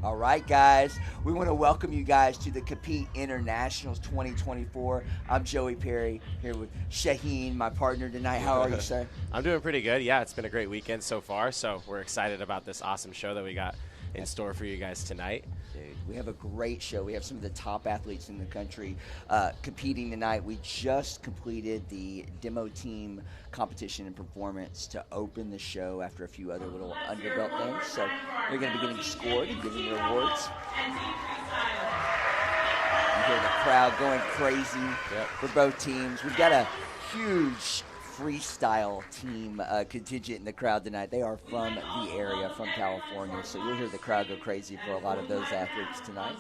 All right, guys. We want to welcome you guys to the Compete Internationals 2024. I'm Joey Perry here with Shaheen, my partner tonight. How are you, sir? I'm doing pretty good. Yeah, it's been a great weekend so far, so we're excited about this awesome show that we got in store for you guys tonight. Dude, we have a great show. We have some of the top athletes in the country competing tonight. We just completed the demo team competition and performance to open the show after a few other little underbelt things. So they're going to be getting scored and giving their awards. You hear the crowd going crazy for both teams. We've got a huge freestyle team contingent in the crowd tonight. They are from the area, from California, so you'll hear the crowd go crazy for a lot of those athletes tonight.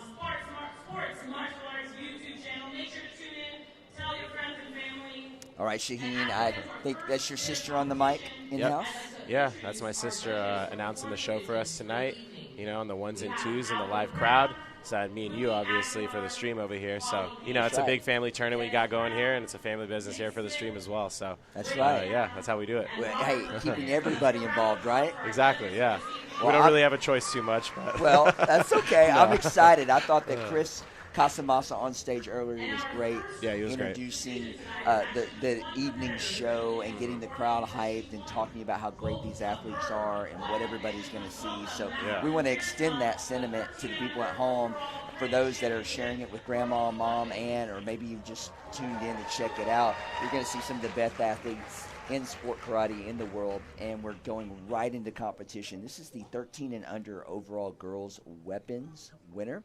All right, Shaheen, I think that's your sister on the mic in-house? Yeah, that's my sister announcing the show for us tonight, you know, on the ones and twos and the live crowd. Side me and you, obviously, for the stream over here. So, you know, it's a big family tournament we got going here, and it's a family business here for the stream as well. So, that's right. Yeah, that's how we do it. Well, hey, keeping everybody involved, right? Exactly, yeah. Well, we don't really have a choice too much. But well, that's okay. No. I'm excited. I thought that Chris Casamassa on stage earlier was great. Yeah, he was introducing the evening show and getting the crowd hyped and talking about how great these athletes are and what everybody's going to see. So we want to extend that sentiment to the people at home. For those that are sharing it with grandma, mom, aunt, or maybe you've just tuned in to check it out, you're going to see some of the best athletes in sport karate in the world, and we're going right into competition. This is the 13 and under overall girls weapons winner.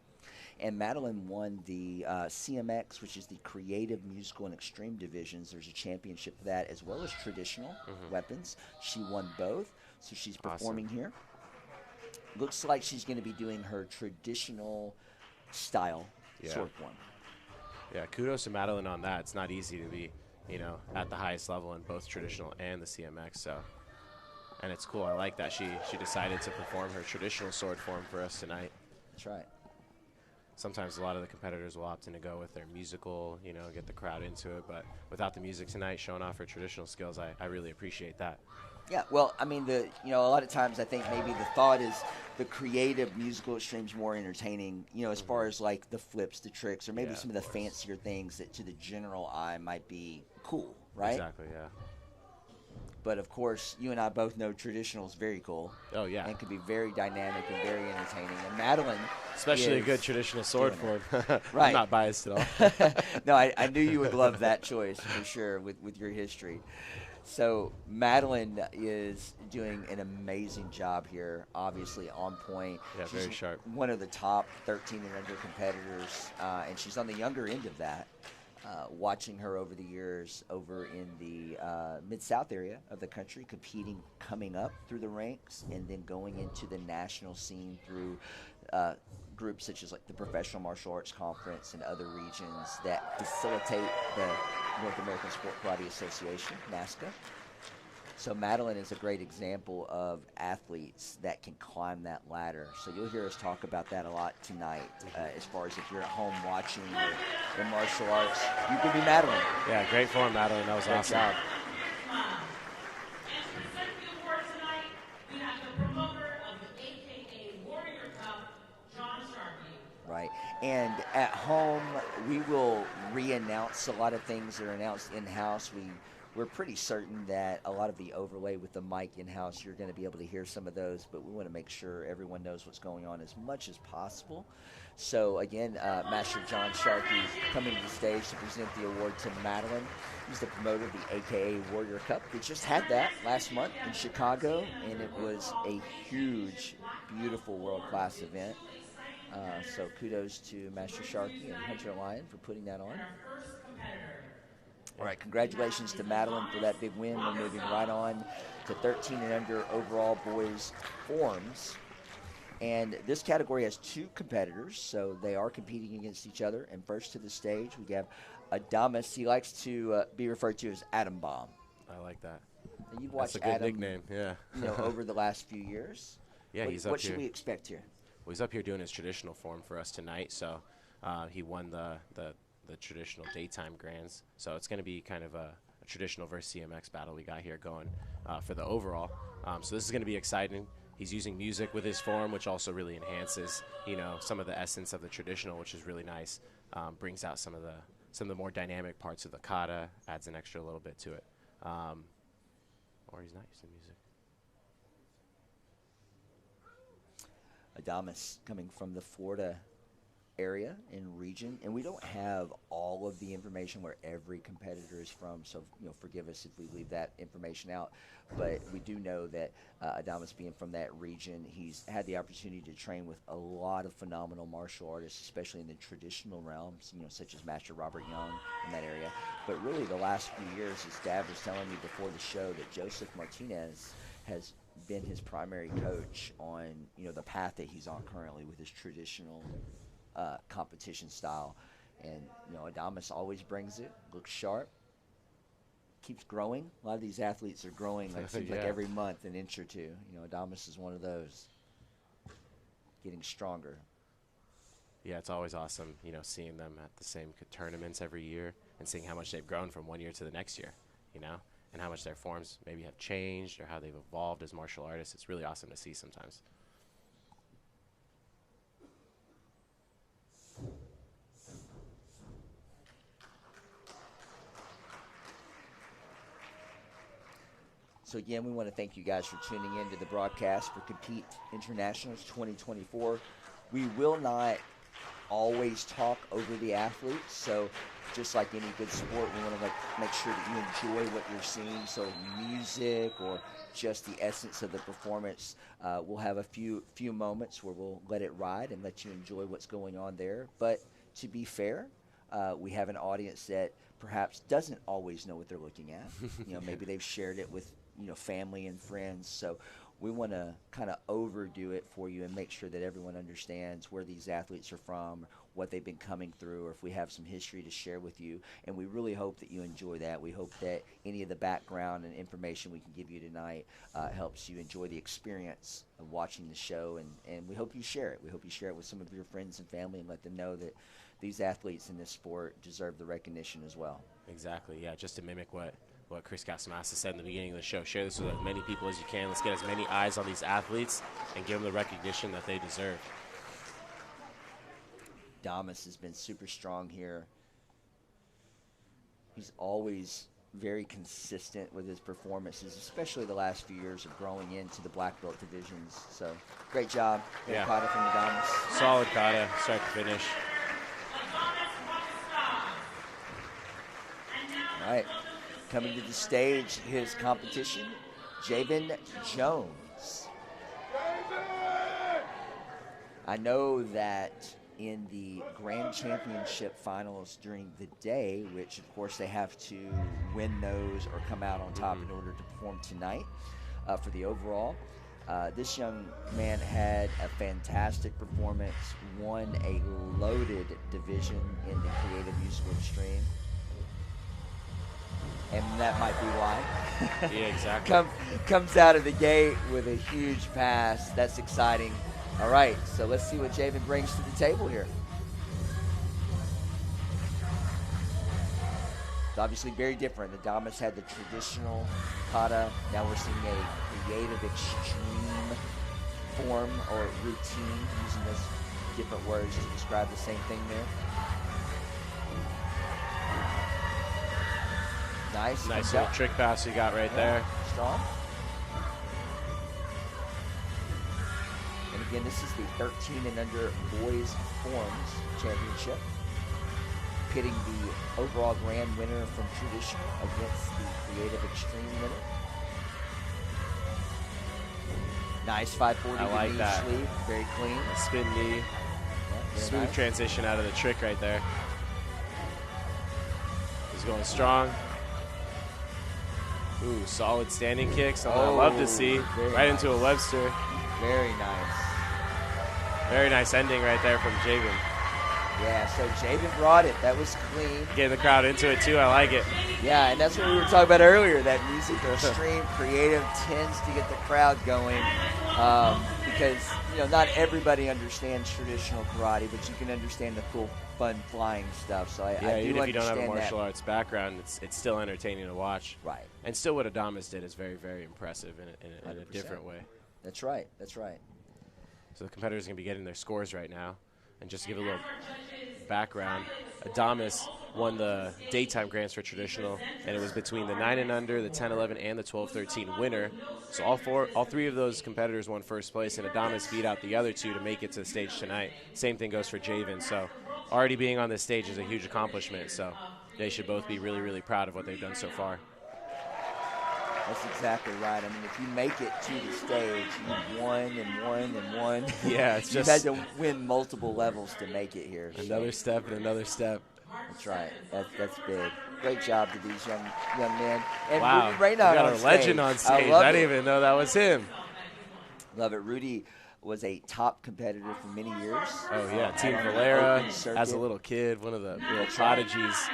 And Madeline won the CMX, which is the Creative, Musical, and Extreme divisions. There's a championship for that, as well as traditional weapons. She won both, so she's performing here. Looks like she's going to be doing her traditional style sword form. Yeah, kudos to Madeline on that. It's not easy to be, you know, at the highest level in both traditional and the CMX. So, and it's cool. I like that she decided to perform her traditional sword form for us tonight. That's right. Sometimes a lot of the competitors will opt in to go with their musical, you know, get the crowd into it. But without the music tonight, showing off her traditional skills, I really appreciate that. Yeah, well, I mean, a lot of times I think maybe the thought is the creative musical extreme's more entertaining, you know, as far as like the flips, the tricks, or maybe some of the fancier things that to the general eye might be cool, right? Exactly, yeah. But of course, you and I both know traditional is very cool. Oh, yeah. And can be very dynamic and very entertaining. And Madeline, especially a good traditional sword form. Right. I'm not biased at all. No, I knew you would love that choice for sure with your history. So Madeline is doing an amazing job here, obviously on point. Yeah, she's very sharp. One of the top 13 and under competitors, and she's on the younger end of that. Watching her over the years over in the Mid-South area of the country, competing, coming up through the ranks, and then going into the national scene through groups such as like the Professional Martial Arts Conference and other regions that facilitate the North American Sport Karate Association, NASCA. So Madeline is a great example of athletes that can climb that ladder. So you'll hear us talk about that a lot tonight, as far as if you're at home watching the martial arts. You could be Madeline. Yeah, great form, Madeline. That was great awesome. Job. Right. And at home, we will re-announce a lot of things that are announced in-house. We're pretty certain that a lot of the overlay with the mic in-house, you're going to be able to hear some of those, but we want to make sure everyone knows what's going on as much as possible. So, again, Master John Sharkey coming to the stage to present the award to Madeline. He's the promoter of the AKA Warrior Cup. We just had that last month in Chicago, and it was a huge, beautiful, world-class event. So kudos to Master Sharkey and Hunter Lyon for putting that on. All right, congratulations to Madeline for that big win. We're moving right on to 13 and under overall boys forms. And this category has two competitors, so they are competing against each other. And first to the stage, we have Adamas. He likes to be referred to as Atom Bomb. I like that. And you've watched That's a good Adam, nickname, yeah. You know, over the last few years. Yeah, he's up here. What should we expect here? Well, he's up here doing his traditional form for us tonight. So he won the traditional daytime grands. So it's going to be kind of a traditional versus CMX battle we got here going for the overall. So this is going to be exciting. he's using music with his form, which also really enhances, some of the essence of the traditional, which is really nice. Brings out some of the more dynamic parts of the kata, adds an extra little bit to it. Or he's not using music. Adamas coming from the Florida area and region, and we don't have all of the information where every competitor is from, so forgive us if we leave that information out, but we do know that Adamas being from that region, he's had the opportunity to train with a lot of phenomenal martial artists, especially in the traditional realms, such as Master Robert Young in that area. But really the last few years, his dad was telling me before the show that Joseph Martinez has been his primary coach on the path that he's on currently with his traditional competition style. And Adamas always brings it, looks sharp, keeps growing. A lot of these athletes are growing seems like every month an inch or two. Adamas is one of those, getting stronger. Yeah, it's always awesome, seeing them at the same tournaments every year and seeing how much they've grown from one year to the next year, and how much their forms maybe have changed or how they've evolved as martial artists. It's really awesome to see sometimes. So again, we want to thank you guys for tuning in to the broadcast for Compete Internationals 2024. We will not always talk over the athletes, so just like any good sport, we want to make sure that you enjoy what you're seeing. So music or just the essence of the performance, we'll have a few moments where we'll let it ride and let you enjoy what's going on there. But to be fair, we have an audience that perhaps doesn't always know what they're looking at. Maybe they've shared it with family and friends. So we want to kind of overdo it for you and make sure that everyone understands where these athletes are from, what they've been coming through, or if we have some history to share with you. And we really hope that you enjoy that. We hope that any of the background and information we can give you tonight helps you enjoy the experience of watching the show. And we hope you share it. We hope you share it with some of your friends and family and let them know that these athletes in this sport deserve the recognition as well. Exactly, yeah, just to mimic what Chris Casamassa said in the beginning of the show. Share this with as many people as you can. Let's get as many eyes on these athletes and give them the recognition that they deserve. Adamas has been super strong here. He's always very consistent with his performances, especially the last few years of growing into the black belt divisions. So great job. Yeah. Kata from Adamas. Solid kata, start to finish. All right. Coming to the stage, his competition, Javen Jones. I know that in the Grand Championship finals during the day, which of course they have to win those or come out on top in order to perform tonight for the overall, this young man had a fantastic performance, won a loaded division in the Creative Musical Extreme. And that might be why. Yeah, exactly. Comes out of the gate with a huge pass. That's exciting. All right, so let's see what Javen brings to the table here. It's obviously very different. Adamas had the traditional kata. Now we're seeing a creative extreme form or routine, using those different words to describe the same thing there. Nice little trick pass you got right there. Strong. And again, this is the 13 and under boys forms championship, pitting the overall grand winner from traditional against the creative extreme winner. Nice 540 I like that. Sleeve, very clean. Spin knee. Yeah, Smooth nice. transition out of the trick right there. He's going strong. Ooh, solid standing kicks. I love to see. Right nice. Into a Webster. Very nice. Very nice ending right there from Javen. Yeah, so Javen brought it. That was clean. Getting the crowd into it too. I like it. Yeah, and that's what we were talking about earlier. That music, extreme, creative, tends to get the crowd going because not everybody understands traditional karate, but you can understand the cool, fun flying stuff. So I do even if you don't have a understand martial arts background, it's still entertaining to watch. Right. And still, what Adamas did is very, very impressive in a different way. That's right. That's right. So the competitors are going to be getting their scores right now. And just to give a little background, Adamas won the daytime grants for traditional, and it was between the 9 and under, the 10-11, and the 12-13 winner. So all three of those competitors won first place, and Adamas beat out the other two to make it to the stage tonight. Same thing goes for Javen. So already being on this stage is a huge accomplishment. So they should both be really, really proud of what they've done so far. That's exactly right. I mean, if you make it to the stage, you've won and won and won. Yeah, it's You've just had to win multiple levels to make it here. Another step and another step. That's right. That's big. Great job to these young men. And Wow, Rudy Raynon we got on our stage. legend on stage. I didn't even know that was him. Love it. Rudy was a top competitor for many years. Oh, yeah. Team on the Valera, open circuit. as a little kid, one of the prodigies.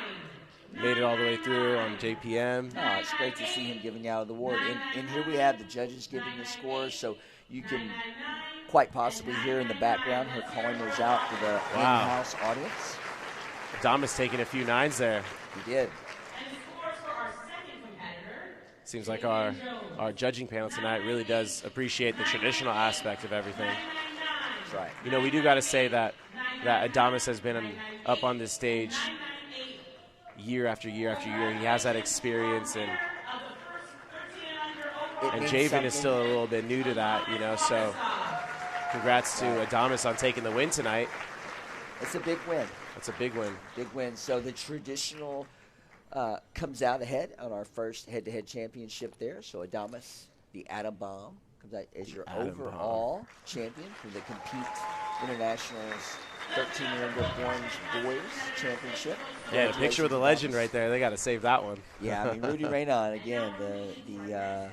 Made it all the way through on JPM. Oh, it's great to see him giving out the award. And here we have the judges giving the scores, so you can quite possibly hear in the background her calling those out for the in-house audience. Adamas taking a few nines there. He did. Seems like our judging panel tonight really does appreciate the traditional aspect of everything. That's right. You know, we do got to say that Adamas has been up on this stage year after year after year. He has that experience, and Javen is still a little bit new to that, you know, so congrats to Adamas on taking the win tonight. It's a big win. That's a big win. Big win. So the traditional comes out ahead on our first head-to-head championship there. So Adamas, the Atom Bomb, comes out as your overall champion for the Compete Internationals 13 and under Orange Boys Championship. Yeah, a picture with the legend right there. They got to save that one. Yeah, I mean, Rudy Raynon, again, the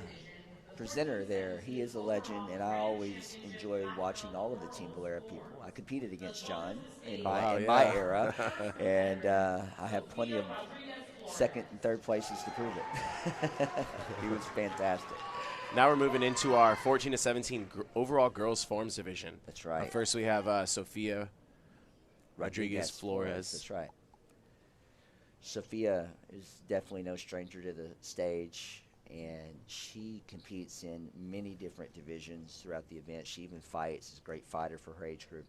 presenter there, he is a legend, and I always enjoy watching all of the Team Valera people. I competed against John in my era, and I have plenty of second and third places to prove it. He was fantastic. Now we're moving into our 14 to 17 overall girls forms division. That's right. First we have Sophia Rodriguez Flores. That's right. Sophia is definitely no stranger to the stage, and she competes in many different divisions throughout the event. She even fights. Is a great fighter for her age group.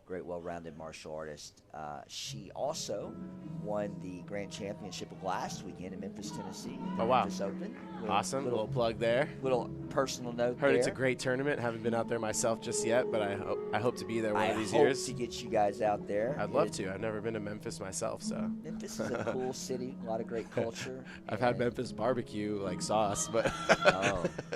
Great, well-rounded martial artist. She also won the Grand Championship last weekend in Memphis, Tennessee. Oh, wow. Memphis Open. Awesome. Little plug there. Little personal note Heard there. it's a great tournament. Haven't been out there myself just yet, but I hope to be there one of these years. I hope to get you guys out there. I'd love to. I've never been to Memphis myself, so. Memphis is a cool city. A lot of great culture. I've had Memphis barbecue, like sauce, but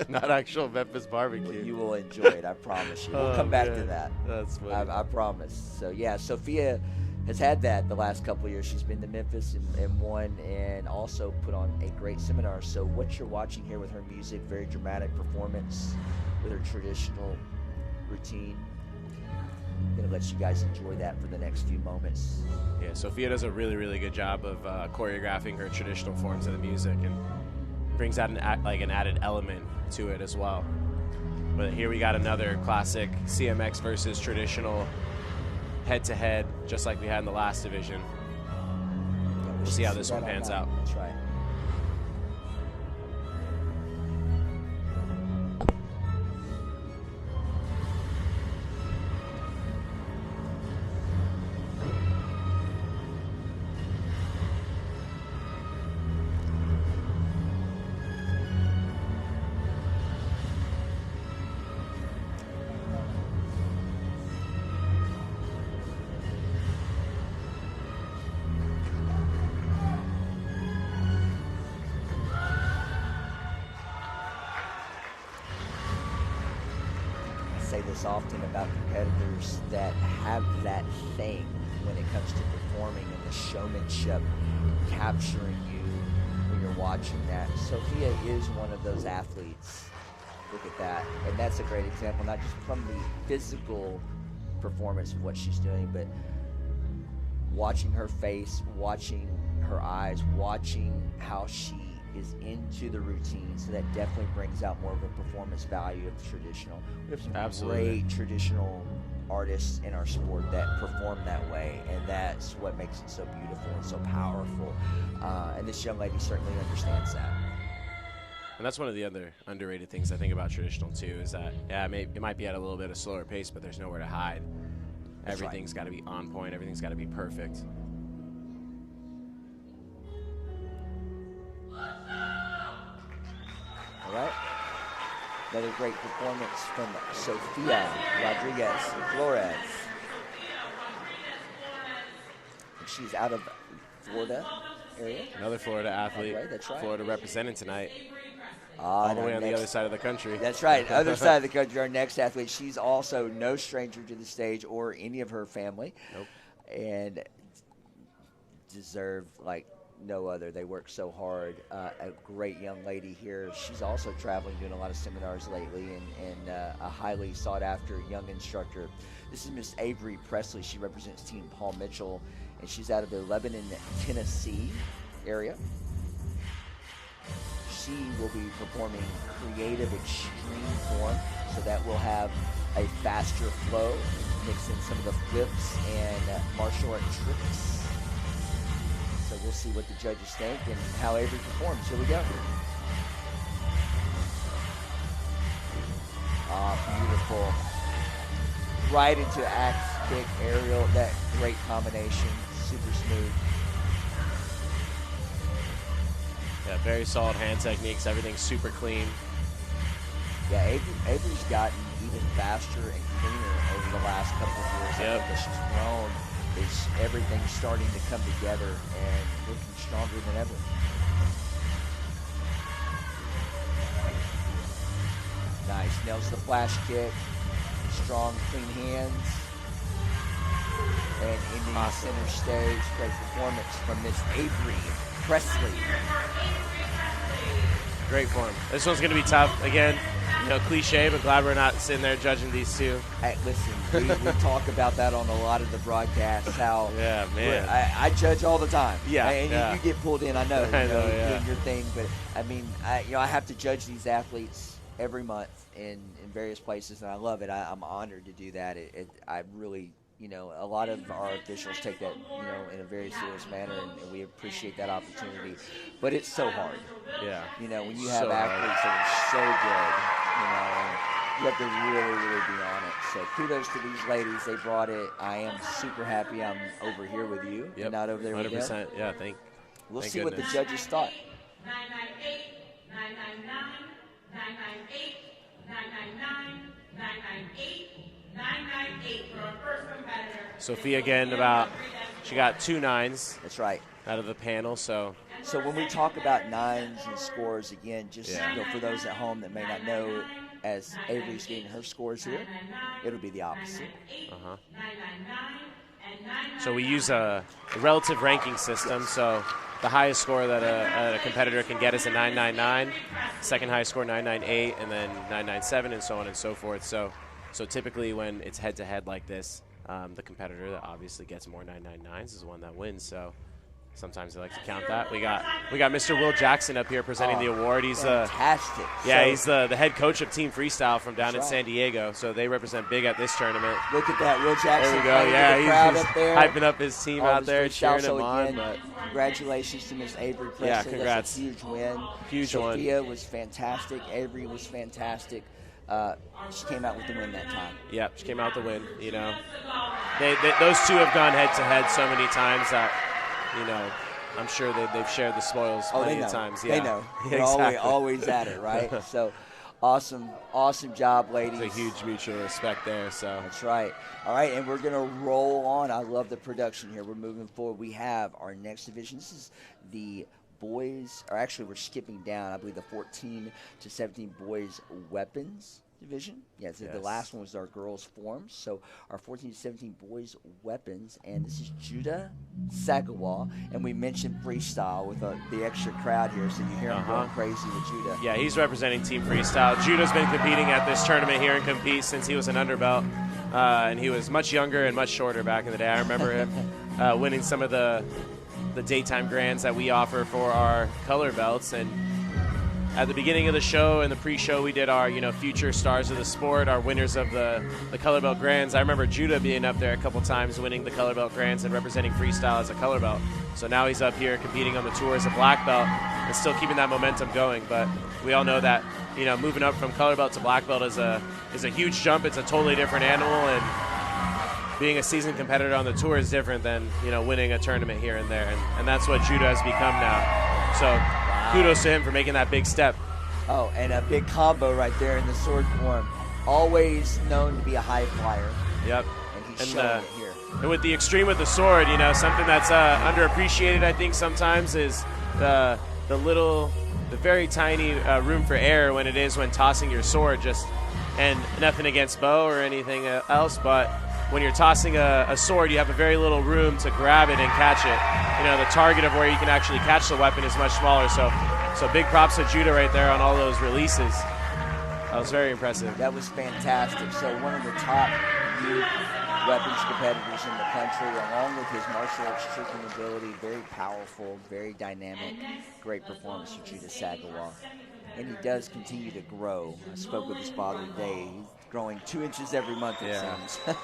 not actual Memphis barbecue. Well, you will enjoy it, I promise you. We'll come back to that. That's funny. I promise. So, yeah, Sophia has had that the last couple of years. She's been to Memphis and won, and also put on a great seminar. So what you're watching here with her music, very dramatic performance with her traditional routine. I'm going to let you guys enjoy that for the next few moments. Yeah, Sophia does a really, really good job of choreographing her traditional forms of the music, and brings out an added element to it as well. But here we got another classic CMX versus traditional head-to-head, just like we had in the last division. We'll see how this one pans out. That's right. Say this often about competitors that have that thing when it comes to performing and the showmanship and capturing you when you're watching that. Sophia is one of those athletes. Look at that. And that's a great example, not just from the physical performance of what she's doing, but watching her face, watching her eyes, watching how she is into the routine. So that definitely brings out more of a performance value of the traditional. We have some great traditional artists in our sport that perform that way, and that's what makes it so beautiful and so powerful. And this young lady certainly understands that. And that's one of the other underrated things I think about traditional too, is that it might be at a little bit of slower pace, but there's nowhere to hide. Everything's got to be on point. Everything's got to be perfect. All right. Another great performance from Sofia Rodriguez Flores. She's out of Florida area. Another Florida athlete. That's right. Florida representing tonight. All the way on the other side of the country. That's right. Other side of the country. Our next athlete. She's also no stranger to the stage or any of her family. Nope. And deserve like no other. They work so hard. A great young lady here. She's also traveling, doing a lot of seminars lately, and a highly sought after young instructor. This is Miss Avery Presley. She represents Team Paul Mitchell, and she's out of the Lebanon, Tennessee area. She will be performing creative extreme form, so that will have a faster flow, mix in some of the flips and martial art tricks. So we'll see what the judges think and how Avery performs. Here we go. Beautiful. Right into axe kick, aerial. That great combination. Super smooth. Yeah, very solid hand techniques. Everything's super clean. Yeah, Avery's gotten even faster and cleaner over the last couple of years. Yep. I think as she's grown, everything's starting to come together and looking stronger than ever. Nice. Nails the flash kick. Strong, clean hands. And into the center stage. Great performance from Miss Avery Presley. Great form. This one's going to be tough. Again, cliche, but glad we're not sitting there judging these two. Hey, listen, we talk about that on a lot of the broadcasts. How yeah, man, I judge all the time. Yeah, and you get pulled in. I know. I know, doing your thing, but I mean, I have to judge these athletes every month in various places, and I love it. I'm honored to do that. I really. A lot of our officials take that, in a very serious manner, and we appreciate that opportunity. But it's so hard. Yeah. When you have athletes that are so good, and you have to really, really be on it. So kudos to these ladies. They brought it. I am super happy I'm over here with you and not over there 100%. with them. Yeah, We'll thank see goodness. what the judges thought. 998, 999, 998, 999, 998. 998 for our first competitor. Sophia again, she got 2 9s. That's right. Out of the panel, so when we talk about 9s and scores, again, just for those at home that may not know, as Avery's getting her scores here, it'll be the opposite. So we use a relative ranking system, so the highest score that a competitor can get is a 999, second highest score 998, and then 997, and so on and so forth. So typically when it's head-to-head like this, the competitor that obviously gets more 999s is the one that wins. So sometimes they like to count that. We got Mr. Will Jackson up here presenting the award. He's fantastic. He's the head coach of Team Freestyle from down in San Diego. So they represent big at this tournament. Look at that, Will Jackson. There we go. Yeah, the crowd he's up there. hyping up his team out there, cheering him on. Again, but congratulations to Miss Avery Presley. Yeah, congrats. That's a huge win. Huge one. Sophia was fantastic. Avery was fantastic. She came out with the win that time. Yeah, she came out the win. Those two have gone head-to-head so many times that, I'm sure they've shared the spoils plenty of times. Yeah. They know. Yeah, We're exactly. always at it, right? So, awesome job, ladies. It's a huge mutual respect there. So that's right. All right, and we're going to roll on. I love the production here. We're moving forward. We have our next division. This is the boys, or actually we're skipping down, I believe the 14 to 17 boys weapons division. Yes. The last one was our girls forms. So our 14 to 17 boys weapons, and this is Judah Sagawa, and we mentioned freestyle with the extra crowd here, so you hear him going crazy with Judah. Yeah, he's representing Team Freestyle. Judah's been competing at this tournament here and competes since he was an underbelt, and he was much younger and much shorter back in the day. I remember him winning some of the daytime grands that we offer for our color belts. And at the beginning of the show and the pre-show, we did our future stars of the sport, our winners of the color belt grands. I remember Judah being up there a couple times winning the color belt grands and representing freestyle as a color belt. So now he's up here competing on the tour as a black belt. and still keeping that momentum going. But we all know that, you know, moving up from color belt to black belt is a huge jump. It's a totally different animal, and being a seasoned competitor on the tour is different than, you know, winning a tournament here and there, and that's what judo has become now. So kudos to him for making that big step. Oh, and a big combo right there in the sword form. Always known to be a high flyer. Yep. And he's showing it here. And with the extreme with the sword, you know, something that's underappreciated, I think, sometimes is the very tiny room for error when tossing your sword. And nothing against Bo or anything else, but when you're tossing a sword, you have a very little room to grab it and catch it. You know, the target of where you can actually catch the weapon is much smaller. So big props to Judah right there on all those releases. That was very impressive. That was fantastic. So one of the top youth weapons competitors in the country, along with his martial arts tricking ability, very powerful, very dynamic, great performance for Judah Sagawal. And he does continue to grow. I spoke with his father today. He's growing 2 inches every month, it seems.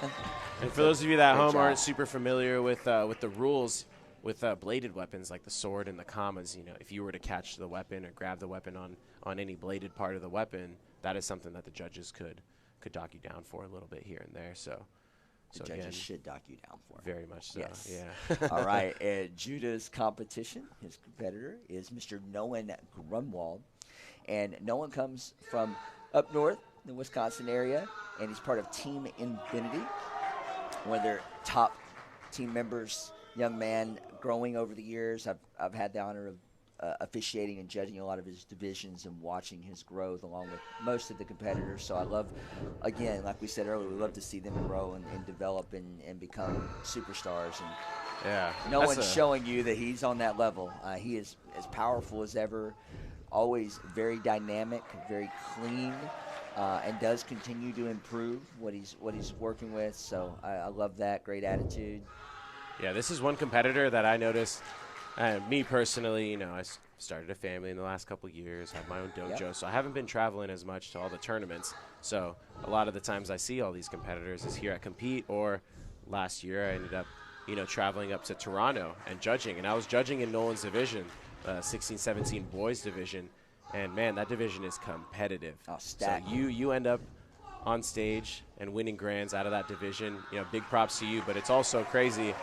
And for those of you that at home aren't super familiar with the rules, with bladed weapons like the sword and the commas, you know, if you were to catch the weapon or grab the weapon on any bladed part of the weapon, that is something that the judges could dock you down for a little bit here and there. So judges again, should dock you down for. Very much so. Yes. Yeah. All right. At Judah's competition, his competitor is Mr. Noah Grunwald. And Noah comes from up north in the Wisconsin area, and he's part of Team Infinity, one of their top team members, young man, growing over the years. I've had the honor of officiating and judging a lot of his divisions and watching his growth along with most of the competitors. So I love, again, like we said earlier, we love to see them grow and develop and become superstars. And yeah, no one's showing you that he's on that level. He is as powerful as ever, always very dynamic, very clean, and does continue to improve what he's working with. So I love that. Great attitude. Yeah, this is one competitor that I noticed. Me personally, you know, I started a family in the last couple of years, have my own dojo, so I haven't been traveling as much to all the tournaments. So a lot of the times I see all these competitors is here at Compete, or last year I ended up, you know, traveling up to Toronto and judging. And I was judging in Nolan's division, 16-17 boys division, and man, that division is competitive. So you end up on stage and winning grands out of that division. You know, big props to you, but it's also crazy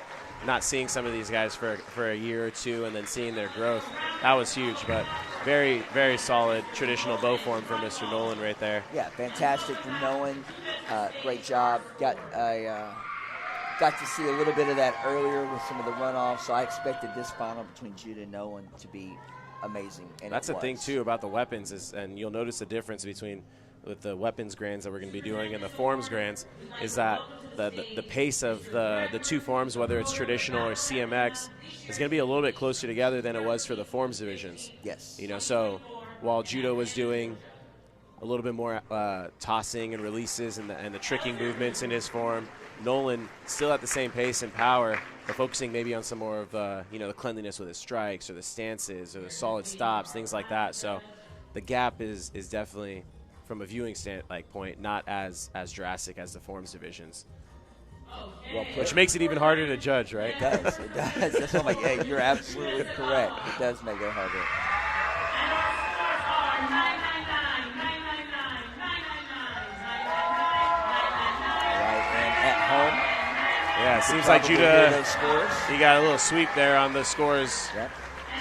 not seeing some of these guys for a year or two and then seeing their growth. That was huge, but very, very solid traditional bow form for Mr. Nolan right there. Yeah, fantastic from Nolan. Great job. Got to see a little bit of that earlier with some of the runoffs, so I expected this final between Judah and Nolan to be amazing. And that's the thing, too, about the weapons, is, and you'll notice the difference between with the weapons grands that we're going to be doing and the forms grands, is that the pace of the two forms, whether it's traditional or CMX, is going to be a little bit closer together than it was for the forms divisions. Yes. You know, so while judo was doing a little bit more tossing and releases and the tricking movements in his form, Nolan still at the same pace and power, but focusing maybe on some more of the cleanliness with his strikes or the stances or the solid stops, things like that. So the gap is definitely, from a viewing point, not as drastic as the forms divisions. Well, which makes it even harder to judge, right? It does. It does. That's why I'm like, hey, you're absolutely correct. It does make it harder. Right, and at home. Yeah, it seems like Judah, he got a little sweep there on the scores. Yep.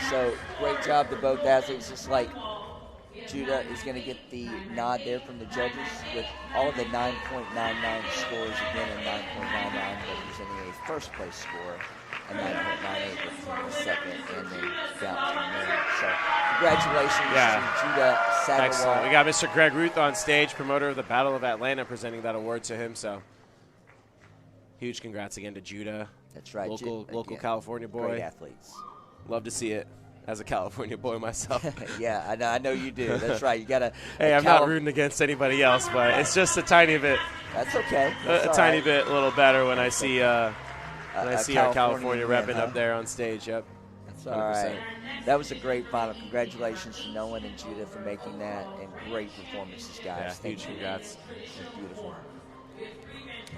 So great job to both athletes. Just like Judah is going to get the nod there from the judges with all of the 9.99 scores, again a 9.99 representing a first place score, a 9.98 representing a second, and then down from there. So congratulations to Judah Sagawal. Excellent. We got Mr. Greg Ruth on stage, promoter of the Battle of Atlanta, presenting that award to him. So huge congrats again to Judah. That's right. Local California boy. Great athletes. Love to see it. As a California boy myself. Yeah, I know you do. That's right. You got to. Hey, I'm not rooting against anybody else, but it's just a tiny bit. That's okay. A tiny bit, a little better when I see our California repping up there on stage. Yep. That's 100%. All right. That was a great final. Congratulations to Noah and Judah for making that, and great performances, guys. Yeah, huge congrats. It's beautiful.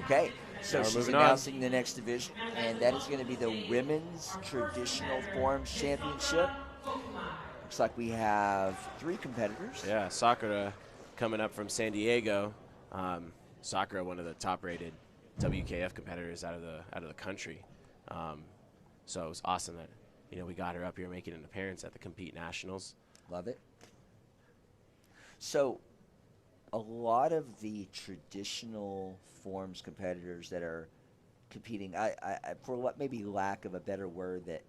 Okay. So she's announcing the next division, and that is going to be the Women's Traditional Forms Championship. Looks like we have 3 competitors. Yeah, Sakura coming up from San Diego. Sakura, one of the top-rated WKF competitors out of the country. So it was awesome that we got her up here making an appearance at the Compete Nationals. Love it. So a lot of the traditional forms competitors that are competing, for what maybe lack of a better word that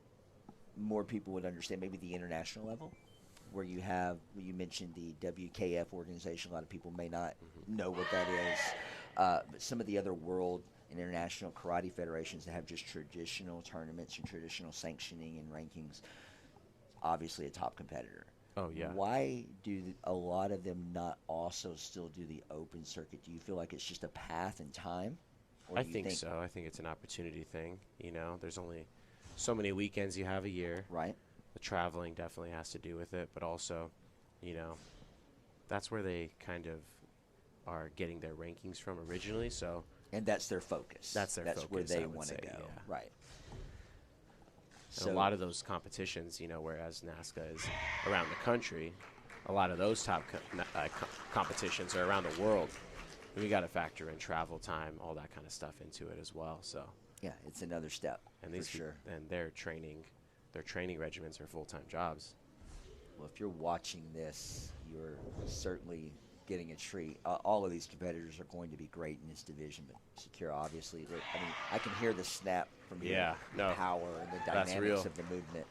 more people would understand, maybe the international level, where you mentioned the WKF organization. A lot of people may not know what that is. But some of the other world and international karate federations that have just traditional tournaments and traditional sanctioning and rankings, obviously a top competitor. Oh, yeah. Why do a lot of them not also still do the open circuit? Do you feel like it's just a path in time? I think so. I think it's an opportunity thing. There's only so many weekends you have a year. Right. The traveling definitely has to do with it, but also, that's where they kind of are getting their rankings from originally. So, and that's their focus. That's where they want to go. Yeah. Right. And a lot of those competitions, whereas NASCA is around the country, a lot of those top competitions are around the world. And we got to factor in travel time, all that kind of stuff into it as well. So yeah, it's another step. And for sure. And their training regimens are full-time jobs. Well, if you're watching this, you're certainly getting a treat. All of these competitors are going to be great in this division, but Shakira, obviously, I can hear the snap from your power and the dynamics of the movement.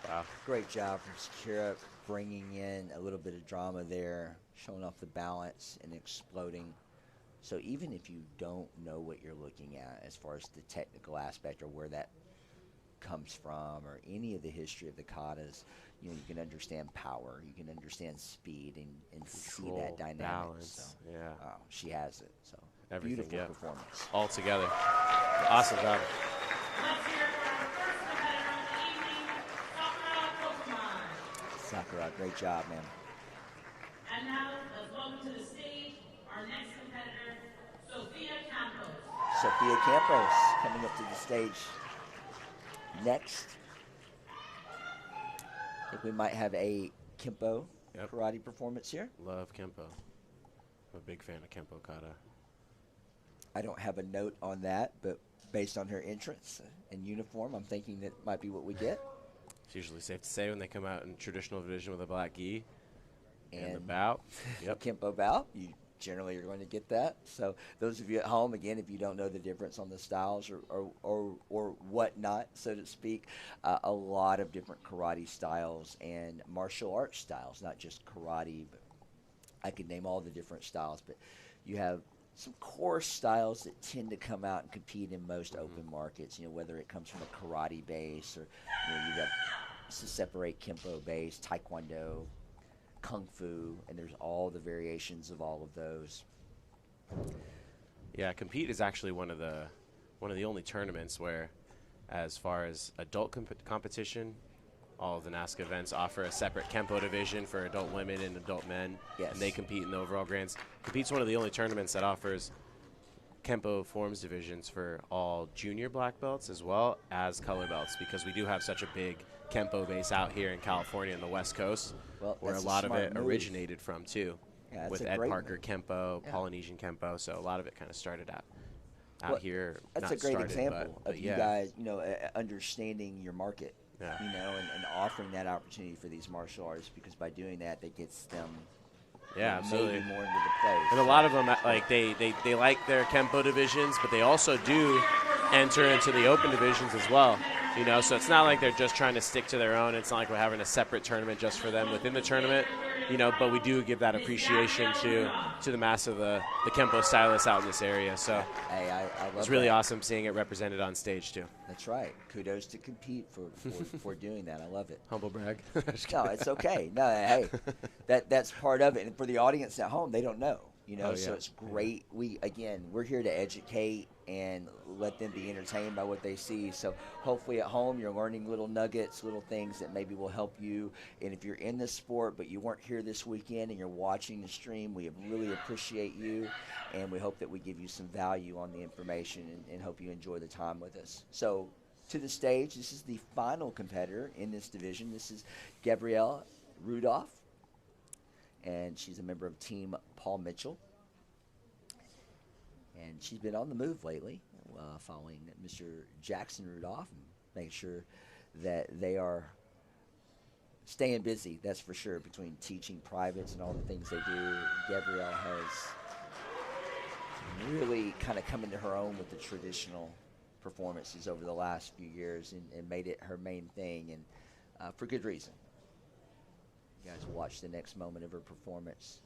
Wow. Great job from Shakira, bringing in a little bit of drama there, showing off the balance and exploding. So even if you don't know what you're looking at as far as the technical aspect or where that comes from or any of the history of the katas, you can understand power, you can understand speed and see that dynamic. Balance. So, yeah. She has it. So Everything, beautiful performance. All together. Awesome job. Let's hear it for our first competitor of the evening, Sakura Pokemon. Sakura, great job, man. And now, let's welcome to the stage our next competitor, Sophia Campos. Sophia Campos coming up to the stage next. I think we might have a Kempo karate performance here. Love Kempo. I'm a big fan of Kempo kata. I don't have a note on that, but based on her entrance and uniform, I'm thinking that might be what we get. It's usually safe to say when they come out in traditional division with a black gi and the bout. Yep. Kempo bout, you generally are going to get that. So those of you at home, again, if you don't know the difference on the styles or whatnot, so to speak, a lot of different karate styles and martial arts styles, not just karate, but I could name all the different styles, but you have some core styles that tend to come out and compete in most open markets, whether it comes from a karate base or you got to separate Kempo base, Taekwondo, Kung Fu, and there's all the variations of all of those. Yeah, Compete is actually one of the only tournaments where, as far as adult competition, all of the NASCA events offer a separate Kempo division for adult women and adult men, and they compete in the overall grands. Compete's one of the only tournaments that offers Kempo forms divisions for all junior black belts as well as color belts, because we do have such a big Kempo base out here in California and the West Coast, where a lot of it originated from too, with Ed Parker Kempo, Polynesian Kempo, so a lot of it kind of started out out here. That's not a great started, example but of you yeah. guys, understanding your market, Yeah. and offering that opportunity for these martial artists, because by doing that, that gets them Yeah, absolutely. maybe more into the place. And a lot of them, like they like their Kempo divisions, but they also do enter into the open divisions as well. So it's not like they're just trying to stick to their own. It's not like we're having a separate tournament just for them within the tournament. But we do give that appreciation to the mass of the Kempo stylists out in this area. So Hey, I love it's really that. awesome seeing it represented on stage too. That's right. Kudos to Compete for doing that. I love it. Humble brag. No, it's okay. No, hey, that's part of it. And for the audience at home, they don't know. Oh, So yeah. it's great. We're here to educate and let them be entertained by what they see. So hopefully at home you're learning little nuggets, little things that maybe will help you. And if you're in this sport but you weren't here this weekend and you're watching the stream, we really appreciate you, and we hope that we give you some value on the information, and hope you enjoy the time with us. So to the stage, this is the final competitor in this division. This is Gabrielle Rudolph, and she's a member of Team Paul Mitchell. And she's been on the move lately, following Mr. Jackson Rudolph, and making sure that they are staying busy, that's for sure, between teaching privates and all the things they do. Gabrielle has really kind of come into her own with the traditional performances over the last few years, and made it her main thing, and for good reason. You guys watch the next moment of her performance.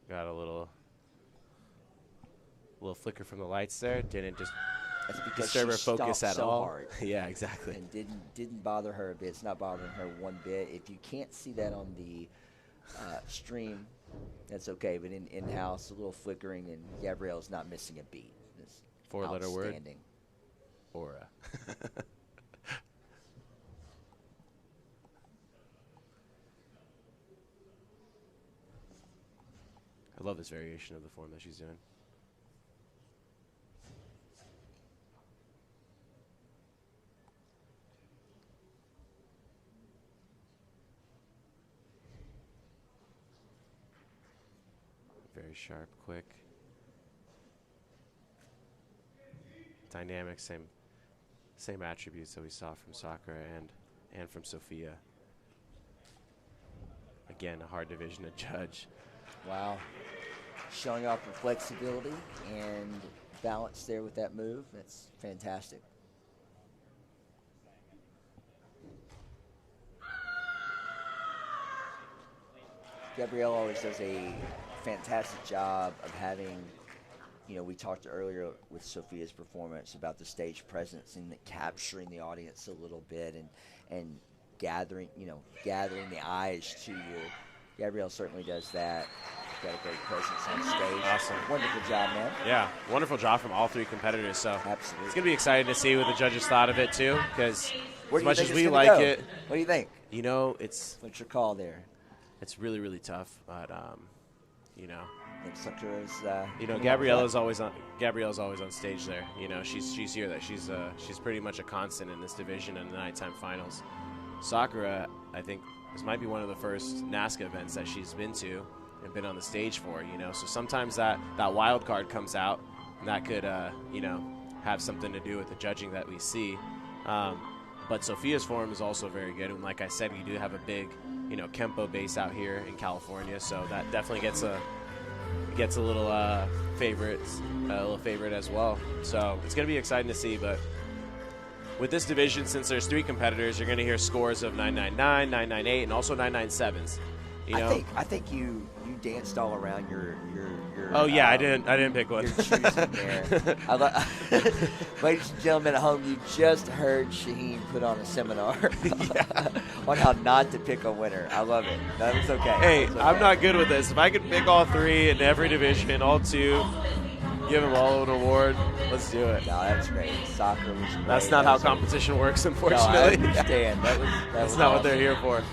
Got a little flicker from the lights there. Didn't just That's because disturb her she focus stomped at so all. hard. Yeah, exactly. And didn't bother her a bit. It's not bothering her one bit. If you can't see that on the stream, that's okay. But in-house, a little flickering, and Gabrielle's not missing a beat. It's Four-letter word. outstanding. Aura. I love this variation of the form that she's doing. Very sharp, quick. Dynamic, same attributes that we saw from Sakura and from Sophia. Again, a hard division to judge. Wow. Showing off her flexibility and balance there with that move. That's fantastic. Gabrielle always does a fantastic job of having, we talked earlier with Sophia's performance about the stage presence and capturing the audience a little bit, and gathering the eyes to you. Gabrielle certainly does that. Got a great presence on stage. Awesome. Wonderful job, man. Yeah, wonderful job from all three competitors. So Absolutely. it's going to be exciting to see what the judges thought of it, too, because Where as do you much think as it's we gonna like go? it, What do you think? it's What's your call there? really, really tough. But, I think Sakura's, Gabriella's always on stage there. She's here. That she's pretty much a constant in this division in the nighttime finals. Sakura, I think this might be one of the first NASCA events that she's been to and been on the stage for. So sometimes that wild card comes out, and that could have something to do with the judging that we see. But Sophia's form is also very good, and like I said, we do have a big Kempo base out here in California, so that definitely gets a little favorite as well. So it's going to be exciting to see. But with this division, since there's three competitors, you're going to hear scores of 999, 998, and also 997s. I think you danced all around your Oh yeah, I didn't pick one. Your choosing there. Ladies and gentlemen at home, you just heard Shaheen put on a seminar on how not to pick a winner. I love it. That was okay. Hey, okay. I'm not good with this. If I could pick all three in every division, all two, give them all an award, let's do it. No, that's great. Soccer was great. That's not how competition works, unfortunately. No, I understand. That's not what they're here for.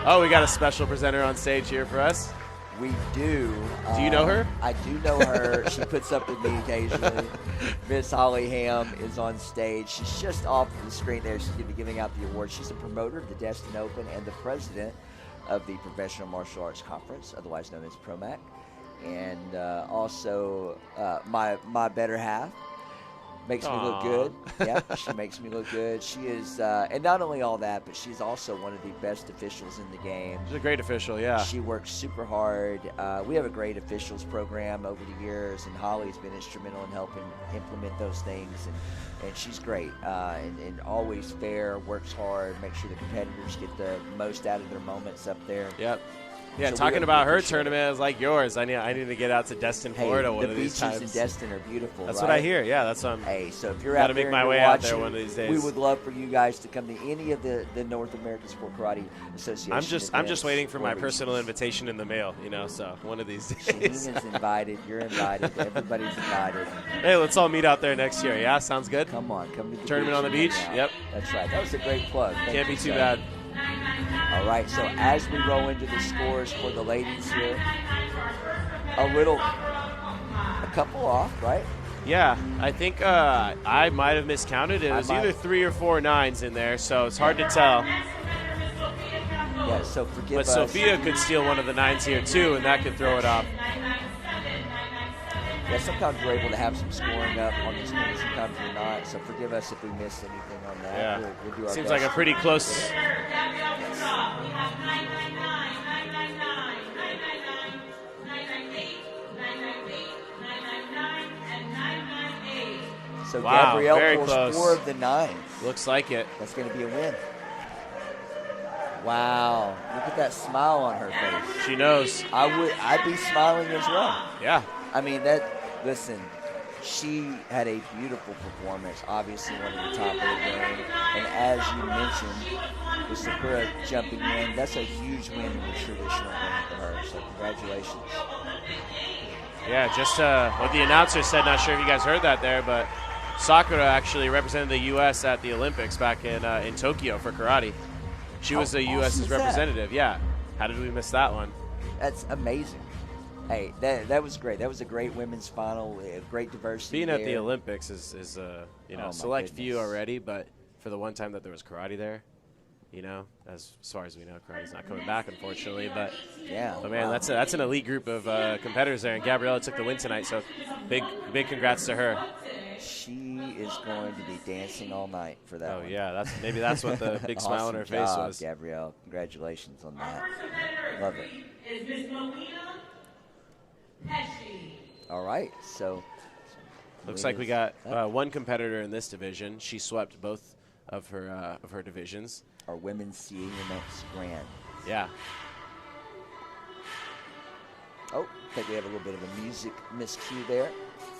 Oh, we got a special presenter on stage here for us. We do. Do you know her? I do know her. She puts up with me occasionally. Miss Holly Ham is on stage. She's just off the screen there. She's going to be giving out the award. She's a promoter of the Destin Open and the president of the Professional Martial Arts Conference, otherwise known as PROMAC. and also my better half. Makes me look Aw. good. Yeah, she makes me look good. She is, and not only all that, but she's also one of the best officials in the game. She's a great official, yeah. She works super hard. We have a great officials program over the years, and Holly's been instrumental in helping implement those things. And she's great and always fair, works hard, makes sure the competitors get the most out of their moments up there. Yep. Yeah, So talking we about her appreciate tournament is like yours. I need to get out to Destin, Hey, Florida one the of these beaches times. in Destin are beautiful. That's right? what I hear. Yeah, that's what I'm. Hey, so if you're Gotta out make there my and way you're out there watching, one of these days. we would love for you guys to come to any of the North American Sport Karate Association. I'm just events waiting for or my regions. personal invitation in the mail. So one of these days. Shaheen is invited. You're invited. Everybody's invited. Hey, let's all meet out there next year. Yeah, sounds good. Come on, come to the Tournament on the beach. beach? and hang out. Yep. That's right. That was a great plug. Thank Can't you, be too sir. bad. All right, so as we roll into the scores for the ladies here, a couple off, right? Yeah, I think I might have miscounted. It was might- either 3 or 4 9s in there, so it's hard to tell. Yeah, so forgive But us. Sophia could steal one of the 9s here too, and that could throw it off. Yeah, sometimes we're able to have some scoring up on the screen, sometimes we're not. So forgive us if we missed anything on that. Yeah, We'll do our seems best. like a pretty close. So Wow, Gabrielle very pulls close. 4 of the 9. Looks like it. That's going to be a win. Wow, look at that smile on her face. She knows. I'd be smiling as well. Yeah. I mean, listen, she had a beautiful performance, obviously one of the top of the game. And as you mentioned, with Sakura jumping in, that's a huge win in the traditional game for her. So congratulations. Yeah, just what the announcer said. Not sure if you guys heard that there, but Sakura actually represented the U.S. at the Olympics back in Tokyo for karate. She was the How awesome U.S.'s is that? representative. Yeah. How did we miss that one? That's amazing. Hey, that was great. That was a great women's final. Great diversity. Being at the there. Olympics is Oh, my select few goodness. already, but for the one time that there was karate there, as far as we know, karate's not coming back, unfortunately. But Yeah. man, wow. that's an elite group of competitors there, and Gabriella took the win tonight. So big congrats to her. She is going to be dancing all night for that. Oh one. yeah, that's what the big smile on Awesome her face job, was. Gabrielle. Congratulations on that. Love it. Is Miss Melina Pesci. All right, so Looks like we got one competitor in this division. She swept both of her divisions. our women's senior next grand. Yeah. Oh, I think we have a little bit of a music miscue there.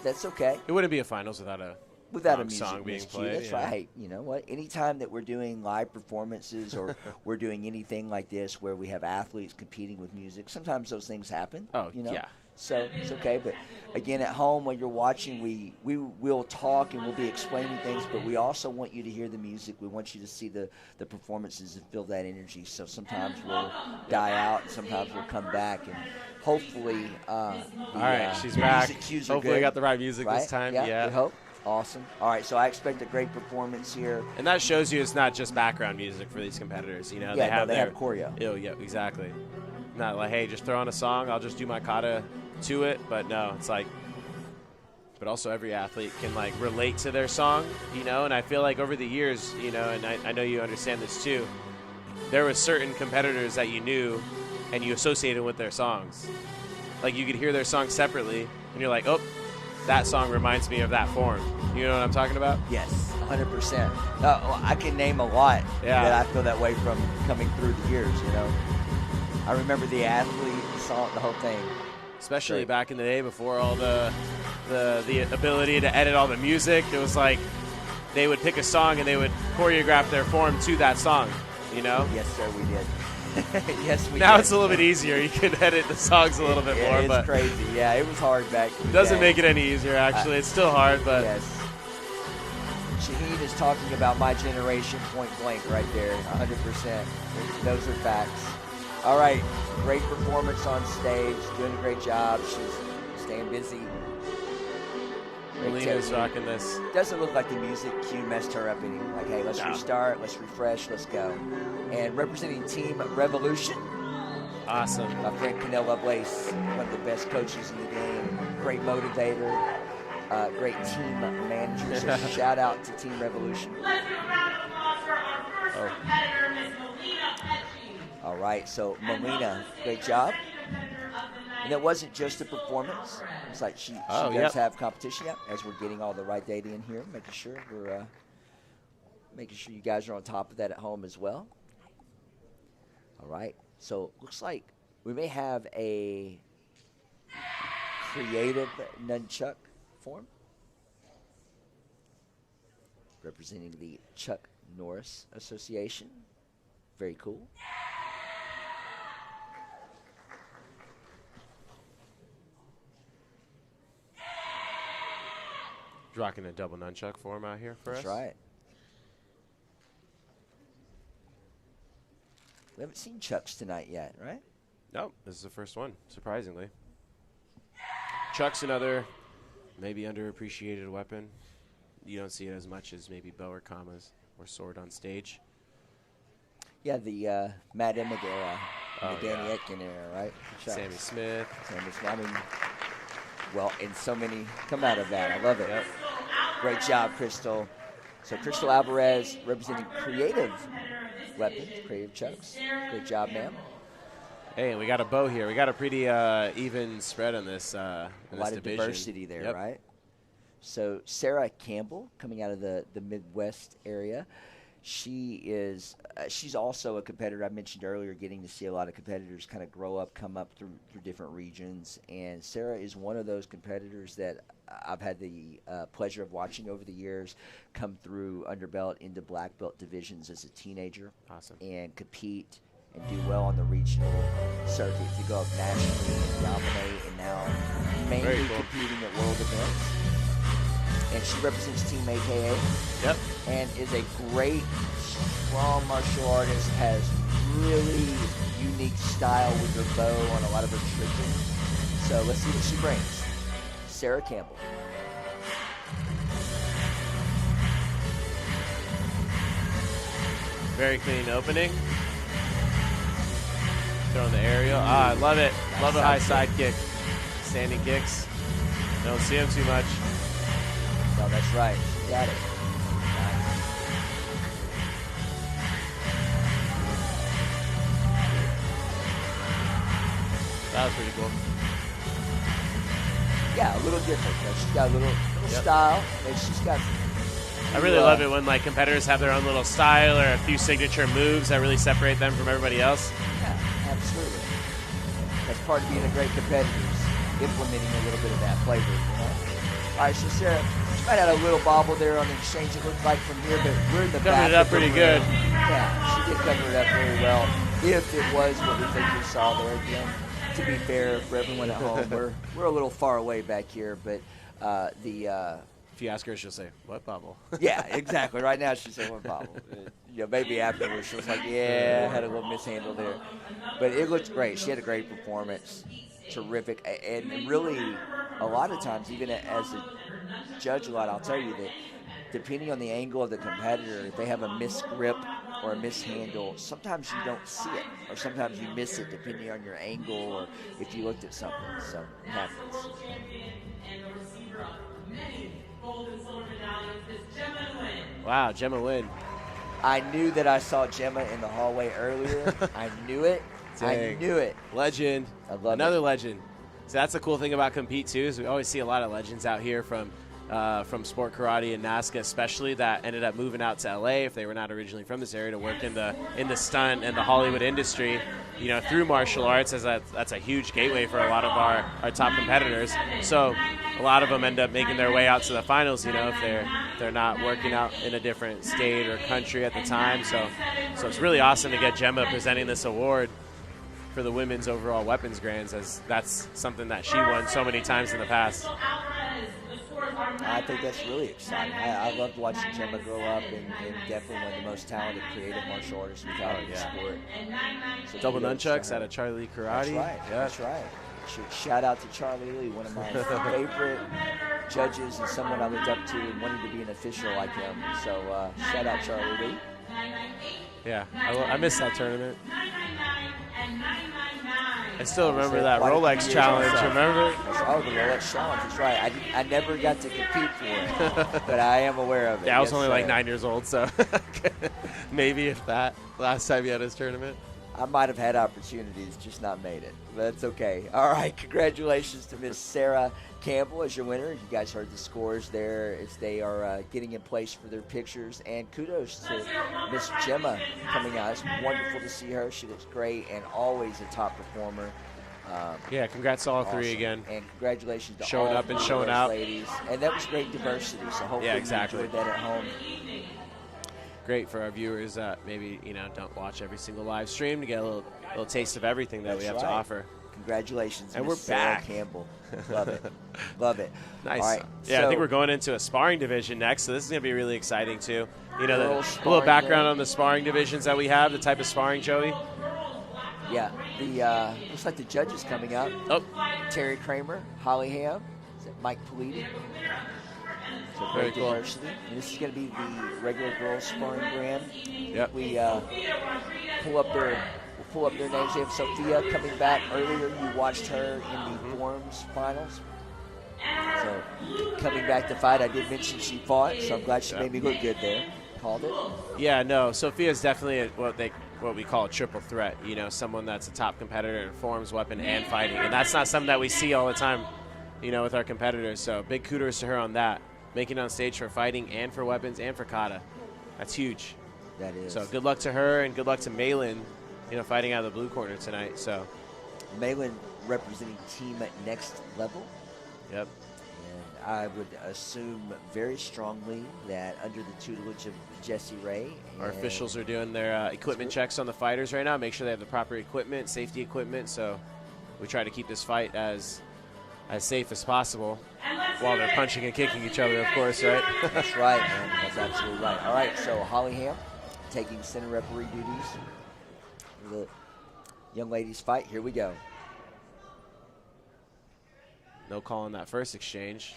That's okay. It wouldn't be a finals without a Without a wrong music song being miscue, played. that's right. Hey, you know what? Anytime that we're doing live performances or we're doing anything like this where we have athletes competing with music, sometimes those things happen. Oh, you know? yeah. So it's okay. But again, at home when you're watching, we will talk and we'll be explaining things, but we also want you to hear the music. We want you to see the performances and feel that energy. So sometimes we'll die out and sometimes we'll come back and hopefully All right, she's the back. music cues are Hopefully, we good, got the right music right? this time. Yeah, we hope. Awesome. All right, so I expect a great performance here. And that shows you it's not just background music for these competitors. You know, Yeah, they no, have they their have choreo. Oh, yeah, exactly. Not like, hey, just throw on a song. I'll just do my kata to it. But no, it's like, but also every athlete can like relate to their song, you know. And I feel like over the years, you know, and I know you understand this too. There were certain competitors that you knew, and you associated with their songs. Like you could hear their songs separately, and you're like, oh, that song reminds me of that form. You know what I'm talking about? Yes, 100%. I can name a lot that I feel that way from coming through the years, you know. I remember the athlete, the song, the whole thing. Especially Great. back in the day before all the ability to edit all the music. It was like they would pick a song and they would choreograph their form to that song, you know? Yes, sir, we did. Yes, we Now did. it's a little bit easier. You can edit the songs a little bit more, It's but crazy. Yeah, it was hard back in it the doesn't day. make it any easier, actually. It's still hard, but Yes. Shaheen is talking about my generation point blank right there, 100%. Those are facts. All right, great performance on stage, doing a great job. She's staying busy. Great Melina's technique. rocking this. Doesn't look like the music cue messed her up any. Like, hey, let's No. restart, let's refresh, let's go. And representing Team Revolution, Awesome. My friend Canelo Lovelace, one of the best coaches in the game, great motivator, great team manager. So shout out to Team Revolution. Let's give a round of applause for our first competitor, Miss Melina Petchy. All right, so Melina, great job. And it wasn't just a performance. It's like she does have competition. Yep. As we're getting all the right data in here, making sure you guys are on top of that at home as well. All right. So looks like we may have a creative nunchuck form representing the Chuck Norris Association. Very cool. Rocking a double nunchuck form out here for us. That's right. We haven't seen chucks tonight yet, right? No, this is the first one, surprisingly. Chuck's another maybe underappreciated weapon. You don't see it as much as maybe bow or commas or sword on stage. Yeah, the Matt Emmett era, the Danny Etkin era, right? Sammy Smith. I mean, well, and so many come out of that. I love it. Yep. Great job, Crystal. So Crystal Alvarez representing creative weapons, creative chucks. Great job, ma'am. Hey, and we got a bow here. We got a pretty even spread on this A lot of division. diversity there, right? So Sarah Campbell, coming out of the Midwest area, she's also a competitor. I mentioned earlier, getting to see a lot of competitors kind of grow up, come up through different regions, and Sarah is one of those competitors that I've had the pleasure of watching over the years come through underbelt into black belt divisions as a teenager. Awesome. And compete and do well on the regional circuit to go up nationally and dominate, and now mainly competing at world events. And she represents Team AKA. Yep. And is a great, strong martial artist, has really unique style with her bow on a lot of her tricking. So let's see what she brings. Sarah Campbell. Very clean opening. Throwing the aerial. I love it. Love the high side kick. Standing kicks. Don't see him too much. No, that's right. She got it. Nice. That was pretty cool. Yeah, a little different. You know, she's got a little style, and she's got. I really love it when competitors have their own little style or a few signature moves that really separate them from everybody else. Yeah, absolutely. That's part of being a great competitor, is implementing a little bit of that flavor. You know? All right, so Sarah, she might have a little bobble there on the exchange. It looked like from here, but we're in the back. Covered it up pretty good. Yeah, she did cover it up very well. If it was what we think we saw there again. To be fair, for everyone at home, we're a little far away back here, but if you ask her, she'll say, "What bobble?" Yeah, exactly. Right now, she's saying, "What bobble?" Maybe afterwards, she'll like, "Yeah, I had a little mishandle there," but it looked great. She had a great performance, terrific, and really, a lot of times, even as a judge, I'll tell you that depending on the angle of the competitor, if they have a misgrip or a mishandle, sometimes you don't see it, or sometimes you miss it depending on your angle or if you looked at something. So it happens. Wow, Gemma Nguyen. I knew that I saw Gemma in the hallway earlier. I knew it. I knew it. Legend. I love Another legend. So that's the cool thing about Compete too, is we always see a lot of legends out here from Sport Karate and NASCA especially, that ended up moving out to LA if they were not originally from this area, to work in the stunt and the Hollywood industry, through martial arts, as that's a huge gateway for a lot of our top competitors. So a lot of them end up making their way out to the finals, if they're not working out in a different state or country at the time. So it's really awesome to get Gemma presenting this award for the women's overall weapons grands, as that's something that she won so many times in the past. I think that's really exciting. I loved watching Gemma grow up, and definitely one of the most talented creative martial artists we've had in the sport. So double nunchucks out of Charlie Lee Karate. That's right. Yeah. That's right. Shout out to Charlie Lee, one of my favorite judges and someone I looked up to and wanted to be an official like him. So shout out Charlie Lee. Yeah, I missed that tournament. I still was remember there that quite a few Rolex years challenge, myself. remember? Oh, the Rolex challenge. That's right. I never got to compete for it, but I am aware of it. Yeah, I was Yes, only like sir. 9 years old, so maybe if that last time you had his tournament. I might have had opportunities, just not made it. But that's okay. All right, congratulations to Miss Sarah Campbell as your winner. You guys heard the scores there as they are getting in place for their pictures. And kudos to Miss Gemma coming out. It's wonderful to see her. She looks great and always a top performer. Yeah, congrats to all Awesome. three again. And congratulations to Showing all up and three of showing those out. ladies. And that was great diversity. So hopefully Yeah, exactly. you enjoyed that at home. Great for our viewers that maybe don't watch every single live stream to get a little taste of everything that we have to offer. Congratulations, And Miss we're Sarah back. Campbell. Love it. Love it. Nice. All right, Yeah, I so- think we're going into a sparring division next, so this is going to be really exciting too. You know, Girls a little sparring background day. on the sparring divisions that we have, the type of sparring, Joey. Yeah, the looks like the judges coming out. Oh, Terry Kramer, Holly Ham, is that Mike Politi? So Very great cool. diversity. And this is going to be the regular girls sparring brand. yep. We pull up their names. We have Sophia coming back earlier. You watched her in the forms finals. So coming back to fight, I did mention she fought, so I'm glad she made me look good there. Called it. Yeah, no, Sophia's definitely what we call a triple threat. You know, someone that's a top competitor in forms, weapon, and fighting, and that's not something that we see all the time. With our competitors. So big kudos to her on that, making it on stage for fighting and for weapons and for kata. That's huge. That is. So good luck to her and good luck to Malin, fighting out of the blue corner tonight. So, Malin representing Team Next Level. yep. And I would assume very strongly that under the tutelage of Jesse Ray. Our and officials are doing their equipment checks on the fighters right now, make sure they have the proper equipment, safety equipment. So we try to keep this fight as safe as possible while they're punching and kicking each other, of course, right? That's right, man. That's absolutely right. All right, so Holly Ham taking center referee duties for the young ladies fight. Here we go. No call on that first exchange.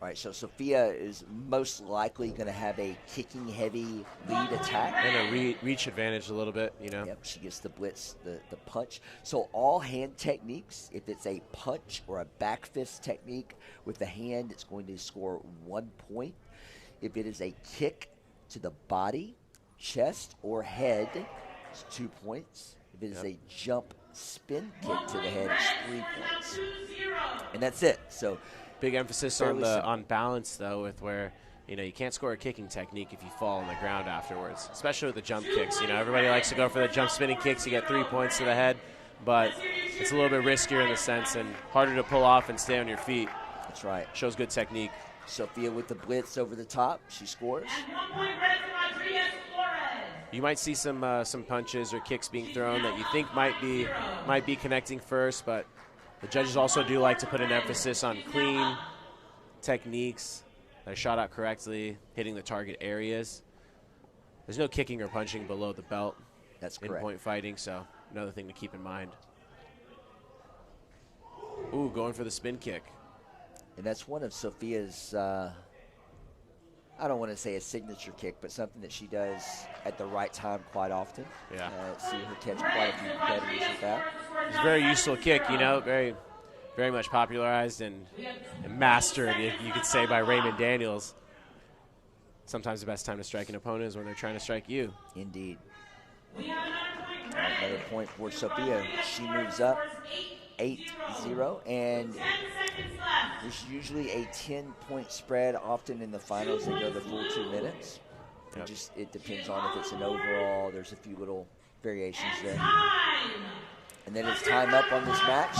All right, so Sophia is most likely going to have a kicking heavy lead attack. And a reach advantage a little bit, Yep, she gets the blitz, the punch. So all hand techniques, if it's a punch or a back fist technique with the hand, it's going to score 1 point. If it is a kick to the body, chest, or head, it's 2 points. If it is a jump spin kick to the head, it's 3 points. And that's it. So big emphasis fairly simple. on balance, though, with where you can't score a kicking technique if you fall on the ground afterwards, especially with the jump kicks. Everybody likes to go for the jump spinning kicks. You get 3 points to the head, but it's a little bit riskier in the sense and harder to pull off and stay on your feet. That's right. Shows good technique. Sophia with the blitz over the top. She scores. You might see some punches or kicks being thrown that you think might be connecting first, but the judges also do like to put an emphasis on clean techniques that are shot out correctly, hitting the target areas. There's no kicking or punching below the belt. That's in correct. point fighting, so another thing to keep in mind. Ooh, going for the spin kick. And that's one of Sophia's, I don't want to say a signature kick, but something that she does at the right time quite often. Yeah. See her catch quite a few competitors with that. It's a very useful kick, very, very much popularized and mastered, you could say, by Raymond Daniels. Sometimes the best time to strike an opponent is when they're trying to strike you. Indeed. Another point for Sophia. She moves up 8-0, and there's usually a 10-point spread. Often in the finals, they go the full 2 minutes. Yep. It depends on if it's an overall. There's a few little variations there. And then it's time up on this match.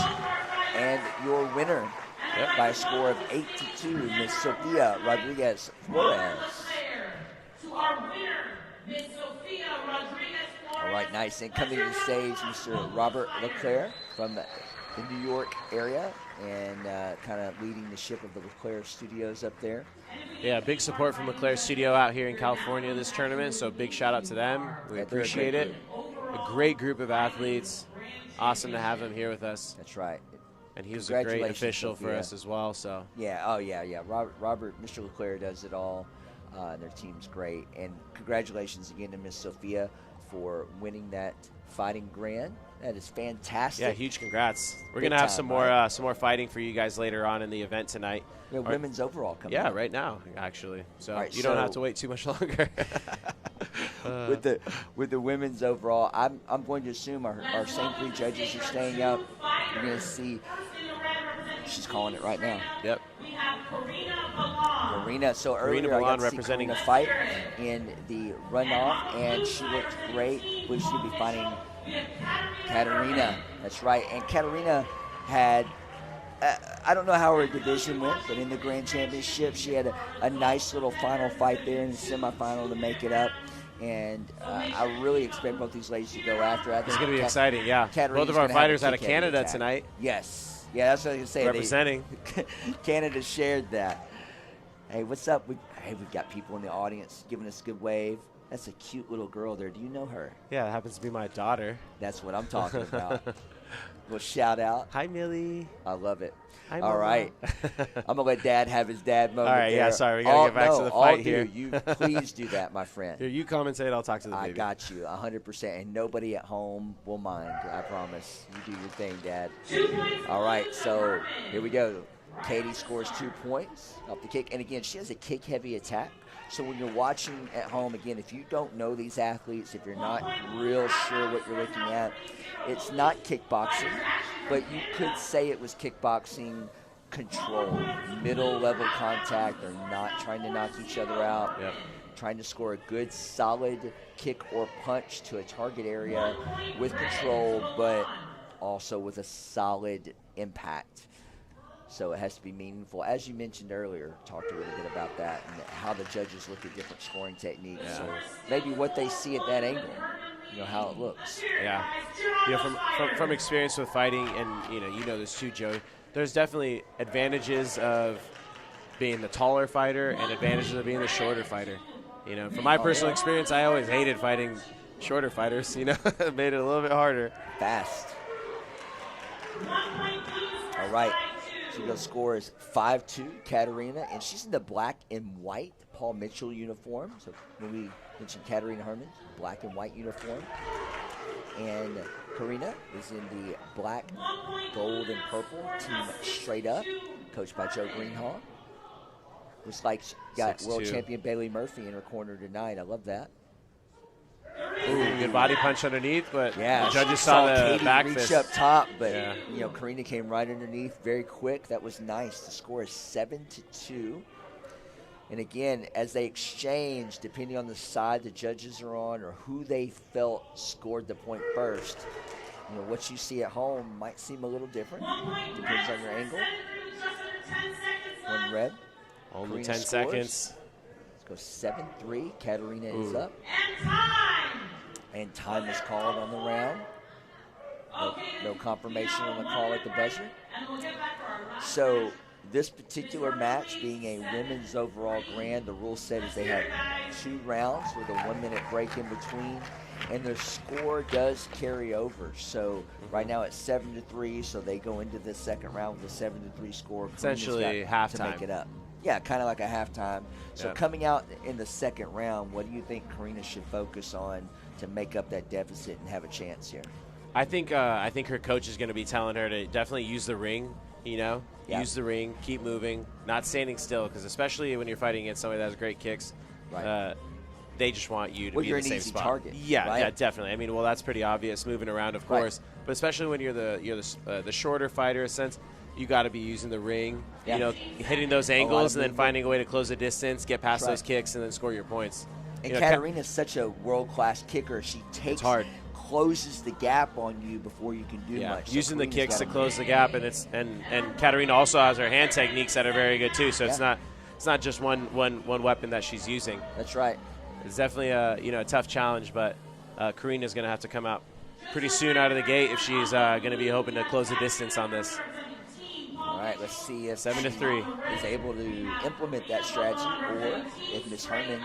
And your winner by a score of 8-2, Miss Sophia Rodriguez Flores. All right, nice. And coming to the stage, Mr. Robert Leclerc from the New York area and kind of leading the ship of the Leclerc Studios up there. Yeah, big support from Leclerc Studio out here in California this tournament, so big shout out to them. We appreciate it. A great group of athletes. Awesome to have them here with us. That's right. And he was a great official for us as well. So yeah, Robert, Mr. Leclerc does it all, and their team's great. And congratulations again to Miss Sophia for winning that fighting grand. That is fantastic. Yeah, huge congrats. We're Big gonna have time, some right? more fighting for you guys later on in the event tonight. We have women's overall coming Yeah, up. right now actually. So Right, you don't have so- to wait too much longer. With the women's overall, I'm going to assume our same 3 judges are staying up. You're going to see, she's calling it right now. Yep. Karina, so Karina earlier I Milan got to see representing- Karina fight in the runoff, and she looked great. Believe she'll be fighting Katarina. That's right, and Katarina had, I don't know how her division went, but in the Grand Championship, she had a nice little final fight there in the semifinal to make it up. And I really expect both these ladies to go after it. It's going to be exciting, yeah. Katarina's Both of our gonna have a fighters out of kick-heavy Canada attack. tonight. Yes. Yeah, that's what I was going to say. Representing. Canada shared that. Hey, what's up? We've got people in the audience giving us a good wave. That's a cute little girl there. Do you know her? Yeah, it happens to be my daughter. That's what I'm talking about. Well, shout out. Hi, Millie. I love it. Hi, All Mama. right. I'm going to let Dad have his dad moment. All right, yeah, there. sorry, we gotta get back to the fight all here. You please do that, my friend. Here, you commentate. I'll talk to the I baby. got you 100%, and nobody at home will mind. I promise. You do your thing, Dad. All right, so here we go. Katie scores 2 points off the kick, and again, she has a kick-heavy attack. So when you're watching at home, again, if you don't know these athletes, if you're not real sure what you're looking at, it's not kickboxing, but you could say it was kickboxing control, middle-level contact. They're not trying to knock each other out. Yep. Trying to score a good, solid kick or punch to a target area with control, but also with a solid impact. So it has to be meaningful. As you mentioned earlier, talked a little bit about that and how the judges look at different scoring techniques. Yeah. So maybe what they see at that angle, how it looks. Yeah. From experience with fighting, and you know this too, Joey, there's definitely advantages of being the taller fighter and advantages of being the shorter fighter. From my personal experience, I always hated fighting shorter fighters. It made it a little bit harder. Fast. All right. So score is 5-2, Katarina, and she's in the black and white Paul Mitchell uniform. So when we mentioned Katarina Herman, black and white uniform. And Karina is in the black, gold, and purple team straight up, coached by Joe Greenhall. Looks like she got 6'2". world champion Bailey Murphy in her corner tonight. I love that. Ooh, good body punch underneath, but Yeah, the judges she saw the Katie back reach fist. up top, but Yeah. Karina came right underneath, very quick. That was nice. The score is 7-2. And again, as they exchange, depending on the side the judges are on or who they felt scored the point first, what you see at home might seem a little different. Depends on your angle. One red. Only Karina 10 scores. seconds. Let's go 7-3. Katarina is Ooh. up. And time is called on the round. No confirmation on the call at the buzzer. So this particular match being a women's overall grand, the rule set is they have 2 rounds with a 1-minute break in between, and their score does carry over. So right now it's 7-3, so they go into the second round with a 7-3 score. Essentially Karina's got to halftime. make it up. Yeah, kind of like a halftime. So Yep. coming out in the second round, what do you think Karina should focus on to make up that deficit and have a chance here? I think her coach is going to be telling her to definitely use the ring. Yeah. Use the ring, keep moving, not standing still, because especially when you're fighting against somebody that has great kicks, Right. they just want you to Well, be you're in the an same easy spot. target, Yeah, right? yeah, definitely. I mean, well, that's pretty obvious, moving around, of Right. course, but especially when you're the shorter fighter, in a sense, you got to be using the ring. Yeah. Hitting those of angles and then movement. finding a way to close the distance, get past That's those right. kicks, and then score your points. And You know, Katarina's such a world-class kicker. She takes hard. closes the gap on you before you can do much. So using the Karina's kicks to gotta close the gap, and Katarina also has her hand techniques that are very good too. So it's Yeah. not just one weapon that she's using. That's right. It's definitely a tough challenge, but Karina's going to have to come out pretty soon out of the gate if she's going to be hoping to close the distance on this. All right, let's see if 7-3 she is able to implement that strategy, or if Miss Herman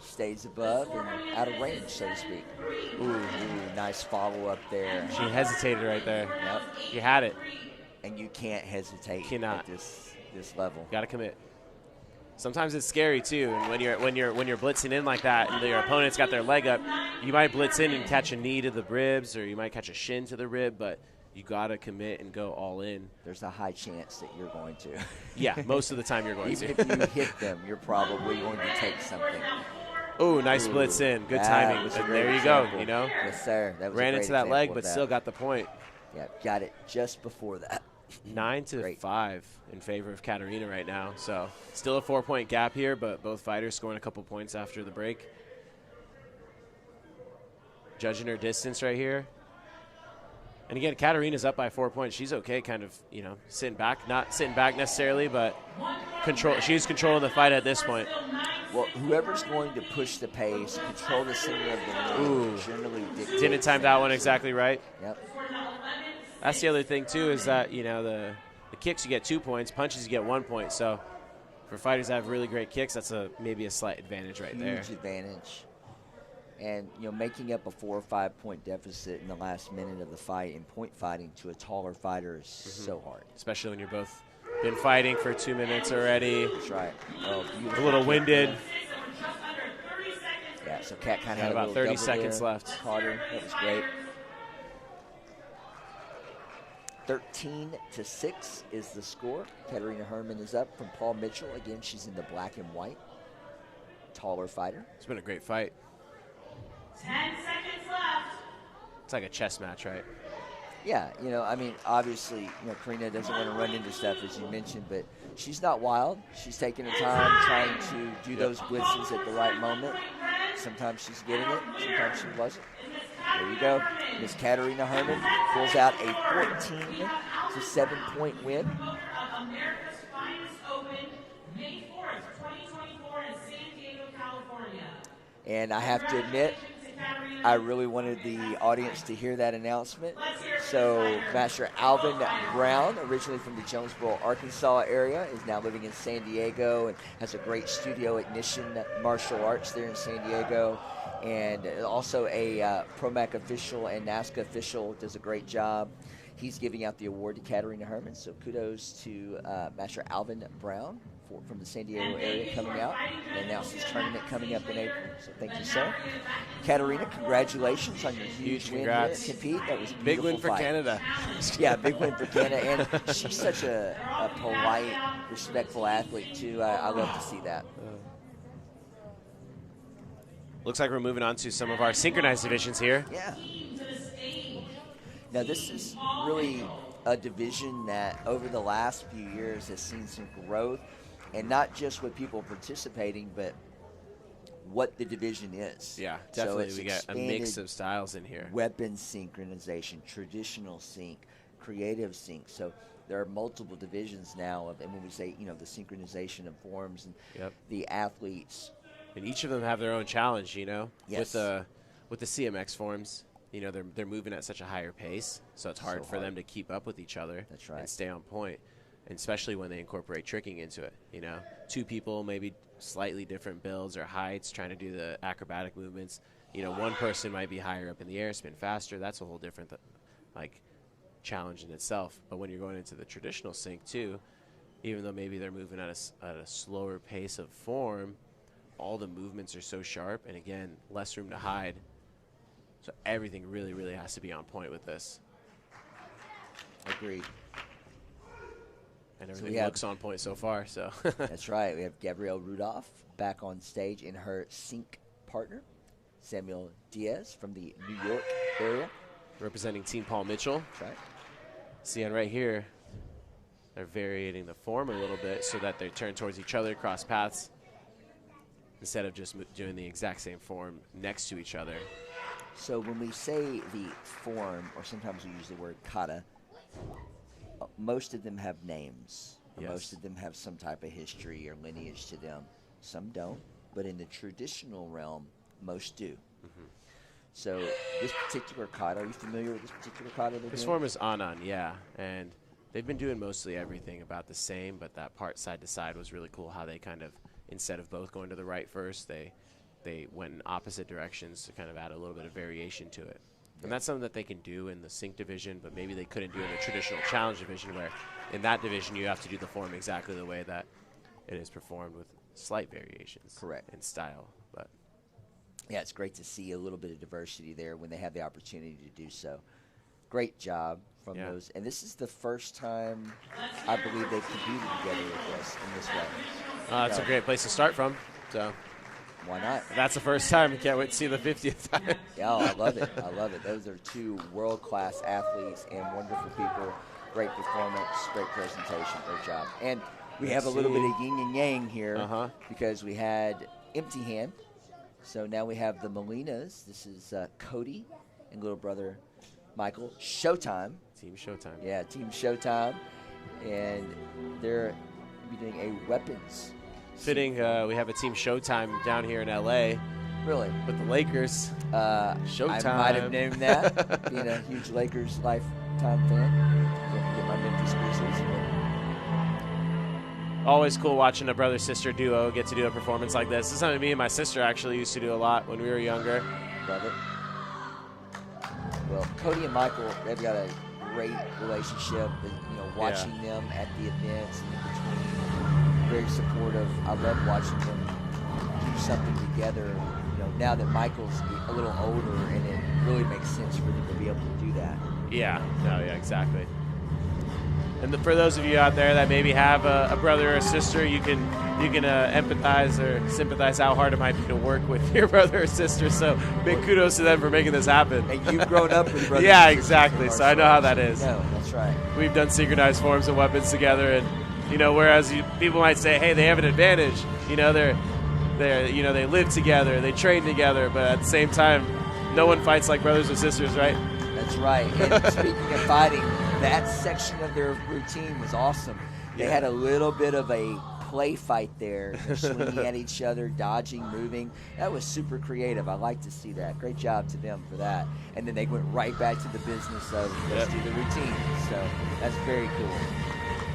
stays above and out of range, so to speak. Ooh, nice follow-up there. She hesitated right there. Yep. You had it. And you can't hesitate Cannot. at this level. Got to commit. sometimes it's scary too. And when you're blitzing in like that, and your opponent's got their leg up, you might blitz in and catch a knee to the ribs, or you might catch a shin to the rib, but you gotta commit and go all in. There's a high chance that you're going to. Yeah, most of the time you're going Even to. if you hit them, you're probably going to take something. Oh, nice blitz in. Good timing. And there you go, you know. Yes, sir. That was Ran a great into that leg, example but of still got the point. Yeah, got it just before that. 9-5 in favor of Katarina right now. So still a 4-point gap here, but both fighters scoring a couple points after the break. Judging her distance right here. And again, Katarina's up by 4 points. She's okay, kind of, you know, sitting back. Not sitting back necessarily, but she's controlling the fight at this point. Well, whoever's going to push the pace, control the center of the ring, generally dictates. Didn't time that one exactly right. Yep. That's the other thing, too, is that, you know, the kicks you get 2 points, punches you get 1 point. So for fighters that have really great kicks, that's maybe a slight advantage right there. Huge advantage. And, you know, making up a 4 or 5 point deficit in the last minute of the fight in point fighting to a taller fighter is so hard. Especially when you're both been fighting for 2 minutes already. That's right. Oh, a little winded. Yeah, so Kat kind of had about 30 seconds left. Caught her. That was great. 13-6 is the score. Katarina Herman is up from Paul Mitchell. Again, she's in the black and white. Taller fighter. It's been a great fight. 10 seconds left. It's like a chess match, right? Yeah, you know, I mean, obviously, you know, Karina doesn't want to run into stuff, as you mentioned, but she's not wild. She's taking her time, trying to do those blitzes at the right moment. Sometimes she's getting it, sometimes she wasn't. There you go. Miss Katarina Herman pulls out a 14-7 point win. America's Finest Open, May 4th, 2024 in San Diego, California. And I have to admit, I really wanted the audience to hear that announcement. So Master Alvin Brown, originally from the Jonesboro, Arkansas area, is now living in San Diego and has a great studio, Ignition Martial Arts, there in San Diego. And also a ProMac official and NASCA official, does a great job. He's giving out the award to Katarina Herman, so kudos to Master Alvin Brown from the San Diego area coming out and announce his tournament coming up in April. So thank you, sir. Katarina, congratulations on your huge win here at Compete. That was a big win for fight. Canada. Yeah, big win for Canada. And she's such a polite, respectful athlete, too. I love to see that. Looks like we're moving on to some of our synchronized divisions here. Yeah. Now, this is really a division that over the last few years has seen some growth, and not just with people participating, but what the division is. Yeah, definitely. So we got a mix of styles in here. Weapon synchronization, traditional sync, creative sync. So there are multiple divisions now of, and when we say, you know, the synchronization of forms and the athletes. And each of them have their own challenge, you know. Yes. With the CMX forms, you know, they're moving at such a higher pace, so it's hard for them to keep up with each other. That's right. And stay on point, and especially when they incorporate tricking into it. You know, two people, maybe slightly different builds or heights, trying to do the acrobatic movements. You know, one person might be higher up in the air, spin faster. That's a whole different, challenge in itself. But when you're going into the traditional sync too, even though maybe they're moving at a slower pace of form, all the movements are so sharp, and again, less room to hide. So everything really, really has to be on point with this. Agreed. And everything looks on point so far. So That's right. We have Gabrielle Rudolph back on stage in her sync partner, Samuel Diaz from the New York area. Representing Team Paul Mitchell. That's right. See, and right here, they're varying the form a little bit so that they turn towards each other, cross paths, instead of just doing the exact same form next to each other. So when we say the form, or sometimes we use the word kata, most of them have names. Yes. Most of them have some type of history or lineage to them. Some don't, but in the traditional realm, most do. Mm-hmm. So this particular kata, are you familiar with this particular kata? This form is Anan, yeah, and they've been doing mostly everything about the same, but that part side to side was really cool, how they kind of, instead of both going to the right first, they went in opposite directions to kind of add a little bit of variation to it. And that's something that they can do in the sync division, but maybe they couldn't do in the traditional challenge division, where in that division you have to do the form exactly the way that it is performed with slight variations. Correct. In style, but yeah, it's great to see a little bit of diversity there when they have the opportunity to do so. Great job from those. And this is the first time I believe they've competed together with us in this way. That's a great place to start from. So why not? If that's the first time. We can't wait to see the 50th time. Yeah, I love it. I love it. Those are two world-class athletes and wonderful people. Great performance, great presentation, great job. And we have a little bit of yin and yang here because we had empty hand. So now we have the Molinas. This is Cody and little brother Michael. Showtime. Team Showtime. Yeah, Team Showtime. And they're doing a weapons. Fitting, we have a Team Showtime down here in L.A. Really? With the Lakers. Showtime. I might have named that, being a huge Lakers lifetime fan. Get my Memphis Grizzlies. Always cool watching a brother-sister duo get to do a performance like this. This is something me and my sister actually used to do a lot when we were younger. Love it. Well, Cody and Michael, they've got a great relationship. Watching them at the events and in between, very supportive. I love watching them do something together. Now that Michael's a little older, and it really makes sense for them to be able to do that. Yeah. No. Yeah. Exactly. And for those of you out there that maybe have a brother or a sister, you can empathize or sympathize how hard it might be to work with your brother or sister. So big kudos to them for making this happen. And you've grown up with brothers. Yeah, exactly. So I know how that is. No, that's right. We've done synchronized forms and weapons together, and whereas people might say, hey, they have an advantage. They live together, they train together, but at the same time, no one fights like brothers and sisters, right? That's right. And speaking of fighting, that section of their routine was awesome. They had a little bit of a play fight there. They're swinging at each other, dodging, moving. That was super creative. I like to see that. Great job to them for that. And then they went right back to the business of let's do the routine. So that's very cool.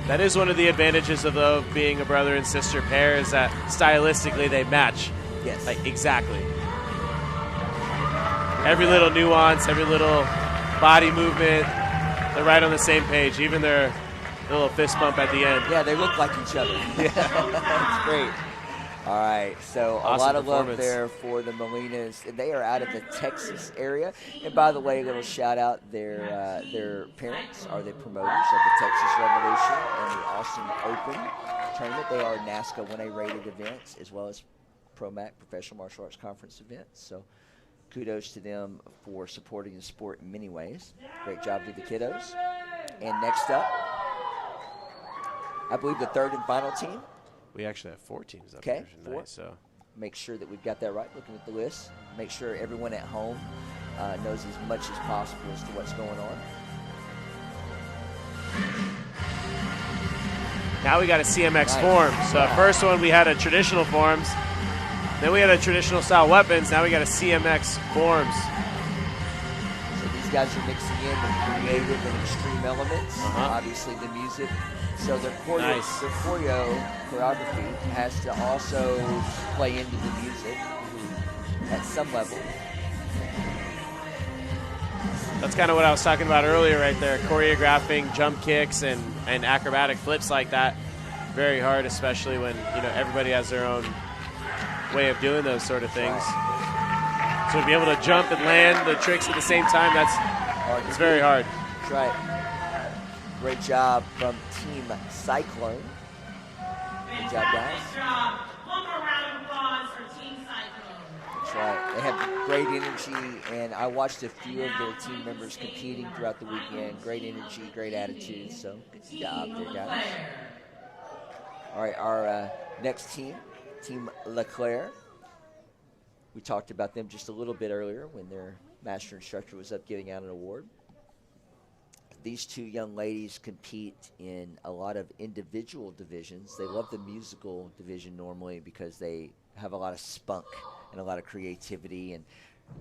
That is one of the advantages of being a brother and sister pair is that stylistically they match. Yes. Like exactly. Every little nuance, every little body movement, they're right on the same page. Even their little fist bump at the end. Yeah, they look like each other. Yeah. That's great. All right, so awesome a lot of love there for the Molinas. They are out of the Texas area. And by the way, a little shout out, their parents are the promoters of the Texas Revolution and the Austin Open tournament. They are NASCA 1A rated events as well as ProMac, Professional Martial Arts Conference events. So kudos to them for supporting the sport in many ways. Great job to the kiddos. And next up, I believe the third and final team. We actually have 4 teams up here tonight, so make sure that we've got that right. Looking at the list, make sure everyone at home knows as much as possible as to what's going on. Now we got a CMX form. So first one we had a traditional forms, then we had a traditional style weapons. Now we got a CMX forms. So these guys are mixing in the creative and extreme elements. Obviously the music. So their choreography has to also play into the music at some level. That's kind of what I was talking about earlier right there. Choreographing jump kicks and acrobatic flips like that. Very hard, especially when everybody has their own way of doing those sort of things. So to be able to jump and land the tricks at the same time, it's very hard. That's right. Great job from Team Cyclone. Good job, guys. One more round of applause for Team Cyclone. That's right. They have great energy, and I watched a few of their team members competing throughout the weekend. Great energy, great attitude. So good job there, guys. All right, our next team, Team LeClaire. We talked about them just a little bit earlier when their master instructor was up giving out an award. These two young ladies compete in a lot of individual divisions. They love the musical division normally because they have a lot of spunk and a lot of creativity and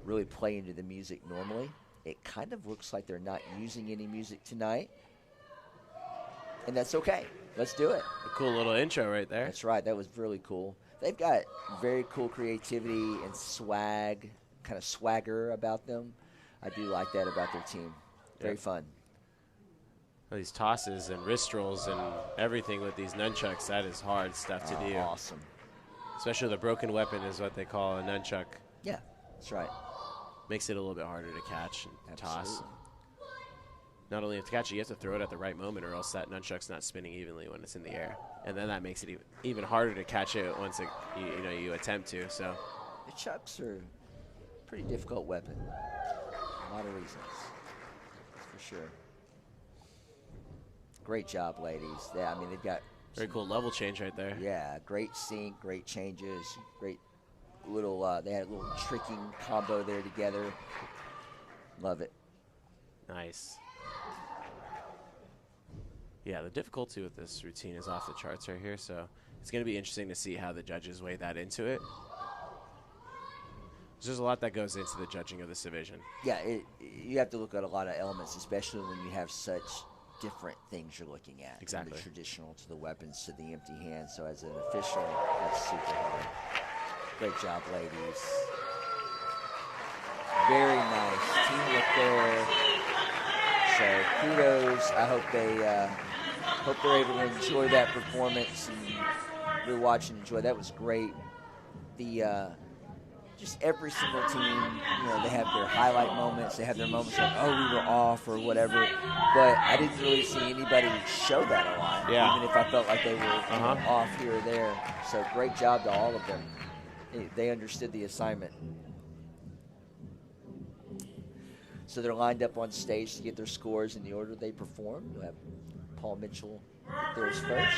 really play into the music normally. It kind of looks like they're not using any music tonight, and that's okay. Let's do it. A cool little intro right there. That's right. That was really cool. They've got very cool creativity and swag, kind of swagger about them. I do like that about their team. Very fun. These tosses and wrist rolls and everything with these nunchucks, that is hard stuff to do. Awesome. especially the broken weapon is what they call a nunchuck. Yeah, that's right. Makes it a little bit harder to catch and toss. Absolutely. Not only to catch it, you have to throw it at the right moment, or else that nunchuck's not spinning evenly when it's in the air, and then that makes it even harder to catch it once you attempt to. So The chucks are a pretty difficult weapon. A lot of reasons, for sure. Great job, ladies. Yeah, I mean, they've got very cool level change right there. Yeah, great sync, great changes, great little. They had a little tricking combo there together. Love it. Nice. Yeah, the difficulty with this routine is off the charts right here, so it's going to be interesting to see how the judges weigh that into it. There's a lot that goes into the judging of this division. Yeah, you have to look at a lot of elements, especially when you have such different things you're looking at. Exactly. From the traditional to the weapons to the empty hand. So as an official, that's super hard. Great job, ladies. Very nice teamwork there. So kudos. I hope they're able to enjoy that performance and we're watching and enjoy. That was great. Just every single team, they have their highlight moments. They have their moments like, oh, we were off or whatever. But I didn't really see anybody show that a lot. Yeah. Even if I felt like they were off here or there. So great job to all of them. They understood the assignment. So they're lined up on stage to get their scores in the order they perform. You'll have Paul Mitchell get theirs first.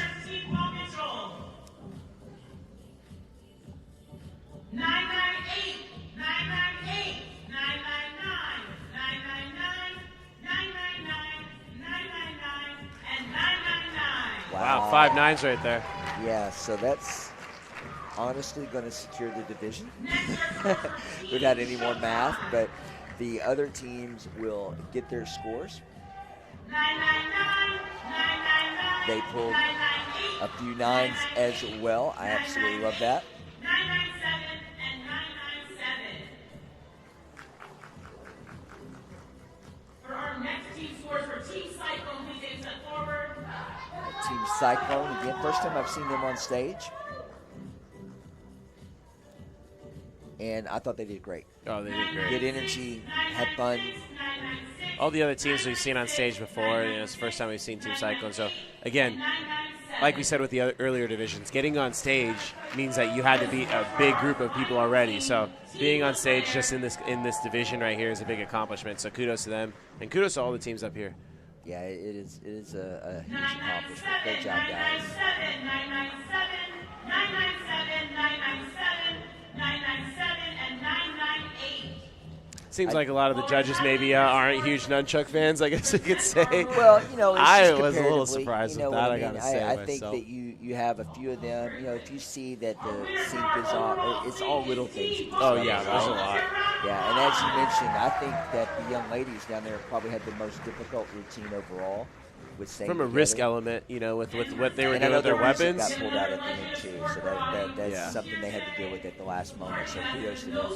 998, 998, 999, 999, 999, 999, and 999. Wow, 5 9s right there. Yeah, so that's honestly going to secure the division without any more math, but the other teams will get their scores. 999, 999, They pulled a few 9s as well. I absolutely love that. 997, and 997. For our next team scores for Team Cyclone, please take a step forward. Team Cyclone, again, first time I've seen them on stage. And I thought they did great. Oh, they did great. Good energy, had fun. All the other teams we've seen on stage before, it's the first time we've seen Team Cyclone. So, again, like we said with the earlier divisions, getting on stage means that you had to beat a big group of people already. So being on stage just in this division right here is a big accomplishment. So kudos to them, and kudos to all the teams up here. Yeah, it is a huge accomplishment. Great job, guys. 997, 997, 997, 997, and 998. Seems like a lot of the judges maybe aren't huge nunchuck fans, I guess you could say. Well, it's I just was a little comparatively, surprised with what that, I I mean? gotta say I think myself. that you have a few of them. If you see that the sync is off, it's all little things. that you Oh, discover, yeah, there's a right? lot. Yeah, and as you mentioned, I think that the young ladies down there probably had the most difficult routine overall with staying From a together. risk element, with what they were And I doing know with their music weapons. got pulled out at the end too, so that's Yeah. something they had to deal with at the last moment. So kudos to them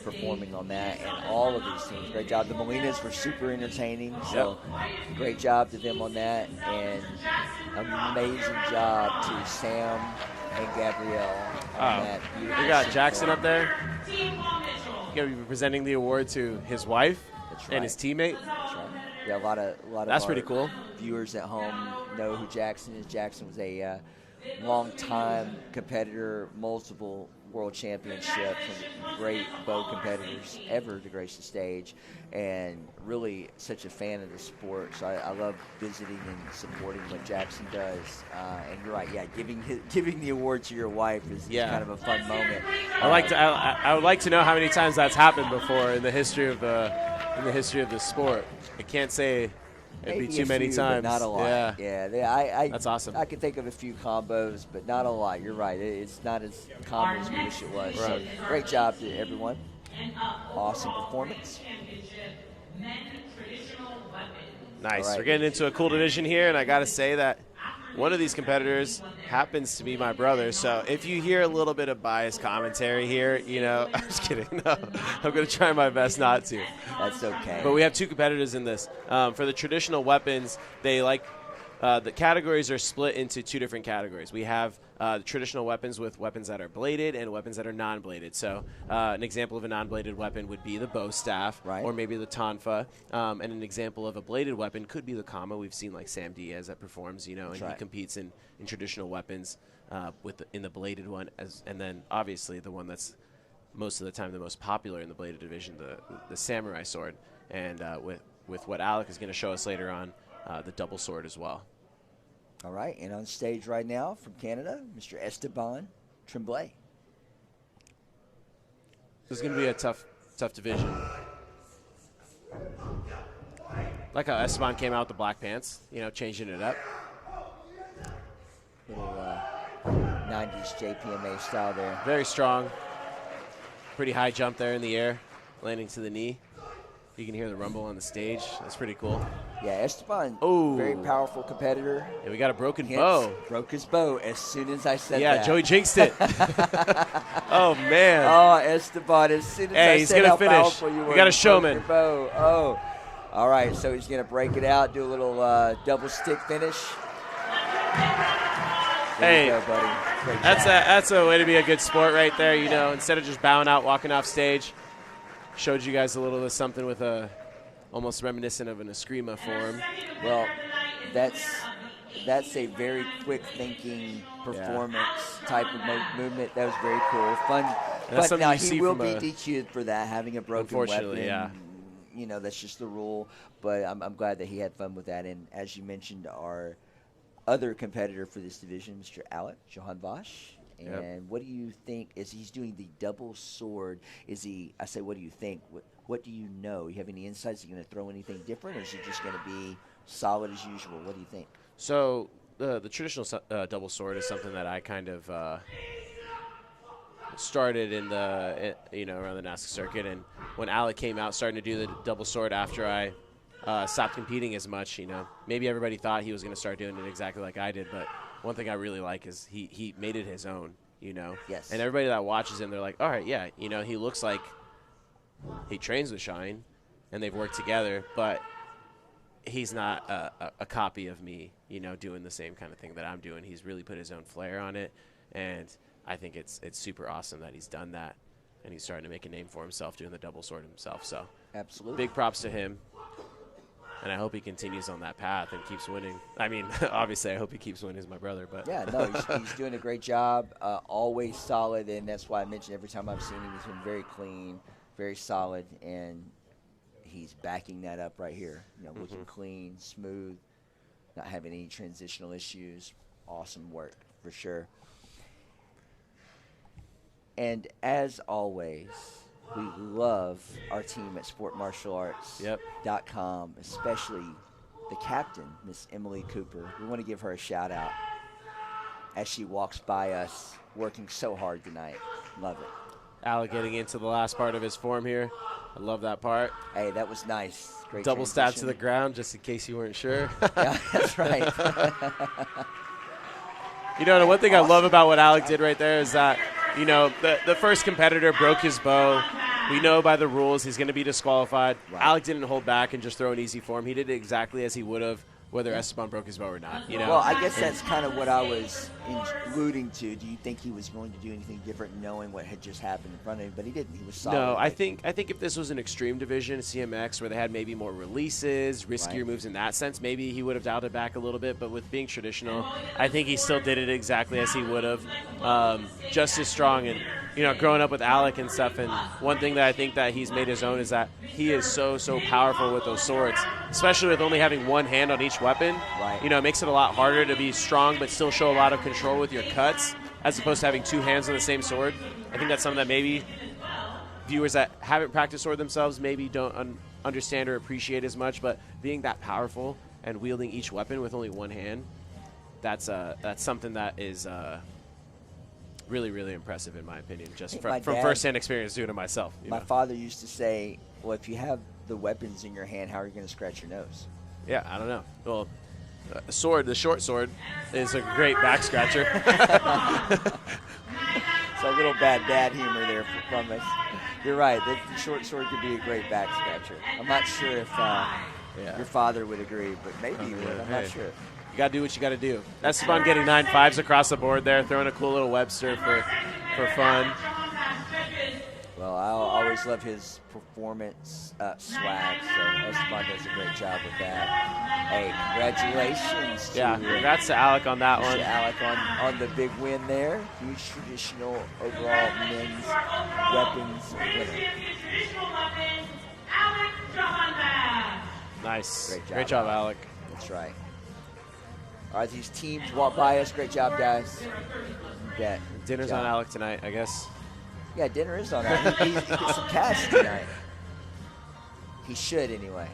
for performing on that, and all of these teams. Great job. The Molinas were super entertaining, so great job to them on that, and amazing job to Sam and Gabrielle on that. We beautiful got sync Jackson form. up there. Going to be presenting the award to his wife That's and his right. teammate. That's right. Yeah, a lot of That's our pretty cool. viewers at home know who Jackson is. Jackson was a long-time competitor, multiple world championships, and great bow competitors ever to grace the stage, and really such a fan of the sport. So I love visiting and supporting what Jackson does. And you're right, yeah, giving the award to your wife is kind of a fun moment. I would like to know how many times that's happened before in the history of the sport. I can't say it'd be Maybe too a many few, but times. not a lot. Yeah. That's awesome. I can think of a few combos, but not a lot. You're right. It's not as common as we wish it was. So Right. great job to everyone. Awesome performance. Nice. All right. We're getting into a cool division here, and I got to say that one of these competitors happens to be my brother. So if you hear a little bit of biased commentary here, I'm just kidding. No, I'm going to try my best not to. That's okay. But we have two competitors in this. For the traditional weapons, they like the categories are split into two different categories. We have the traditional weapons with weapons that are bladed and weapons that are non-bladed. So an example of a non-bladed weapon would be the bow staff, right, or maybe the tonfa. And an example of a bladed weapon could be the kama. We've seen like Sam Diaz that performs, and right, he competes in traditional weapons in the bladed one. And then obviously the one that's most of the time the most popular in the bladed division, the samurai sword. And with what Alec is going to show us later on, the double sword as well. All right, and on stage right now from Canada, Mr. Esteban Tremblay. This is going to be a tough division. Like how Esteban came out with the black pants, changing it up. Little 90s JPMA style there. Very strong. Pretty high jump there in the air, landing to the knee. You can hear the rumble on the stage. That's pretty cool. Yeah, Esteban, Ooh. very powerful competitor. Yeah, we got a broken Hence, bow. Broke his bow as soon as I said that. Yeah, Joey jinxed it. Oh, man. Oh, Esteban, as soon as I he's said gonna how finish. powerful you were. We got a you showman. broke your bow. Oh. All right, so he's going to break it out, do a little double stick finish. There you go, buddy. Great job. That's a way to be a good sport right there, instead of just bowing out, walking off stage. Showed you guys a little of something with almost reminiscent of an Eskrima form. Well, that's a very quick thinking performance type of movement. That was very cool, fun. That's But now you see he will from be DQ'd for that, having a broken unfortunately, weapon. Yeah. That's just the rule. But I'm glad that he had fun with that. And as you mentioned, our other competitor for this division, Mr. Alec Johan Vosh. And what do you think as he's doing the double sword? I say, what do you think? What do you know? You have any insights? Are you going to throw anything different, or is he just going to be solid as usual? What do you think? So the traditional double sword is something that I kind of started in around the NASCAR circuit, and when Alec came out starting to do the double sword after I stopped competing as much, maybe everybody thought he was going to start doing it exactly like I did, but one thing I really like is he made it his own, Yes. And everybody that watches him, they're like, all right, yeah, he looks like he trains with Shine, and they've worked together, but he's not a copy of me, doing the same kind of thing that I'm doing. He's really put his own flair on it, and I think it's super awesome that he's done that, and he's starting to make a name for himself doing the double sword himself. So Absolutely. big props to him, and I hope he continues on that path and keeps winning. I mean, obviously, I hope he keeps winning as my brother. But Yeah, no, he's doing a great job, always solid, and that's why I mentioned every time I've seen him, he's been very clean, very solid, and he's backing that up right here. Looking clean, smooth, not having any transitional issues. Awesome work, for sure. And as always, we love our team at sportmartialarts.com, especially the captain, Miss Emily Cooper. We want to give her a shout out as she walks by us working so hard tonight. Love it. Alec getting into the last part of his form here. I love that part. Hey, that was nice. Great Double stab to transition. the ground, just in case you weren't sure. Yeah, that's right. The one thing I love about what Alec did right there is that, the first competitor broke his bow. We know by the rules he's going to be disqualified. Right. Alec didn't hold back and just throw an easy form. He did it exactly as he would have, whether Esteban broke his bow or not. Well, I guess that's kind of what I was alluding to. Do you think he was going to do anything different knowing what had just happened in front of him? But he didn't. He was solid. No, I think if this was an extreme division, CMX, where they had maybe more releases, riskier moves in that sense, maybe he would have dialed it back a little bit. But with being traditional, I think he still did it exactly as he would have, just as strong. And growing up with Alec and stuff, and one thing that I think that he's made his own is that he is so powerful with those swords, especially with only having one hand on each weapon. Right. It makes it a lot harder to be strong but still show a lot of control with your cuts, as opposed to having two hands on the same sword. I think that's something that maybe viewers that haven't practiced sword themselves maybe don't understand or appreciate as much, but being that powerful and wielding each weapon with only one hand, that's something that is really, really impressive in my opinion, just from first-hand experience doing it myself. My father used to say, well, if you have the weapons in your hand, how are you going to scratch your nose? Yeah, I don't know. Well, the short sword, is a great back scratcher. So a little bad dad humor there from us. You're right. The short sword could be a great back scratcher. I'm not sure if your father would agree, but maybe he would. I'm not sure. You got to do what you got to do. Esteban getting 9.5s across the board there, throwing a cool little Webster for fun. Well, I always love his performance swag, so Esteban does a great job with that. Hey, congratulations to, congrats to Alec on that one. To Alec on the big win there. Huge traditional overall men's weapons winner. Nice. Great job, Alec. That's right. All right, these teams walk by us. Great job, guys. You bet. Dinner's on Alec tonight, I guess. Yeah, dinner is on Alec. He gets some cash tonight. He should, anyway.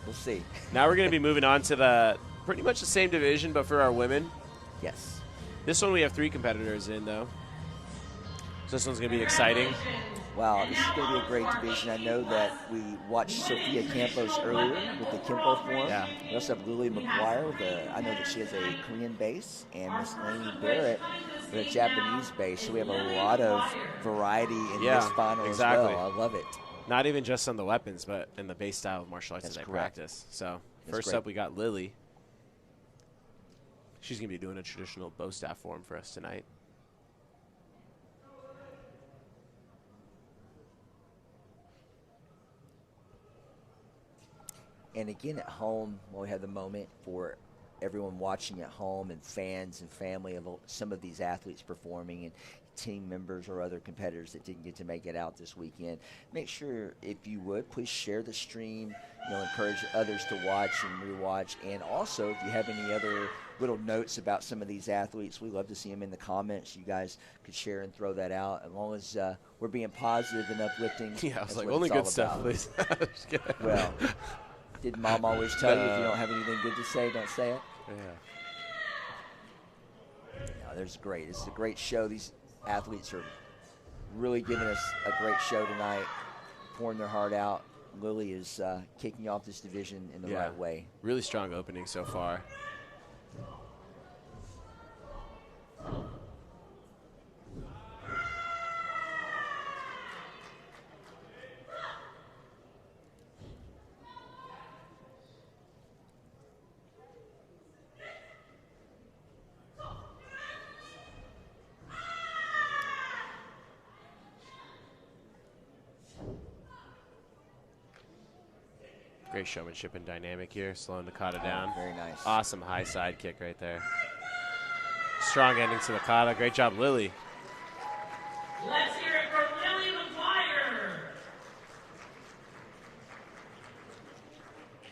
We'll see. Now we're going to be moving on to the pretty much the same division, but for our women. Yes. This one we have 3 competitors in, though. So this one's going to be exciting. Wow, this is going to be a great division. I know that we watched Sophia Campos earlier with the Kimpo form. Yeah. We also have Lily McGuire with I know that she has a Korean base, and Miss Lainey Barrett with a Japanese base. So we have a lot of variety in this final as well. I love it. Not even just on the weapons, but in the base style of martial arts that they practice. So first up, we got Lily. She's going to be doing a traditional bow staff form for us tonight. And again, at home, when we have the moment for everyone watching at home and fans and family of some of these athletes performing and team members or other competitors that didn't get to make it out this weekend, make sure, if you would, please share the stream, encourage others to watch and rewatch. And also, if you have any other little notes about some of these athletes, we love to see them in the comments. You guys could share and throw that out, as long as we're being positive and uplifting. Yeah, I was like, only good stuff, please. Well, did Mom always tell you if you don't have anything good to say, don't say it? Yeah. No, there's great. It's a great show. These athletes are really giving us a great show tonight, pouring their heart out. Lily is kicking off this division in the right way. Really strong opening so far. Great showmanship and dynamic here, slowing the kata down. Very nice. Awesome high side kick right there. Strong ending to the kata. Great job, Lily. Let's hear it for Lily McGuire.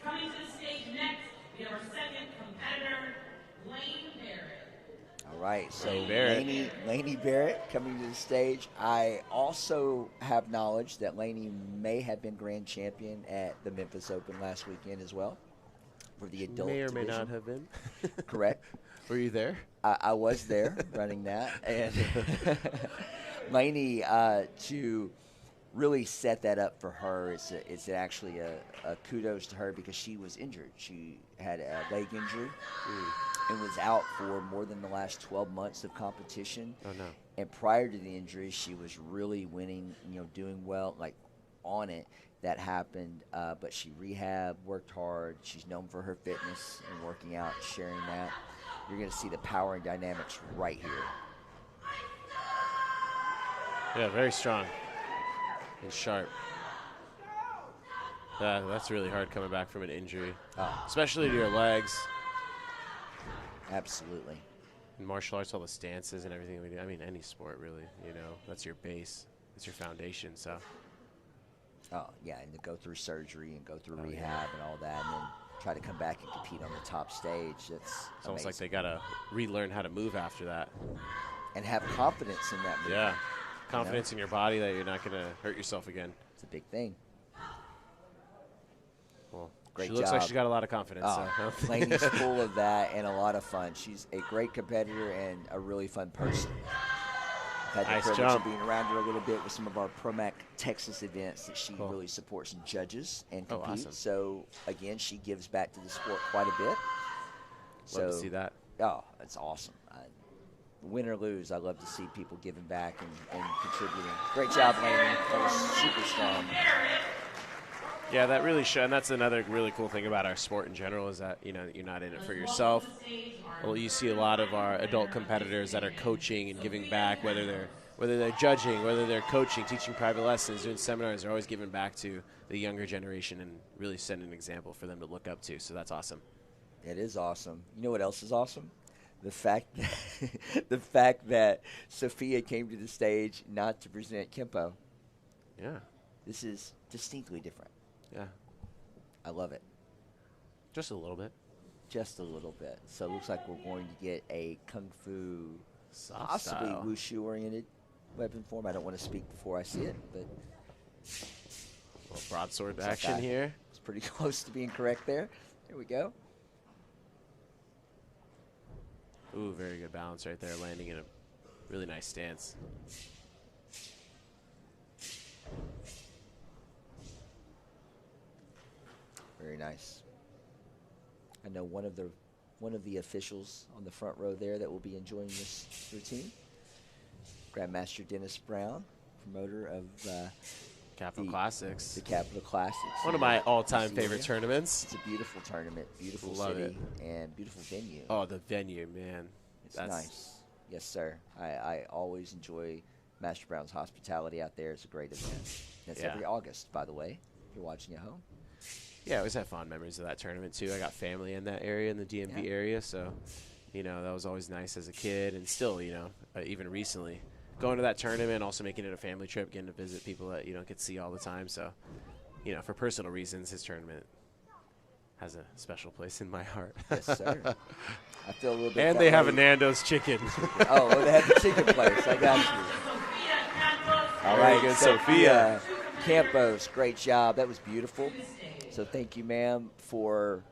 Coming to the stage next, we have our second competitor, Lane Barrett. All right, so Barrett. Lainey Barrett coming to the stage. I also have knowledge that Lainey may have been grand champion at the Memphis Open last weekend as well for the adult May or division. may not have been. Correct. Were you there? I was there running that. And Lainey, to really set that up for her, it's actually a kudos to her, because she was injured. She had a leg injury and was out for more than the last 12 months of competition. Oh, no. And prior to the injury, she was really winning, doing well, like on it. That happened, but she rehabbed, worked hard. She's known for her fitness and working out, sharing that. You're going to see the power and dynamics right here. Yeah, very strong and sharp. That's really hard coming back from an injury, especially to your legs. Absolutely. In martial arts, all the stances and everything we do. I mean, any sport, really. That's your base. It's your foundation. So. Oh, yeah, and to go through surgery and go through rehab and all that, and then try to come back and compete on the top stage. It's almost like they got to relearn how to move after that. And have confidence in that movement. Yeah, confidence in your body that you're not going to hurt yourself again. It's a big thing. Well, great she looks job. like she's got a lot of confidence. Lainey's full of that and a lot of fun. She's a great competitor and a really fun person. I've had the privilege of being around her a little bit with some of our ProMac Texas events that she really supports and judges and competes. Awesome. So, again, she gives back to the sport quite a bit. Love to see that. Oh, it's awesome. Win or lose, I love to see people giving back and contributing. Great job, Lainey. That was super strong. Yeah, that really should, and that's another really cool thing about our sport in general is that you're not in it for yourself. Well, you see a lot of our adult competitors that are coaching and giving back, whether they're judging, whether they're coaching, teaching private lessons, doing seminars. They're always giving back to the younger generation and really setting an example for them to look up to. So that's awesome. It is awesome. You know what else is awesome? The fact that Sophia came to the stage not to present Kempo. Yeah. This is distinctly different. Yeah. I love it. Just a little bit. Just a little bit. So it looks like we're going to get a Kung Fu, Soft possibly style. Wushu-oriented weapon form. I don't want to speak before I see it, but A little broadsword looks like action here. It's pretty close to being correct there. Here we go. Ooh, very good balance right there, landing in a really nice stance. Very nice. I know one of the officials on the front row there that will be enjoying this routine. Grandmaster Dennis Brown, promoter of Capital Classics. the Capital Classics. One of my all-time favorite tournaments. It's a beautiful tournament, beautiful Love city, it. and beautiful venue. Oh, the venue, man. It's nice. Yes, sir. I always enjoy Master Brown's hospitality out there. It's a great event. That's every August, by the way, if you're watching at home. Yeah, I always have fond memories of that tournament, too. I got family in that area, in the DMV area, so, that was always nice as a kid. And still, even recently, going to that tournament, also making it a family trip, getting to visit people that you don't get to see all the time. So, for personal reasons, his tournament has a special place in my heart. Yes, sir. I feel a little bit. And they have a Nando's chicken. Oh, they have the chicken place. I got you. All right, good, Sophia. Campos, great job. That was beautiful. So thank you, ma'am, for,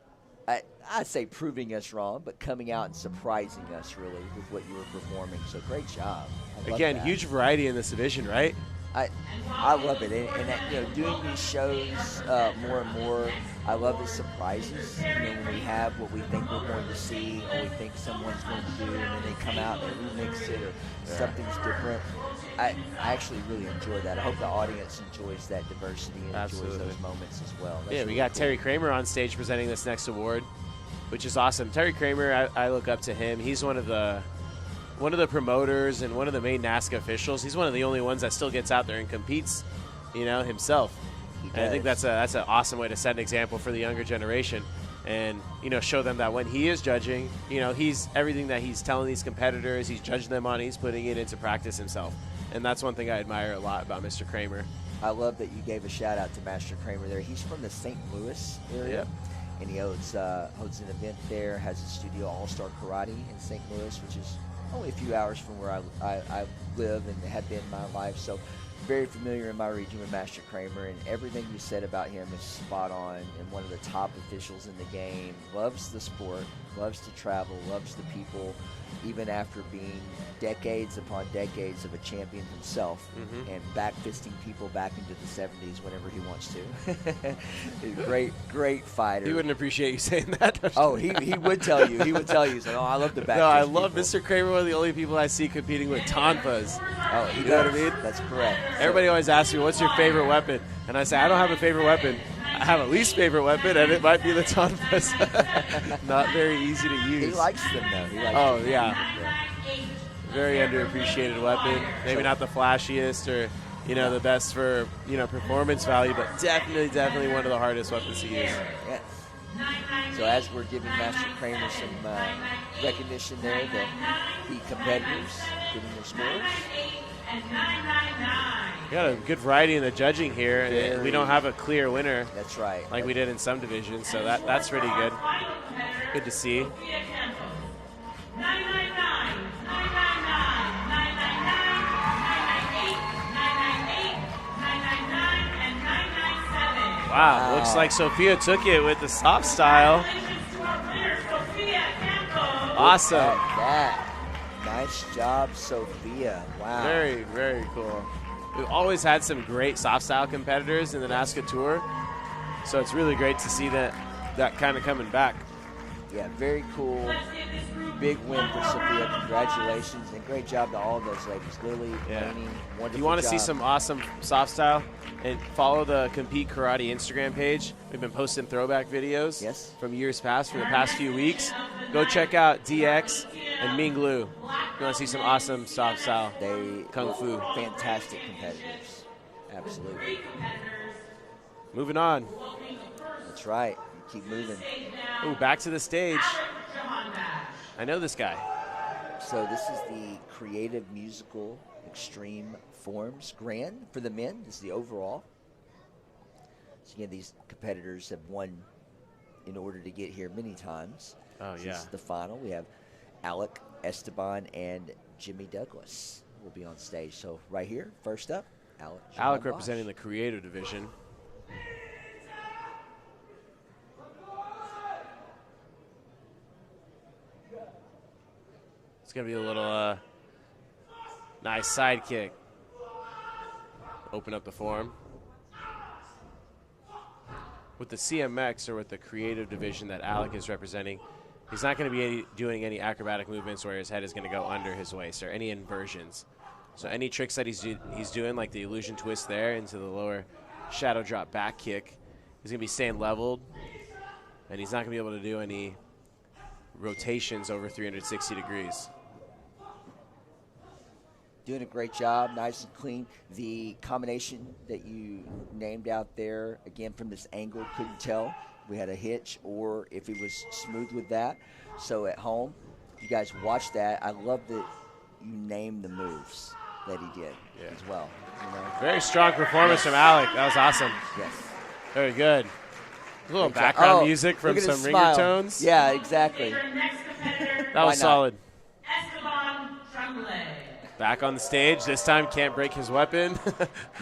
I'd say proving us wrong, but coming out and surprising us, really, with what you were performing. So great job. I love Again, that. huge variety in this division, right? I love it, and that, doing these shows more and more. I love the surprises. When we have what we think we're going to see, or we think someone's going to do, and then they come out and remix it, or something's different. I actually really enjoy that. I hope the audience enjoys that diversity and Absolutely. enjoys those moments as well. That's We really got cool. Terry Kramer on stage presenting this next award, which is awesome. Terry Kramer, I look up to him. He's one of the promoters and one of the main NASCA officials. He's one of the only ones that still gets out there and competes, himself. And I think that's an awesome way to set an example for the younger generation, and show them that when he is judging, he's everything that he's telling these competitors, he's judging them on, he's putting it into practice himself. And that's one thing I admire a lot about Mr. Kramer. I love that you gave a shout out to Master Kramer there. He's from the St. Louis area. And he holds an event there, has a studio, All-Star Karate in St. Louis, which is only a few hours from where I live and have been my life. So very familiar in my region with Master Kramer, and everything you said about him is spot on, and one of the top officials in the game. Loves the sport, loves to travel, loves the people, even after being decades upon decades of a champion himself, and back-fisting people back into the 70s whenever he wants to. Great fighter. He wouldn't appreciate you saying that. Oh, he would tell you. He would tell you. He's like, I love the back. No, I love Mr. Kramer. One of the only people I see competing with tonfas. Oh, he know what I mean? That's correct. Everybody always asks me, what's your favorite weapon? And I say, I don't have a favorite weapon. I have a least favorite weapon, and it might be the tonfas. Not very easy to use. He likes them, though. He likes them. Yeah. Very underappreciated weapon. Maybe not the flashiest or, the best for, performance value, but definitely one of the hardest weapons to use. Yes. So as we're giving Master Kramer some recognition there, the competitors getting their scores. We got a good variety in the judging here, and we don't have a clear winner. That's right. Like we did in some divisions, so that's really good. Good to see. Wow, looks like Sophia took it with the soft style. Awesome. That. Nice job, Sophia. Wow. Very, very cool. We've always had some great soft style competitors in the NASCA Tour, so it's really great to see that kind of coming back. Yeah, very cool. Big win for Sophia. Congratulations, and great job to all those ladies. Lily, Yeah. Lainey, wonderful If you want to see job. some awesome soft style, and follow the Compete Karate Instagram page. We've been posting throwback videos Yes. from years past for the past few weeks. Go check out DX and Ming Lu. You want to see some awesome soft style They Kung were Fu. fantastic competitors. Absolutely. Moving on. That's right. Keep moving. Ooh, back to the stage. I know this guy. So this is the Creative Musical Extreme Forms Grand for the men. This is the overall. So again, these competitors have won in order to get here many times. Oh, This yeah. is the final. We have Alec, Esteban, and Jimmy Douglas will be on stage. So right here, first up, Alec. Alec representing the creative division. It's going to be a little nice side kick. Open up the form. With the CMX, or with the creative division that Alec is representing, he's not going to be doing any acrobatic movements where his head is going to go under his waist, or any inversions. So any tricks that he's doing, like the illusion twist there into the lower shadow drop back kick, he's going to be staying leveled, and he's not going to be able to do any rotations over 360 degrees. Doing a great job, nice and clean. The combination that you named out there, again, from this angle, couldn't tell we had a hitch or if he was smooth with that. So at home, you guys watch that. I love that you named the moves that he did as well. You know? Very strong performance from Alec. That was awesome. Yes. Very good. A little Great job. background Oh, music from look at his some ringer smile. tones. Yeah, exactly. That Why was not? solid. Esteban Tremblay. Back on the stage. This time can't break his weapon.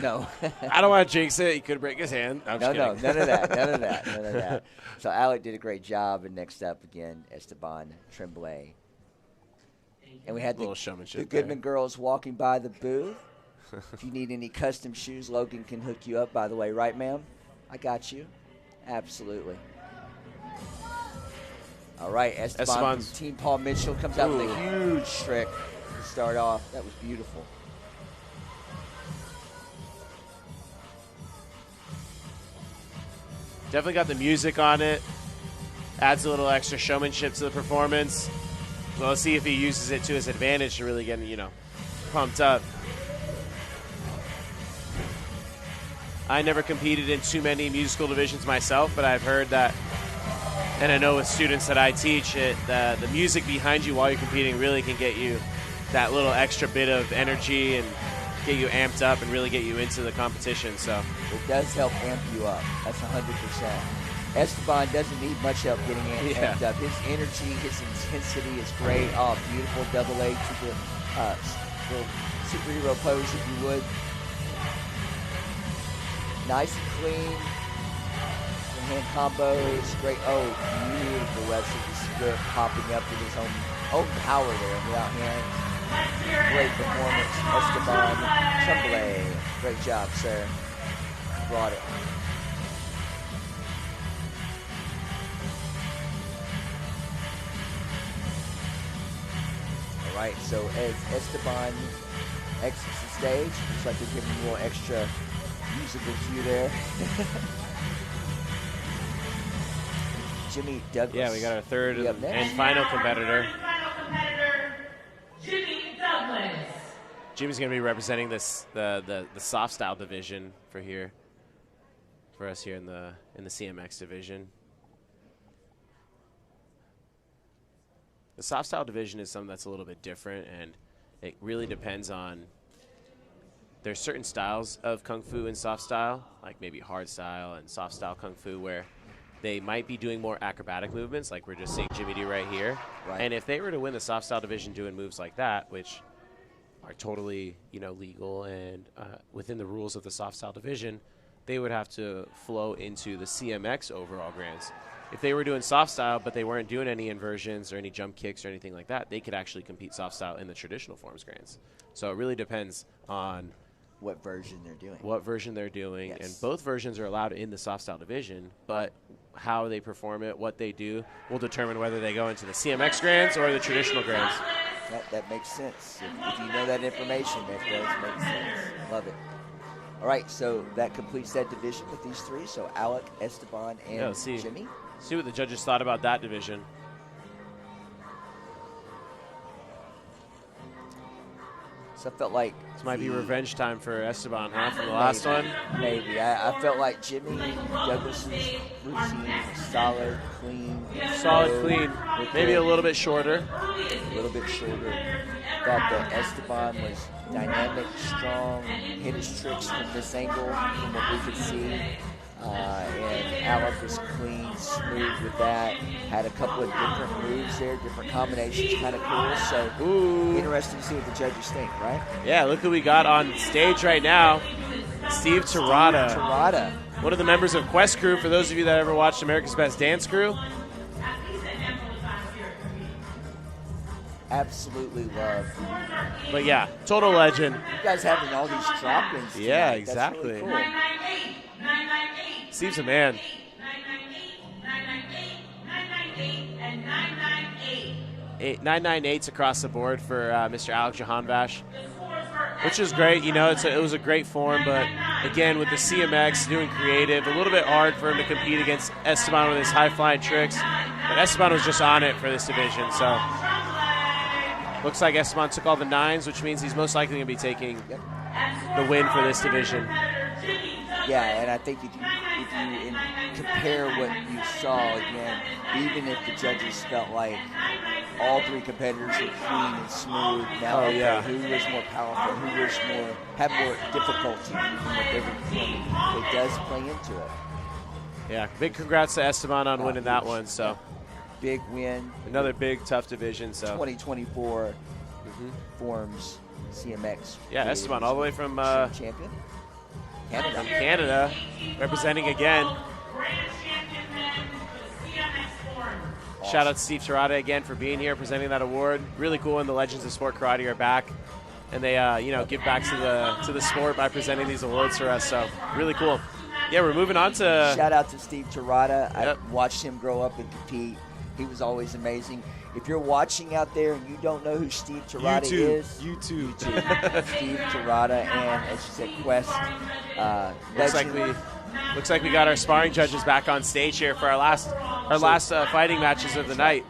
No. I don't want to jinx it. He could break his hand. I'm No, just no, kidding. none of that, none of that, none of that. So Alec did a great job, and next up again, Esteban Tremblay. And we had Little the showmanship Goodman there. girls walking by the booth. If you need any custom shoes, Logan can hook you up, by the way. Right, ma'am? I got you. Absolutely. All right, Esteban Esteban's- from Team Paul Mitchell comes out with Ooh. a huge trick to start off. That was beautiful. Definitely got the music on it. Adds a little extra showmanship to the performance. So let's see if he uses it to his advantage to really get, pumped up. I never competed in too many musical divisions myself, but I've heard that, and I know with students that I teach, the music behind you while you're competing really can get you that little extra bit of energy and get you amped up and really get you into the competition. So It does help amp you up. That's 100%. Esteban doesn't need much help getting amped up. His energy, his intensity is great. Oh, beautiful double A to the little superhero pose, if you would. Nice and clean. Some hand combos. Great. Oh, beautiful left split popping up with his own power there without hands. Great performance, Esteban Tremblay. Great job, sir. Brought it. All right, so as Esteban exits the stage, looks like they're giving him a little extra musical cue there. Jimmy Douglas. yeah, we got our third Be up next. and final competitor. Final competitor, Jimmy Douglas. Jimmy's going to be representing the soft style division for us here in the CMX division. The soft style division is something that's a little bit different, and it really depends on. There's certain styles of kung fu in soft style, like maybe hard style and soft style kung fu, where they might be doing more acrobatic movements, like we're just seeing Jimmy do right here. Right. And if they were to win the soft style division doing moves like that, which are totally, legal and within the rules of the soft style division, they would have to flow into the CMX overall grands. If they were doing soft style, but they weren't doing any inversions or any jump kicks or anything like that, they could actually compete soft style in the traditional forms grands. So it really depends on What version they're doing. what version they're doing, Yes. and both versions are allowed in the soft style division, but how they perform it, what they do, will determine whether they go into the CMX Grands or the traditional Grands. That makes sense. If you know that information, that does make sense. Love it. All right, so that completes that division with these three. So Alec, Esteban, and Yeah, let's see. Jimmy. See what the judges thought about that division. So I felt like This might be revenge time for Esteban, huh, from the last one? Maybe. I felt like Jimmy Douglas's routine was solid, clean. Solid, clean. Maybe a little bit shorter. A little bit shorter. Thought that Esteban was dynamic, strong, hit his tricks from this angle, from what we could see. And Alec was clean, smooth with that. Had a couple of different moves there, different combinations, kind of cool. So, interesting to see what the judges think, right? Yeah, look who we got on stage right now. Steve Tirada. One of the members of Quest Crew, for those of you that ever watched America's Best Dance Crew. Absolutely love. But yeah, total legend. You guys having all these drop-ins tonight. Yeah, That's exactly. really cool. Steve's a man. 998s across the board for Mr. Alex Jahanbash, which is great. You know, it was a great form, but again, with the CMX doing creative, a little bit hard for him to compete against Esteban with his high-flying tricks. But Esteban was just on it for this division, so looks like Esteban took all the 9s, which means he's most likely going to be taking the win for this division. Yeah, and I think if you compare what you saw again, even if the judges felt like all three competitors were clean and smooth, now who was more powerful, who was had more difficulty even what they were performing, it does play into it. Yeah, big congrats to Esteban on winning that one. So big win. Another big tough division. So 2024 forms CMX. Yeah, Esteban all the way from champion. Canada, representing again. Shout out to Steve Tirada again for being here, presenting that award. Really cool when the Legends of Sport Karate are back, and they give back to the sport by presenting these awards for us. So really cool. Yeah, we're moving on to. Shout out to Steve Tirada. I watched him grow up and compete. He was always amazing. If you're watching out there and you don't know who Steve Tirada is, YouTube. Steve Tirada, and as you said, Quest. Looks like we got our sparring judges back on stage here for our last fighting matches of the night.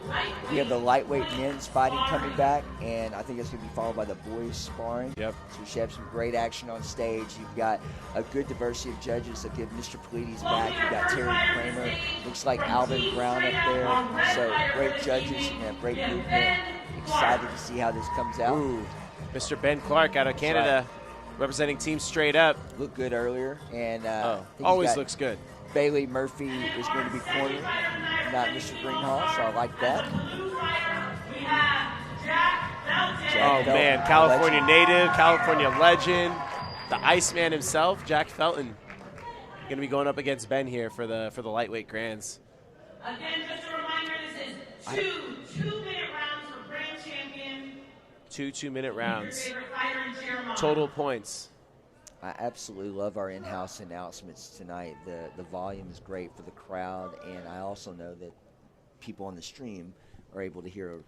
We have the lightweight men's fighting coming back, and I think it's going to be followed by the boys sparring. Yep. So we should have some great action on stage. You've got a good diversity of judges. A good Mr. Polides back. You've got Terry Kramer. Looks like Alvin Brown up there. So great judges and great movement. Excited to see how this comes out. Mr. Ben Clark out of Canada. Representing Team Straight Up. Looked good earlier. And always looks good. Bailey Murphy is going to be cornered, not Mr. Greenhall, so I like that. Jack man, California native, California legend, the Iceman himself, Jack Felton, going to be going up against Ben here for the lightweight grands. Again, just a reminder, this is two-minute rounds for grand champion. 2 2-minute rounds. Total points. I absolutely love our in-house announcements tonight. The volume is great for the crowd, and I also know that people on the stream are able to hear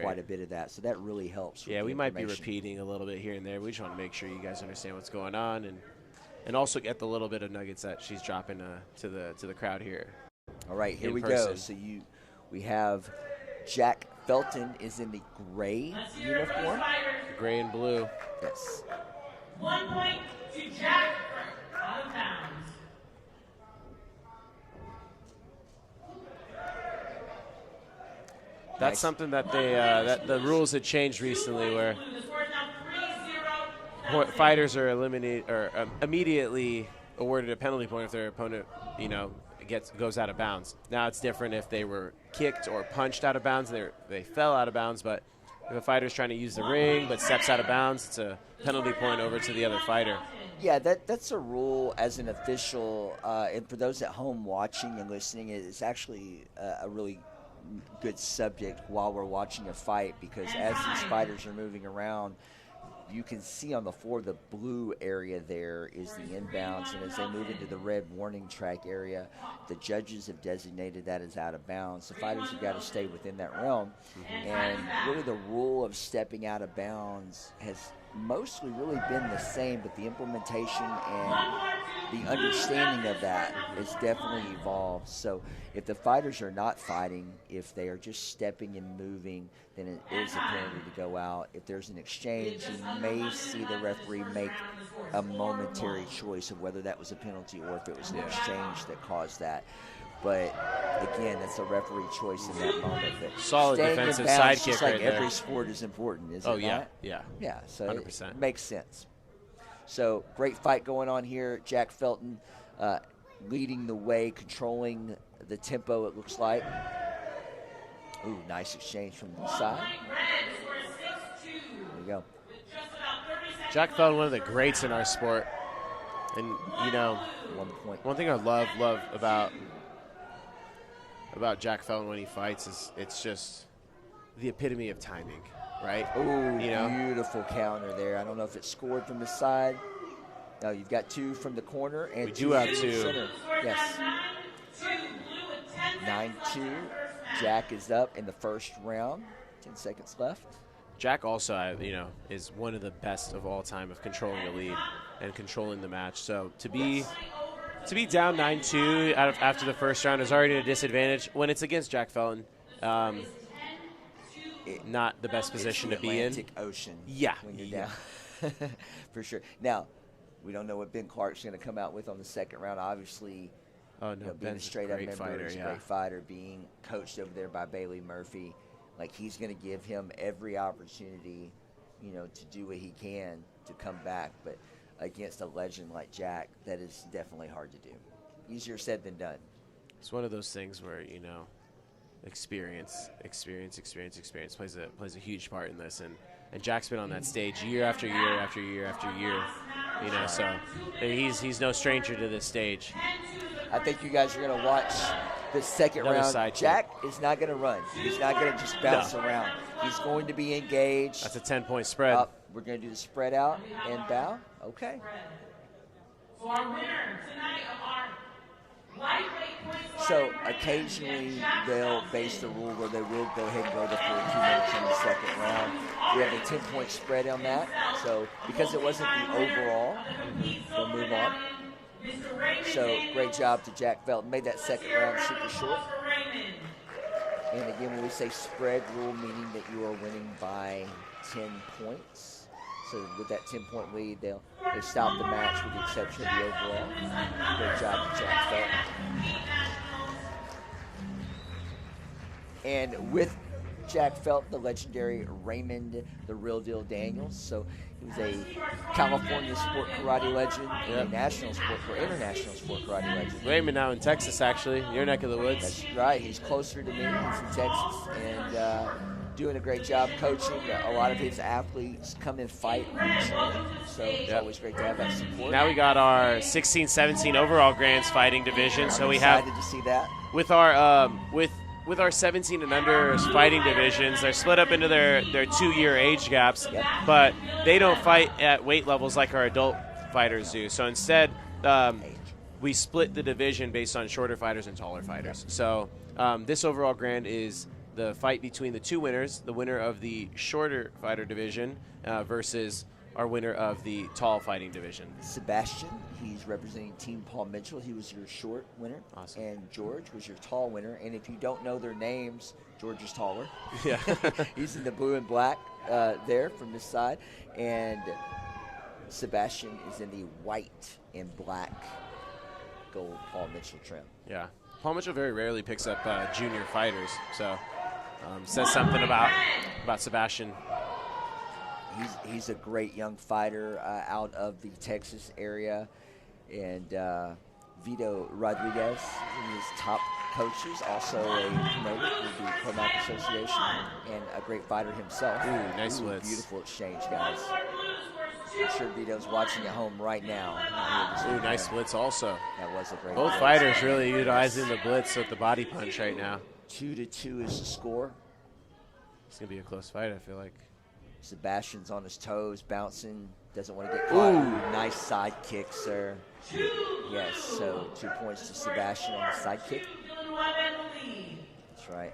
quite a bit of that. So that really helps. Yeah, we might be repeating a little bit here and there. We just want to make sure you guys understand what's going on and also get the little bit of nuggets that she's dropping to the crowd here. All right, here we go. So we have Jack Felton is in the gray uniform. Gray and blue. Yes. 1 point to Jack out of bounds. That's something that that the rules had changed recently, where fighters are immediately awarded a penalty point if their opponent, goes out of bounds. Now it's different if they were kicked or punched out of bounds. They fell out of bounds, but if a fighter's trying to use the ring but steps out of bounds, it's a penalty point over to the other fighter. Yeah, that's a rule as an official, and for those at home watching and listening, it's actually a really good subject while we're watching a fight, because as these fighters are moving around, you can see on the floor the blue area there is the inbounds, and as they move into the red warning track area, the judges have designated that as out of bounds. The fighters have got to stay within that realm, and really the rule of stepping out of bounds has mostly really been the same, but the implementation and the understanding of that has definitely evolved. So if the fighters are not fighting, if they are just stepping and moving, then it is a penalty to go out. If there's an exchange, you may see the referee make a momentary choice of whether that was a penalty or if it was an exchange that caused that. But again, that's a referee choice in that moment. But solid defensive bounds, sidekick just like right every there. sport is important, isn't Oh it yeah, not? yeah, Yeah, so 100%. it makes sense. So great fight going on here. Jack Felton leading the way, controlling the tempo, it looks like. Ooh, nice exchange from the side. There you go. Jack Felton, one of the greats in our sport. And, 1 point. one thing I love about Jack Felton when he fights is it's just the epitome of timing, right? Ooh, beautiful counter there. I don't know if it's scored from the side. No, you've got 2 from the corner and We 2 do have from 2. the center. Yes. 9-2. Jack is up in the first round. 10 seconds left. Jack also, is one of the best of all time of controlling the lead and controlling the match. So to be down 9-2 after the first round is already a disadvantage when it's against Jack Felton. Not the best position to be in. Atlantic Ocean. Yeah. When you're down. For sure. Now, we don't know what Ben Clark's going to come out with on the second round. Obviously, being Ben's a straight-up member, fighter, he's a great fighter, being coached over there by Bailey Murphy. Like, he's going to give him every opportunity, to do what he can to come back. But against a legend like Jack, that is definitely hard to do. Easier said than done. It's one of those things where, experience plays a huge part in this. And Jack's been on that stage year after year after year after year, so he's no stranger to this stage. I think you guys are going to watch the second Another round. side Jack is not going to run. He's not going to just bounce around. He's going to be engaged. That's a 10-point spread. Up. We're going to do the spread out and bow. Okay. So our winner tonight of our lightweight points. So occasionally they'll base the rule where they will go ahead and go the full 2 minutes in the second round. We have a 10-point spread on that. So because it wasn't the overall, we'll move on. So great job to Jack Felton. Made that second round super short. And again, when we say spread rule, meaning that you are winning by 10 points. So with that 10-point lead, they stop the match with the exception of the overall. Great job to Jack Felton. And with Jack Felton, the legendary Raymond the Real Deal Daniels. So he was a California sport karate legend and a international sport karate legend. Raymond now in Texas, actually, your neck of the woods. That's right. He's closer to me. He's in Texas and doing a great job coaching. A lot of his athletes come and fight regionally, so it's always great to have that support. Now we got our 16-17 overall Grands fighting division. So we Excited to see that. with our with our 17 and under fighting divisions, they're split up into their 2-year age gaps, but they don't fight at weight levels like our adult fighters do. So instead, we split the division based on shorter fighters and taller fighters. So this overall grand is the fight between the 2 winners, the winner of the shorter fighter division versus our winner of the tall fighting division. Sebastian, he's representing Team Paul Mitchell. He was your short winner. Awesome. And George was your tall winner. And if you don't know their names, George is taller. Yeah. He's in the blue and black there from this side. And Sebastian is in the white and black gold Paul Mitchell trim. Yeah. Paul Mitchell very rarely picks up junior fighters, so says something about Sebastian. He's a great young fighter out of the Texas area, and Vito Rodriguez, one of his top coaches, also a promoter for the Pro-Mac Association, and a great fighter himself. Ooh, nice blitz. Beautiful exchange, guys. I'm sure Vito's watching at home right now. Ooh, nice blitz also. That was a great Both blitz. fighters really utilizing the blitz with the body punch right now. 2-2 is the score. It's going to be a close fight, I feel like. Sebastian's on his toes, bouncing, doesn't want to get caught. Ooh, nice side kick, sir. Yes, so 2 points to Sebastian on the side kick. That's right.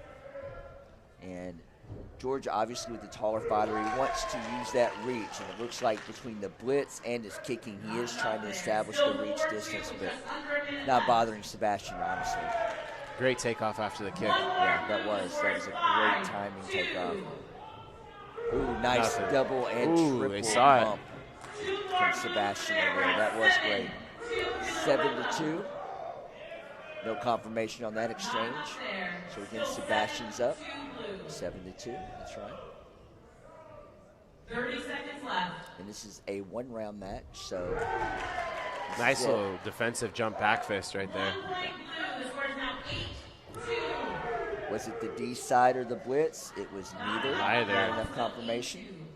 And George, obviously, with the taller fighter, he wants to use that reach. And it looks like between the blitz and his kicking, he is trying to establish the reach distance, but not bothering Sebastian, honestly. Great takeoff after the kick. Yeah, that was a great timing takeoff. Ooh, nice double and triple bump from Sebastian over there. That was great. 7-2. No confirmation on that exchange. So again, Sebastian's up. 7-2. That's right. 30 seconds left. And this is a one-round match. So nice little defensive jump back fist right there. Was it the D side or the blitz? It was neither. Neither. Not enough confirmation.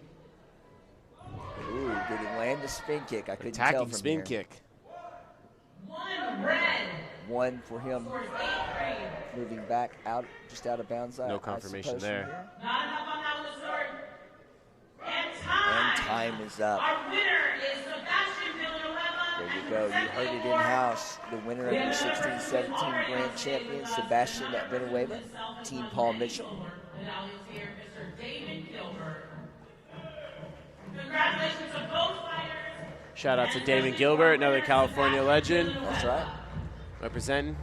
Ooh, did he land the spin kick? I couldn't tell Attacking from spin here. kick. One for him, moving back out, just out of bounds. No confirmation there. Not enough on that one, sword. And time is up. Our winner is Sebastian Villanueva. There you go. You heard it in-house. The winner of the 16-17 Grand Champion, Sebastian Villanueva, Team Paul Mitchell. Mr. David Gilbert. Congratulations to both fighters. Shout out to Damon Gilbert, another California legend. That's right. Representing.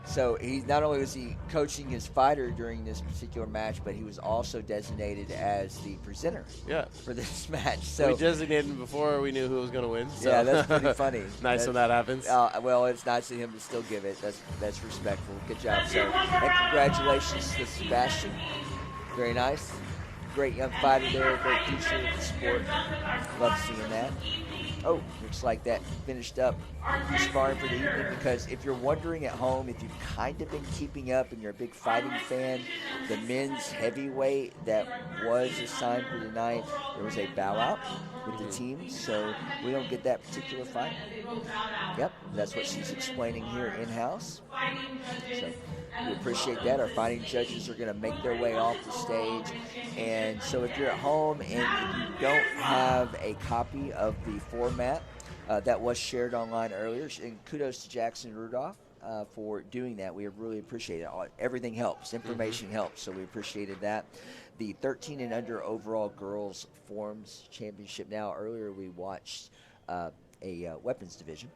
So he not only was he coaching his fighter during this particular match, but he was also designated as the presenter for this match. So we designated him before we knew who was going to win. So. Yeah, that's pretty funny. Nice when that happens. Well, it's nice of him to still give it. That's respectful. Good job, sir. And congratulations to Sebastian. Very nice. Great young fighter there. Great future in the sport. Love seeing that. Oh, looks like that finished up the sparring for the evening, because if you're wondering at home, if you've kind of been keeping up and you're a big fighting fan, the men's heavyweight that was assigned for tonight, there was a bow out with the team, so we don't get that particular fight. Yep, that's what she's explaining here in-house. So we appreciate that. Our fighting judges are going to make their way off the stage. And so if you're at home and if you don't have a copy of the format that was shared online earlier, and kudos to Jackson Rudolph for doing that. We really appreciate it. Everything helps. Information helps, so we appreciated that. The 13 and under overall girls forms championship. Now, earlier we watched a weapons division.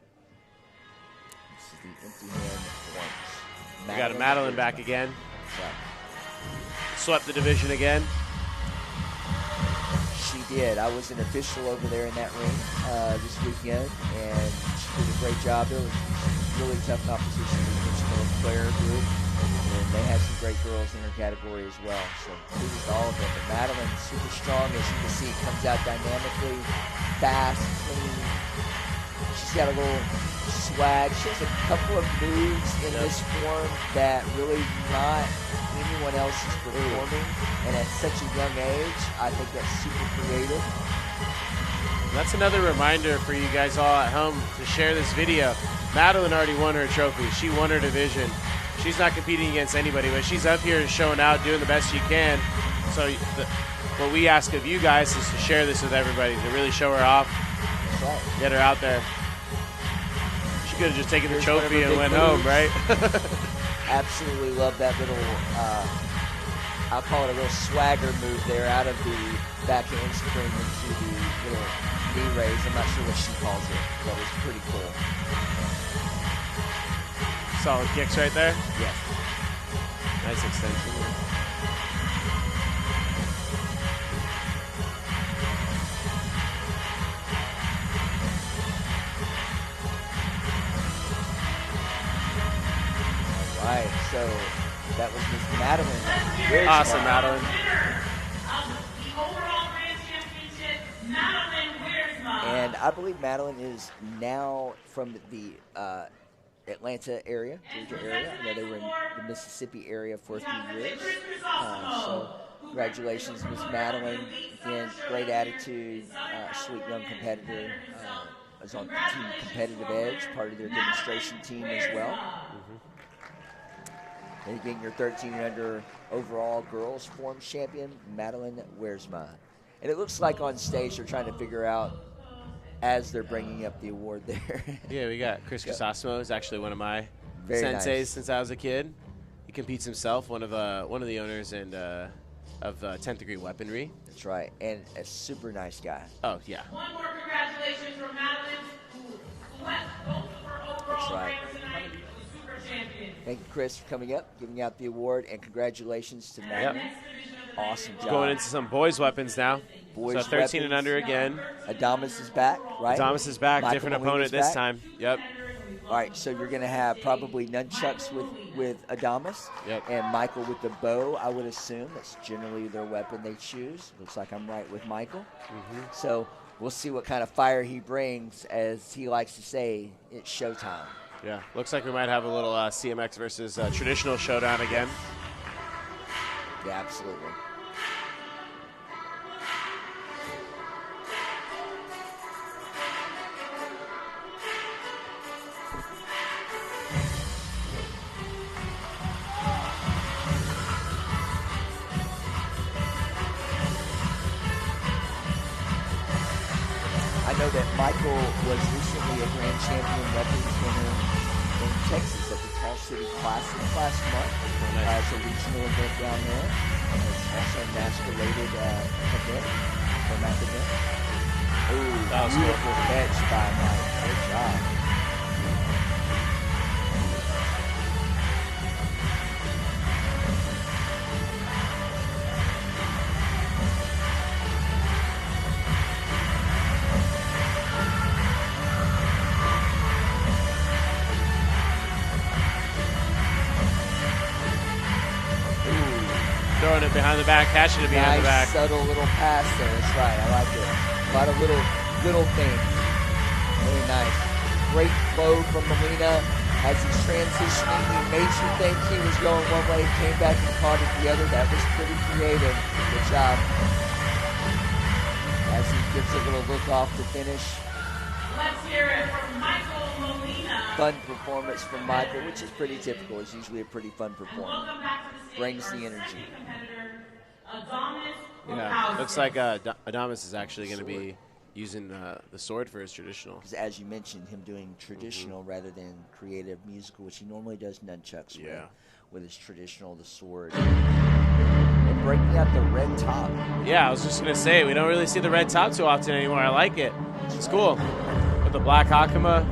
This is the empty hand forms. We got a Madeline back again. Swept the division again. She did. I was an official over there in that ring this weekend, and she did a great job. It was really tough competition against the Claire group, and they had some great girls in her category as well. So kudos to all of them. But Madeline, super strong, as you can see, comes out dynamically, fast, clean. She's got a little swag. She has a couple of moves in this form that really not anyone else is performing, and at such a young age, I think that's super creative. That's another reminder for you guys all at home to share this video. Madeline already won her trophy. She won her division. She's not competing against anybody, but she's up here showing out, doing the best she can. So what we ask of you guys is to share this with everybody, to really show her off, get her out there. She could have just taken the trophy and went home, right? Absolutely love that little, I'll call it a little swagger move there, out of the backhand spring into the little knee raise. I'm not sure what she calls it, but it's pretty cool. Solid kicks right there. Yes. Nice extension. All right, so that was Miss Madeline. Awesome, Madeline. And I believe Madeline is now from the Atlanta area, Georgia area. I know they were in the Mississippi area for a few years. So congratulations, Miss Madeline. Again, great attitude, sweet young competitor. Was on Team Competitive Edge, part of their demonstration team as well. And again, your 13 and under overall girls form champion, Madeline Weersma. And it looks like on stage they're trying to figure out as they're bringing up the award there. Yeah, we got Chris Crisosimo, is actually one of my Very senseis nice. since I was a kid. He competes himself, one of the owners and of 10th Degree Weaponry. That's right, and a super nice guy. Oh, yeah. One more congratulations from Madeline, who swept both of her That's overall right. ranks tonight, the Super Champion. Thank you, Chris, for coming up, giving out the award, and congratulations to Madeline. Awesome job. Going into some boys' weapons now. Boys' so 13 and weapons. under again. Adamas is back, right? Thomas is back, Michael different Molina's opponent this back. time. Yep. All right, so you're going to have probably nunchucks with Adamas. Yep. And Michael with the bow, I would assume. That's generally their weapon they choose. Looks like I'm right with Michael. So we'll see what kind of fire he brings. As he likes to say, it's showtime. Yeah. Looks like we might have a little CMX versus traditional showdown again. Yeah, absolutely. I know that Michael was recently a grand champion weapons winner in Texas at the Tall City Classic last month. It's a regional event down there. It's also a NASCAR-related event, format event. Ooh, That was cool. beautiful catch by Mike. Good job. Throwing it behind the back, catching it behind the back. Nice, subtle little pass there. That's right. I like it. A lot of little things. Very nice. Great flow from Molina as he's transitioning. He made you think he was going one way, came back and caught it the other. That was pretty creative. Good job. As he gives a little look off to finish. Let's hear it from Michael Molina. Fun performance from Michael, which is pretty typical. It's usually a pretty fun performance. Welcome back to the stage. Brings our the energy. second competitor, Adonis Yeah. Rukowski. Looks like Adamas is actually going to be using the sword for his traditional. Because as you mentioned, him doing traditional rather than creative musical, which he normally does nunchucks with his traditional, the sword. And breaking out the red top. Yeah, I was just going to say, we don't really see the red top too often anymore. I like it. It's cool. With the black Hakama.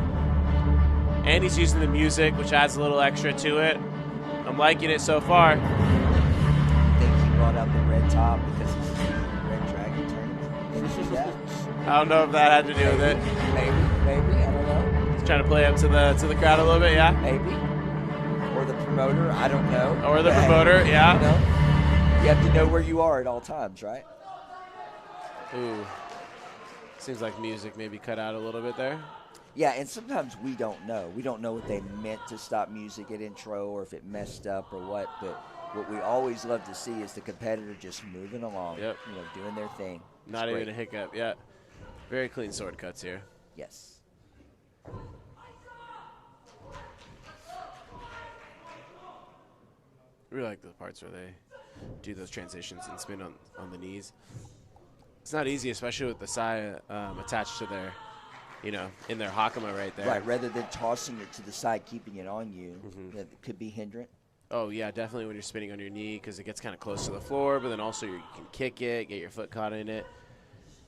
And he's using the music, which adds a little extra to it. I'm liking it so far. I think he brought out the red top because he's the Red Dragon tournament. Yeah. I don't know if that had to do with it. Maybe. I don't know. He's trying to play up to the crowd a little bit, yeah? Maybe. Or the promoter. I don't know. Or the But, promoter, yeah. You know, you have to know where you are at all times, right? Ooh. Seems like music maybe cut out a little bit there. Yeah, and sometimes we don't know. We don't know what they meant to stop music at intro or if it messed up or what. But what we always love to see is the competitor just moving along, Yep. doing their thing. It's Not great. even a hiccup yet. Very clean sword cuts here. Yes. I really like the parts where they do those transitions and spin on the knees. It's not easy, especially with the sai attached to their, in their Hakama right there. Right, rather than tossing it to the side, keeping it on you, that could be hindrant. Oh, yeah, definitely when you're spinning on your knee because it gets kind of close to the floor, but then also you can kick it, get your foot caught in it.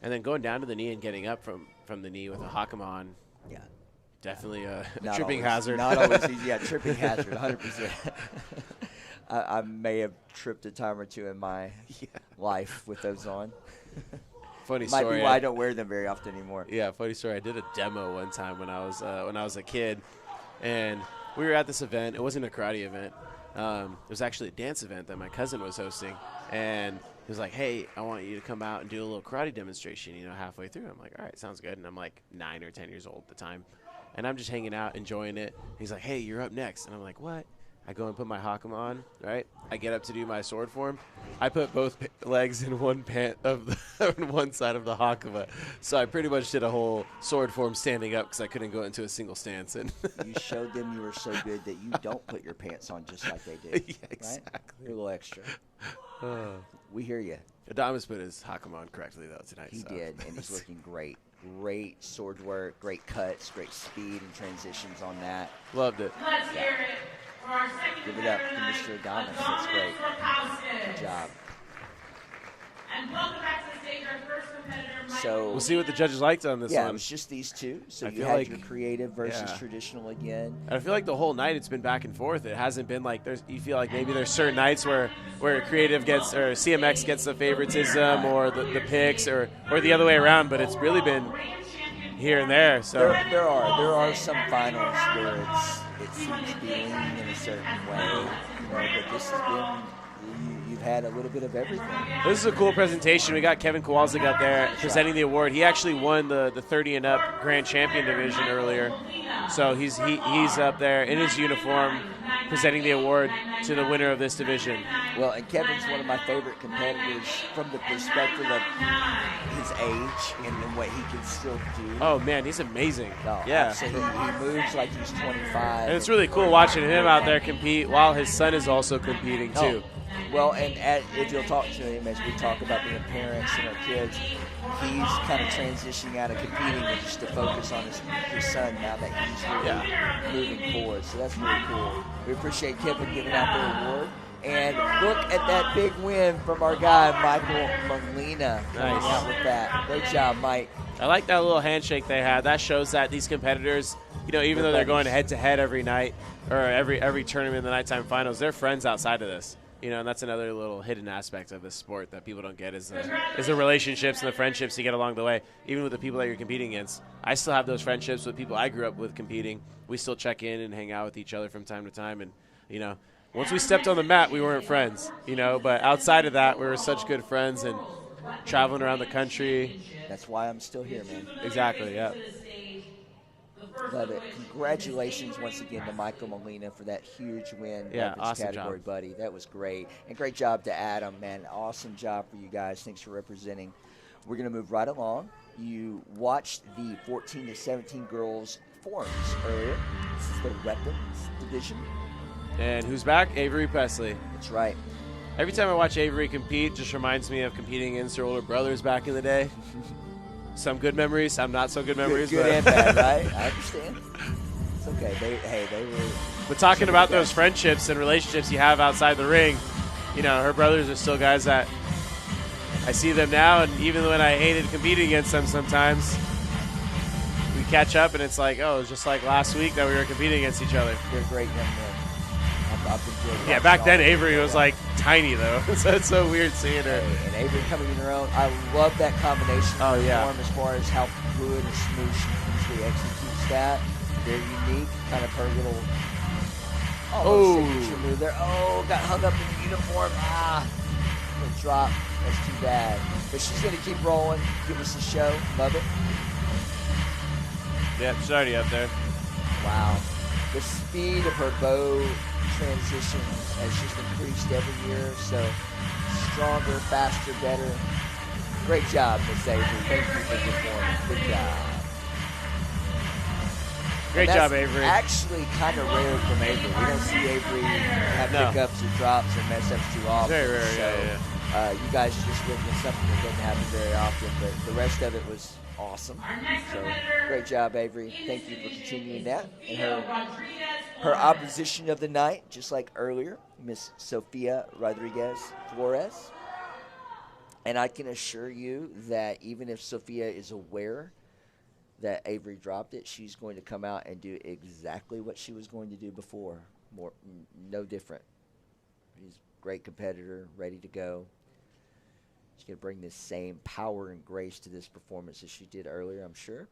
And then going down to the knee and getting up from the knee with a Hakama on, Yeah. definitely a Not tripping always- hazard. Not always easy. Yeah, tripping hazard, 100%. I may have tripped a time or two in my life with those on. Funny Might story. be why I don't wear them very often anymore. Yeah, funny story. I did a demo one time when I was a kid, and we were at this event. It wasn't a karate event. It was actually a dance event that my cousin was hosting, and he was like, "Hey, I want you to come out and do a little karate demonstration." Halfway through, I'm like, "All right, sounds good." And I'm like 9 or 10 years old at the time, and I'm just hanging out, enjoying it. He's like, "Hey, you're up next," and I'm like, "What?" I go and put my hakama on, right? I get up to do my sword form. I put both legs in one pant of on one side of the hakama. So I pretty much did a whole sword form standing up because I couldn't go into a single stance. And You showed them you were so good that you don't put your pants on just like they do. yeah, exactly. Right? You're a little extra. We hear you. Adamas put his hakama on correctly, though, tonight. He so. did, and he's looking great. Great sword work, great cuts, great speed and transitions on that. Loved it. Let's hear it for our second Give it up competitor to tonight, Mr. Adamas. That's great. Rakowski. Good job. And welcome back to the stage, our first competitor, Michael. So We'll see what the judges liked on this yeah, one. it was just these two. So I you feel had like- your creative versus yeah. traditional again. And I feel like the whole night it's been back and forth. It hasn't been like you feel like maybe there's certain nights where creative gets or CMX gets the favoritism or the picks or the other way around. But it's really been here and there. So There are some finals where it seems to be leaning in a certain way, but this has been you've had a little bit of everything. this is a cool presentation. We got Kevin Kowalczyk up there presenting the award. He actually won the 30 and up Grand Champion division earlier. So he's up there in his uniform presenting the award to the winner of this division. Well, and Kevin's one of my favorite competitors from the perspective of his age and what he can still do. Oh, man, he's amazing. No, yeah. absolutely. He moves like he's 25. And it's really cool watching him out there compete while his son is also competing, too. Well, and if you'll talk to him as we talk about being parents and our kids, he's kind of transitioning out of competing and just to focus on his son now that he's really moving forward. So that's really cool. We appreciate Kevin giving out the award. And look at that big win from our guy, Michael Molina, coming out with that. Great job, Mike. I like that little handshake they had. That shows that these competitors, even though they're going head-to-head every night or every tournament in the nighttime finals, they're friends outside of this. And that's another little hidden aspect of this sport that people don't get is the relationships and the friendships you get along the way, even with the people that you're competing against. I still have those friendships with people I grew up with competing. We still check in and hang out with each other from time to time. And, once we stepped on the mat, we weren't friends, but outside of that, we were such good friends and traveling around the country. That's why I'm still here, man. Exactly, yeah. Love it. Congratulations once again to Michael Molina for that huge win. Yeah, of his awesome category, job. buddy. That was great. And great job to Adam, man. Awesome job for you guys. Thanks for representing. We're going to move right along. You watched the 14 to 17 girls forums earlier. This is the weapons division. And who's back? Avery Presley. That's right. Every time I watch Avery compete, it just reminds me of competing against her older brothers back in the day. Some good memories, some not so good memories. Good and bad, right? I understand. It's okay. They were. But talking about those friendships and relationships you have outside the ring, her brothers are still guys that I see them now, and even when I hated competing against them sometimes, we catch up and it's like, oh, it was just like last week that we were competing against each other. They're great young men. Yeah, back then Avery was like tiny though, so it's so weird seeing her. And Avery coming in her own. I love that combination. Oh, yeah. Form as far as how fluid and smooth she usually executes that. Very unique, kind of her little signature move there. Oh, got hung up in the uniform. The drop. That's too bad. But she's gonna keep rolling. Give us a show. Love it. Yeah, she's already up there. Wow. The speed of her bow transitions has just increased every year. So stronger, faster, better. Great job, Miss Avery. Thank you for performing. Good job. Great job, Avery. Actually kind of rare from Avery. We don't see Avery have pickups or drops or mess ups too often. Very rare, so, yeah. You guys just witnessed something that doesn't happen very often, but the rest of it was awesome. So great job, Avery. Thank you for continuing that. And her opposition of the night, just like earlier, Miss Sofia Rodriguez Flores. And I can assure you that even if Sofia is aware that Avery dropped it, she's going to come out and do exactly what she was going to do before. No different. She's a great competitor, ready to go. She's going to bring the same power and grace to this performance as she did earlier, I'm sure.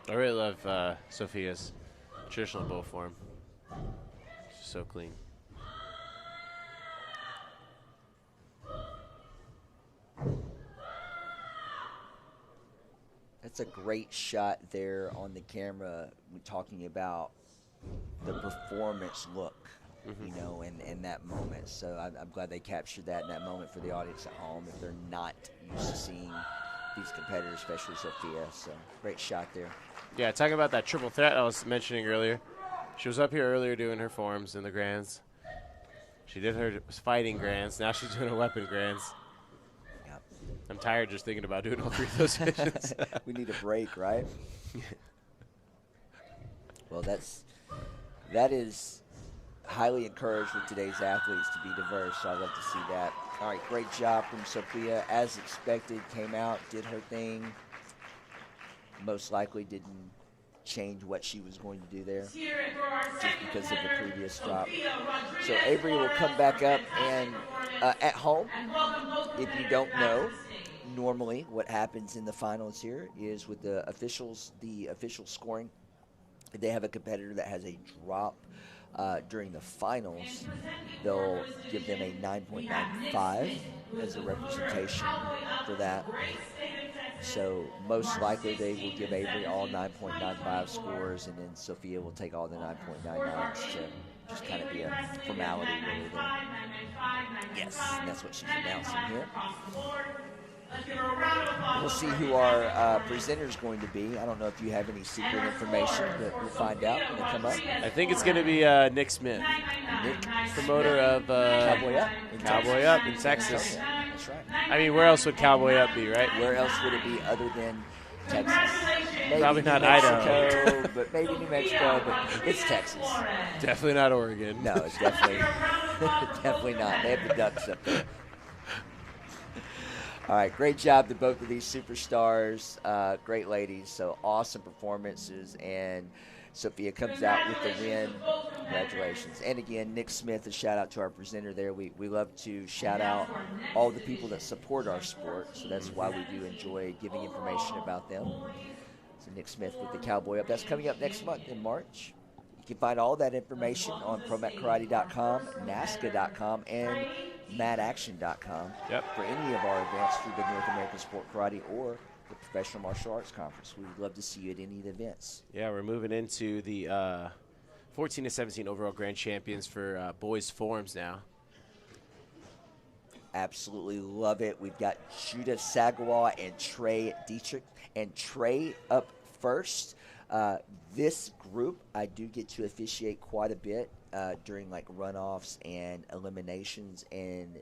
I really love Sophia's traditional bow form. She's so clean. That's a great shot there on the camera, talking about the performance look, you know, in that moment. So I'm glad they captured that in that moment for the audience at home if they're not used to seeing these competitors, especially Sophia. So great shot there. Yeah, talking about that triple threat I was mentioning earlier. She was up here earlier doing her forms in the grands. She did her fighting grands. Now she's doing her weapon grands. Yep. I'm tired just thinking about doing all three of those missions. We need a break, right? Well, that is highly encouraged with today's athletes to be diverse. So I love to see that. All right, great job from Sophia. As expected, came out, did her thing. Most likely didn't change what she was going to do there just because of the previous drop. So Avery will come back up, and at home, if you don't know, normally what happens in the finals here is with the official scoring, they have a competitor that has a drop during the finals, they'll give them a 9.95 as a representation for that. So most likely they will give Avery all 9.95 scores, and then Sophia will take all the 9.99s to just kind of be a formality really there. Yes, and that's what she's announcing here. We'll see who our presenter is going to be. I don't know if you have any secret information, but we'll find out when they come up. I think it's going to be Nick Smith, Nick, promoter of Cowboy Up in Texas. That's right. I mean, where else would Cowboy Up be, right? Where else would it be other than Texas? Maybe Probably New not Mexico, Idaho. but maybe New Mexico, but it's Texas. Definitely not Oregon. No, it's definitely definitely not. They have the Ducks up there. All right, great job to both of these superstars. Great ladies, so awesome performances, and Sophia comes out with the win. Congratulations. And again, Nick Smith, a shout out to our presenter there. We love to shout out all the people that support our sport, so that's why we do enjoy giving information about them. So Nick Smith with the Cowboy Up. That's coming up next month in March. You can find all that information on ProMatKarate.com, NASCA.com, and MadAction.com for any of our events through the North American Sport Karate or the Professional Martial Arts Conference. We would love to see you at any of the events. Yeah, we're moving into the 14 to 17 overall grand champions for boys forms now. Absolutely love it. We've got Judah Sagawa and Trey Dietrich. And Trey up first. This group, I do get to officiate quite a bit during like runoffs and eliminations, and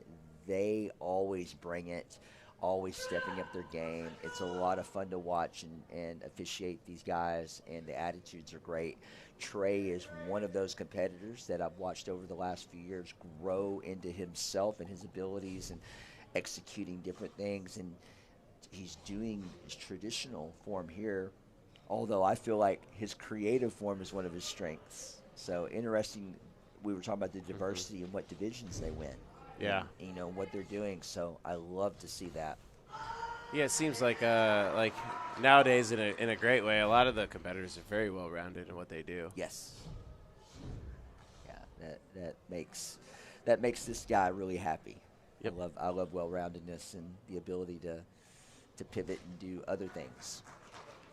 they always bring it, always stepping up their game. It's a lot of fun to watch and officiate these guys, and the attitudes are great. Trey is one of those competitors that I've watched over the last few years grow into himself and his abilities and executing different things, and he's doing his traditional form here, although I feel like his creative form is one of his strengths. So interesting, we were talking about the diversity and what divisions they win. Yeah. And, you know, what they're doing, so I love to see that. Yeah, it seems like nowadays in a great way, a lot of the competitors are very well rounded in what they do. Yes. Yeah, that makes this guy really happy. Yep. I love well-roundedness and the ability to pivot and do other things.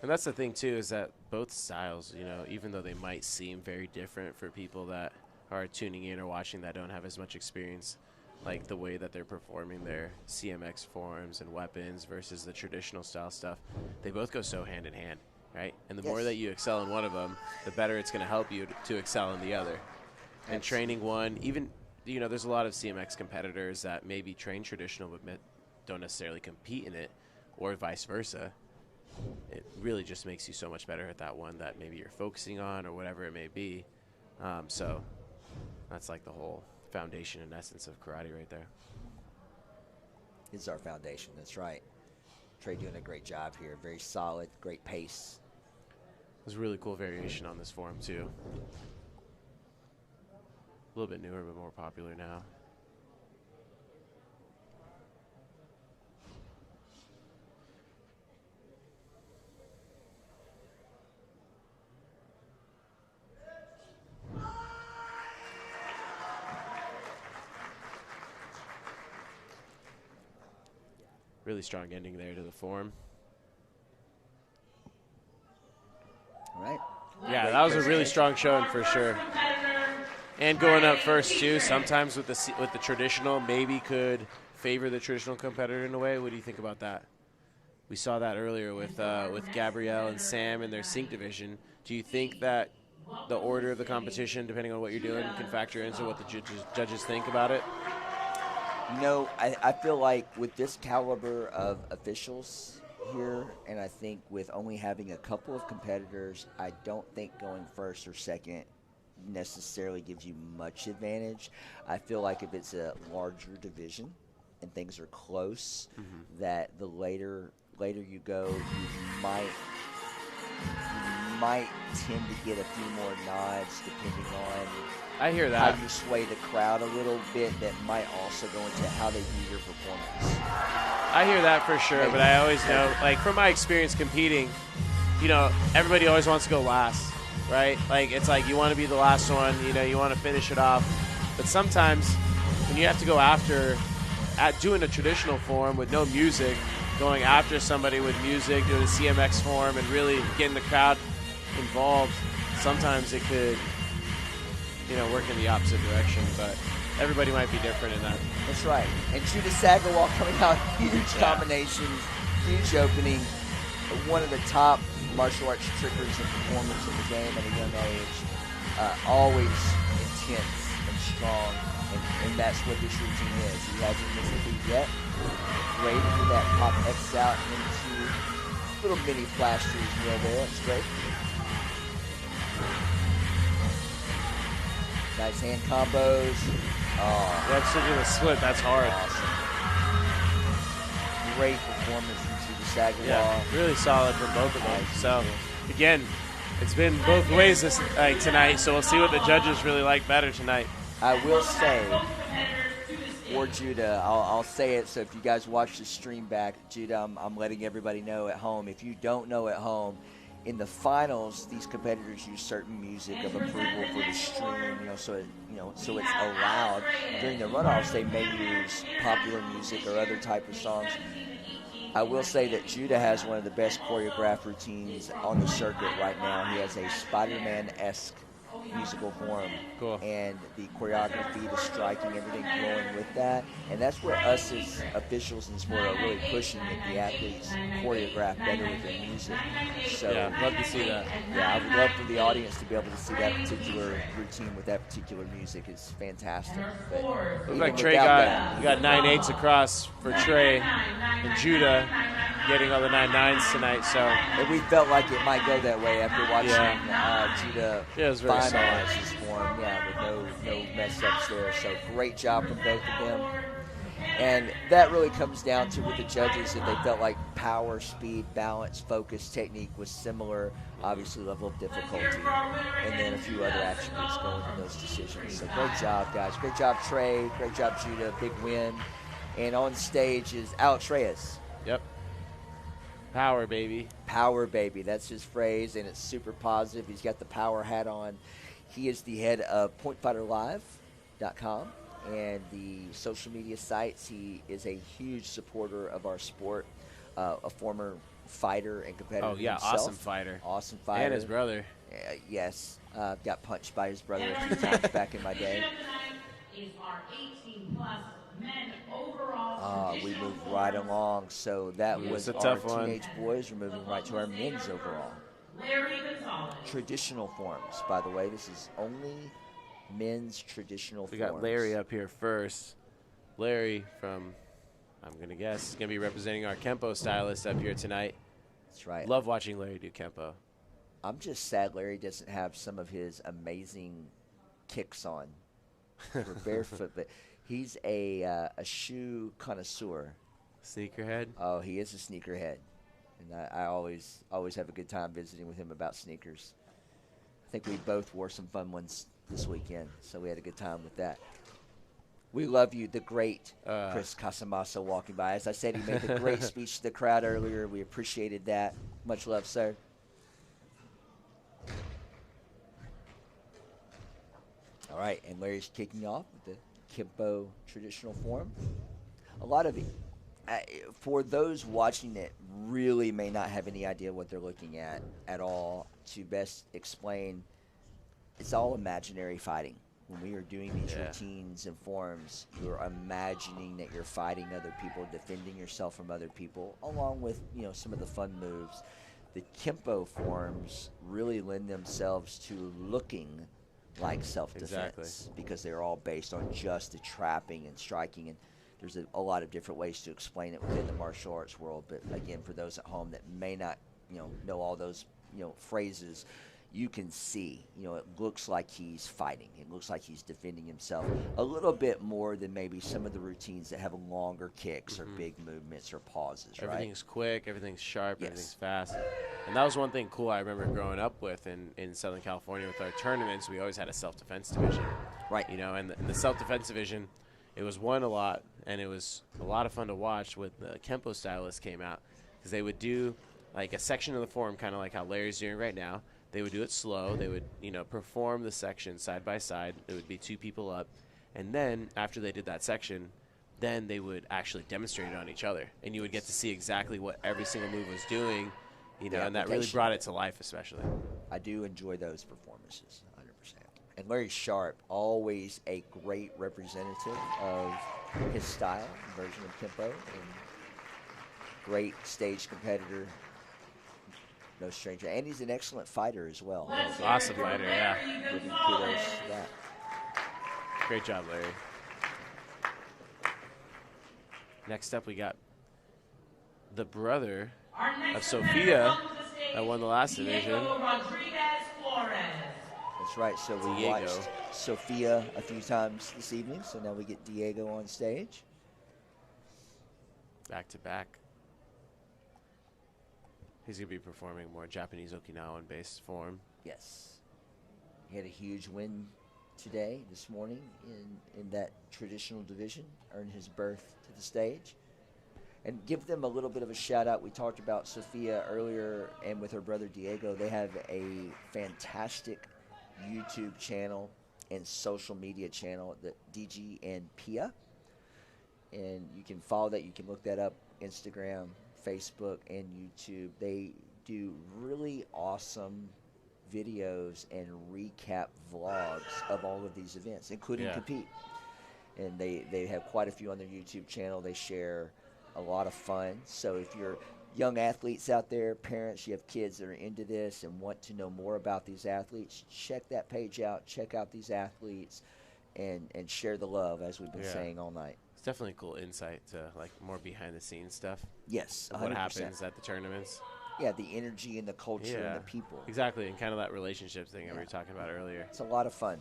And that's the thing too, is that both styles, you know, even though they might seem very different for people that are tuning in or watching that don't have as much experience, like the way that they're performing their CMX forms and weapons versus the traditional style stuff, they both go so hand in hand, right? And the more that you excel in one of them, the better it's going to help you to excel in the other. And training one, even, you know, there's a lot of CMX competitors that maybe train traditional but don't necessarily compete in it, or vice versa. It really just makes you so much better at that one that maybe you're focusing on or whatever it may be. So that's like the whole foundation and essence of karate right there. It's our foundation. That's right. Trey doing a great job here. Very solid, great pace. There's a really cool variation on this form too. A little bit newer but more popular now. Really strong ending there to the form. All right. Yeah, that was a really strong showing for sure. And going up first too. Sometimes with the traditional, maybe could favor the traditional competitor in a way. What do you think about that? We saw that earlier with Gabrielle and Sam in their sync division. Do you think that the order of the competition, depending on what you're doing, can factor into what the judges think about it? You know, I feel like with this caliber of officials here, and I think with only having a couple of competitors, I don't think going first or second necessarily gives you much advantage. I feel like if it's a larger division and things are close, that the later you go, you might tend to get a few more nods depending on I hear that. how you sway the crowd a little bit. That might also go into how they view your performance. I hear that for sure, but I always know, like from my experience competing, you know, everybody always wants to go last, right? Like it's like you want to be the last one, you know, you want to finish it off. But sometimes when you have to go after doing a traditional form with no music, going after somebody with music, doing a CMX form, and really getting the crowd involved, sometimes it could, you know, work in the opposite direction. But everybody might be different in that. That's right. And Judah Sagarwal coming out, huge combinations, huge opening. One of the top martial arts trickers and performers in the game at a young age. Always intense and strong, and that's what this routine is. He hasn't missed a beat yet. Great into that pop X out into little mini flash to his wheel there. It's great. Nice hand combos. Oh, That's such a split. That's hard. awesome. Great performance from Judah Sagarwal. Yeah, really solid from both of them. So, again, it's been both ways tonight, so we'll see what the judges really like better tonight. I will say, for Judah, I'll say it, so if you guys watch the stream back, Judah, I'm letting everybody know at home. If you don't know at home, in the finals, these competitors use certain music of approval for the stream, so it's allowed. During the runoffs, they may use popular music or other type of songs. I will say that Judah has one of the best choreographed routines on the circuit right now. He has a Spider-Man-esque musical form. Cool. And the choreography, the striking, everything going with that. And that's what us as officials in sport are really pushing, that the athletes choreograph better with their music. So Yeah, love to see that. yeah, I would love for the audience to be able to see that particular routine with that particular music. It's fantastic. But Looks even like Trey without you got 9-8s across for Trey and Judah getting all the 9-9s tonight. So and we felt like it might go that way after watching Judah Yeah, it was very finalize solid. his form, with no mess ups there. So great job from both of them. And that really comes down to with the judges, that they felt like power, speed, balance, focus, technique was similar, obviously level of difficulty, and then a few other attributes going into those decisions. So great job, guys. Great job, Trey. Great job, Judah. Big win. And on stage is Alex Reyes. Yep. Power, baby. Power baby, that's his phrase, and it's super positive. He's got the power hat on. He is the head of PointFighterLive.com and the social media sites. He is a huge supporter of our sport, a former fighter and competitor himself. Awesome fighter. Awesome fighter. And his brother. Yes, got punched by his brother a few times back in my day. Is our 18+ men overall. We moved right along. So that was a our tough one. teenage boys. We're moving right to our men's overall. Larry Gonzalez. Traditional forms, by the way. This is only men's traditional We forms. got Larry up here first. Larry from, I'm going to guess, is going to be representing our Kempo stylist up here tonight. That's right. Love watching Larry do Kempo. I'm just sad Larry doesn't have some of his amazing kicks on for barefoot, but he's a shoe connoisseur. Sneakerhead. Oh, he is a sneakerhead, and I always have a good time visiting with him about sneakers. I think we both wore some fun ones this weekend, so we had a good time with that. We love you, the great Chris Casamassa walking by. As I said, he made a great speech to the crowd earlier. We appreciated that. Much love, sir. All right, and Larry's kicking off with the Kempo traditional form. A lot of For those watching it, really may not have any idea what they're looking at all. To best explain, it's all imaginary fighting. When we are doing these routines and forms, you're imagining that you're fighting other people, defending yourself from other people, along with some of the fun moves. The Kempo forms really lend themselves to looking like self-defense because they're all based on just the trapping and striking. And there's a lot of different ways to explain it within the martial arts world. But again, for those at home that may not know all those phrases, you can see, it looks like he's fighting. It looks like he's defending himself a little bit more than maybe some of the routines that have longer kicks or big movements or pauses, right? Everything's quick, everything's sharp, everything's fast. And that was one thing cool I remember growing up with in Southern California with our tournaments. We always had a self-defense division. Right. And the self-defense division, it was won a lot, and it was a lot of fun to watch when the Kempo stylists came out because they would do like a section of the form, kind of like how Larry's doing right now. They would do it slow. They would, perform the section side by side. It would be 2 people up. And then after they did that section, then they would actually demonstrate it on each other. And you would get to see exactly what every single move was doing, and that really brought it to life especially. I do enjoy those performances, 100%. And Larry Sharp, always a great representative of his style, version of Kempo, and great stage competitor. No stranger. And he's an excellent fighter as well. Awesome fighter, yeah. Giving kudos to that. Great job, Larry. Next up, we got the brother of Sophia that won the last division. That's right. So we watched Sophia a few times this evening, so now we get Diego on stage. Back to back. He's going to be performing more Japanese Okinawan-based form. Yes. He had a huge win this morning, in that traditional division, earned his berth to the stage. And give them a little bit of a shout-out. We talked about Sophia earlier, and with her brother Diego, they have a fantastic YouTube channel and social media channel, the DG and Pia. And you can follow that. You can look that up, Instagram, Facebook, and YouTube. They do really awesome videos and recap vlogs of all of these events, including Compete. And they have quite a few on their YouTube channel. They share a lot of fun. So if you're young athletes out there, parents, you have kids that are into this and want to know more about these athletes, check that page out, check out these athletes, and share the love, as we've been saying all night. It's definitely a cool insight to like more behind the scenes stuff. Yes, 100%. What happens at the tournaments. Yeah, the energy and the culture and the people. Exactly, and kind of that relationship thing that we were talking about earlier. It's a lot of fun.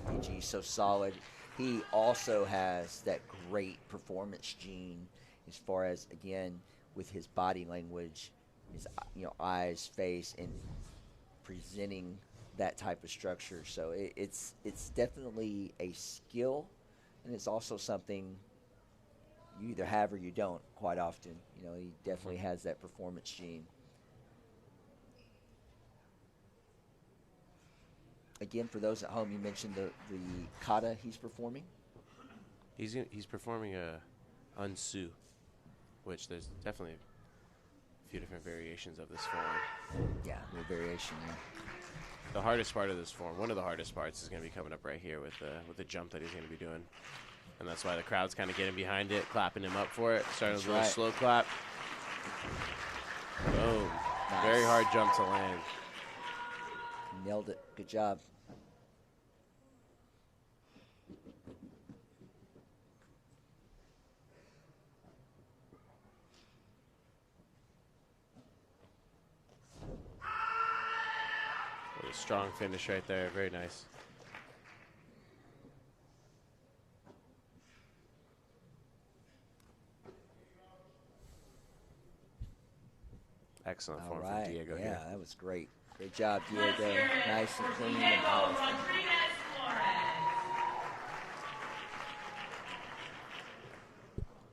DG's so solid. He also has that great performance gene as far as, again, with his body language, his eyes, face, and presenting that type of structure. So it's definitely a skill, and it's also something you either have or you don't quite often. He definitely has that performance gene. Again, for those at home, you mentioned the kata he's performing. He's performing a unsu, which there's definitely a few different variations of this form. Yeah, the variation. Yeah. The hardest part of this form, one of the hardest parts, is going to be coming up right here with the jump that he's going to be doing, and that's why the crowd's kind of getting behind it, clapping him up for it. Starting with a little slow clap. Boom! Nice. Very hard jump to land. Nailed it. Good job. What a strong finish right there. Very nice. Excellent form from Diego here. Yeah, that was great. Great job, Diego. Nice and clean and powerful.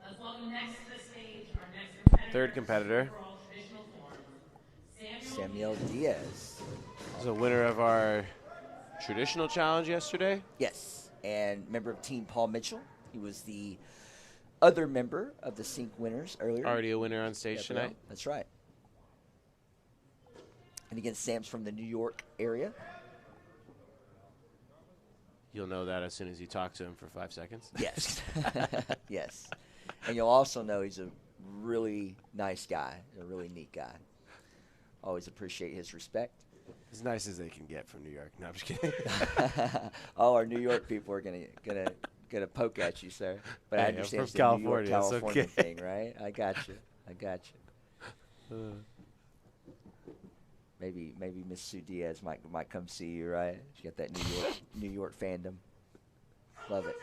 Let's welcome next to the stage our next competitor. third competitor. overall traditional forms, Samuel Diaz. He's a winner of our traditional challenge yesterday. Yes, and member of Team Paul Mitchell. He was the other member of the Sync winners earlier. Already a winner on stage tonight. That's right. And again, Sam's from the New York area. You'll know that as soon as you talk to him for 5 seconds. Yes. Yes. And you'll also know he's a really nice guy, a really neat guy. Always appreciate his respect. As nice as they can get from New York. No, I'm just kidding. All our New York people are gonna poke at you, sir. But I Hey, I'm understand from it's the New York, California, California it's okay. thing, right? I got you. Maybe Miss Sue Diaz might come see you, right? She got that New York fandom. Love it.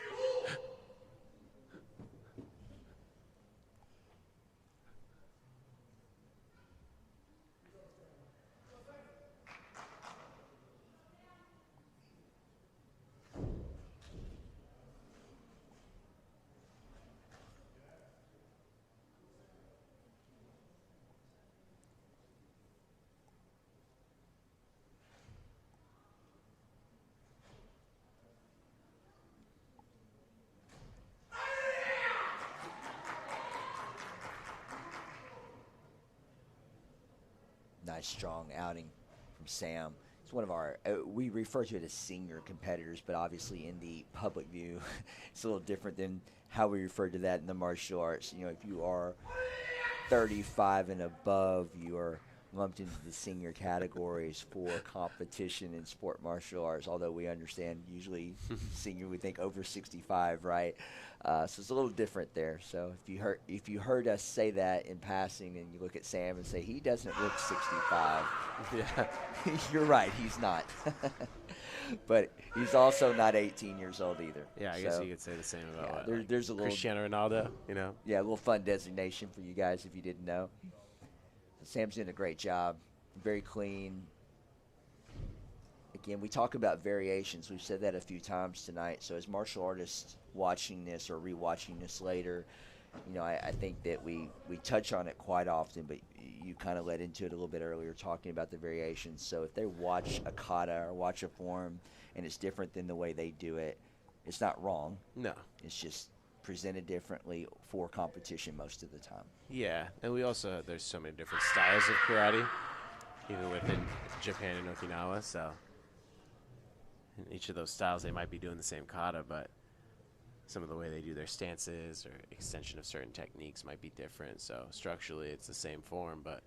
Nice, strong outing from Sam. It's one of our, we refer to it as senior competitors, but obviously in the public view, it's a little different than how we refer to that in the martial arts. You know, if you are 35 and above, you are lumped into the senior categories for competition in sport martial arts, although we understand usually senior, we think over 65, right? So it's a little different there. So if you heard us say that in passing and you look at Sam and say, he doesn't look 65, Yeah. you're right, he's not. But he's also not 18 years old either. Yeah, I guess So, you could say the same about yeah, like there's a little Cristiano Ronaldo, you know. yeah, a little fun designation for you guys if you didn't know. Sam's doing a great job. Very clean. Again, we talk about variations. We've said that a few times tonight. So as martial artists watching this or rewatching this later, you know, I think that we touch on it quite often, but you kind of led into it a little bit earlier talking about the variations. So if they watch a kata or watch a form and it's different than the way they do it, it's not wrong. No. It's just presented differently for competition most of the time. Yeah, and we also, there's so many different styles of karate, even within Japan and Okinawa, so in each of those styles they might be doing the same kata, but some of the way they do their stances or extension of certain techniques might be different, so structurally it's the same form, but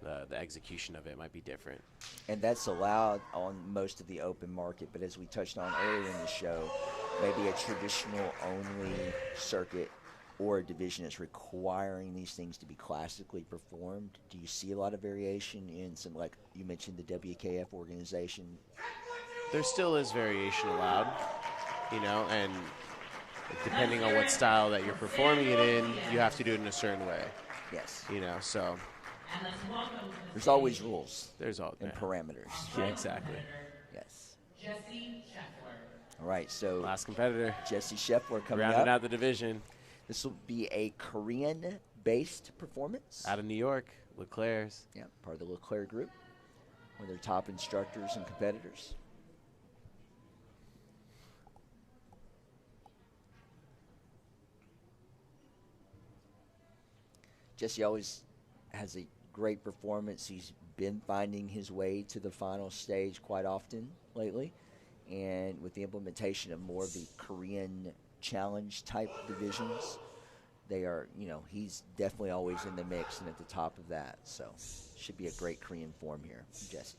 the execution of it might be different. And that's allowed on most of the open market, but as we touched on earlier in the show, maybe a traditional only circuit or a division is requiring these things to be classically performed. Do you see a lot of variation in some, like you mentioned, the WKF organization? There still is variation allowed, you know, and depending on what style that you're performing it in, you have to do it in a certain way, Yes. you know, so There's always rules there's all and yeah. parameters. Yeah, exactly. Yes. Jesse Scheffler. All right, so Last competitor, Jesse Scheffler coming rounding up. out the division, This will be a Korean-based performance. out of New York, LeClaire's. Yeah, part of the LeClaire group, one of their top instructors and competitors. Jesse always has a great performance. He's been finding his way to the final stage quite often lately. And with the implementation of more of the Korean challenge type divisions, they are, you know, he's definitely always in the mix and at the top of that. So should be a great Korean form here from Jesse.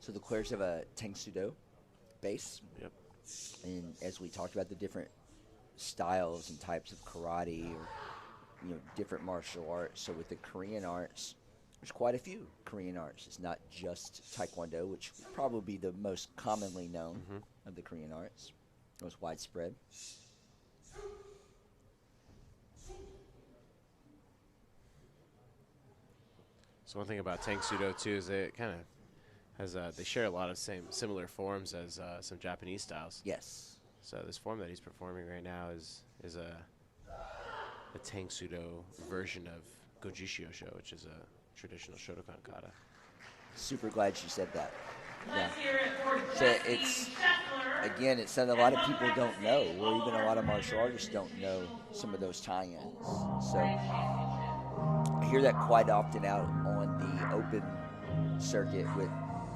So the Claires have a Tang Sudo base. Yep. And as we talked about the different styles and types of karate or different martial arts. So with the Korean arts, there's quite a few Korean arts. It's not just Taekwondo, which would probably be the most commonly known of the Korean arts, most widespread. So one thing about Tang Sudo too is it kind of has they share a lot of similar forms as some Japanese styles. Yes. So this form that he's performing right now is a Tang Sudo version of Gojishiosho, which is a traditional Shotokan kata. Super glad you said that. Let's hear it for So Jesse it's, Scheffler. again, it's something a lot of people don't know, or even a lot of martial artists don't know some of those tie-ins. So I hear that quite often out on the open circuit with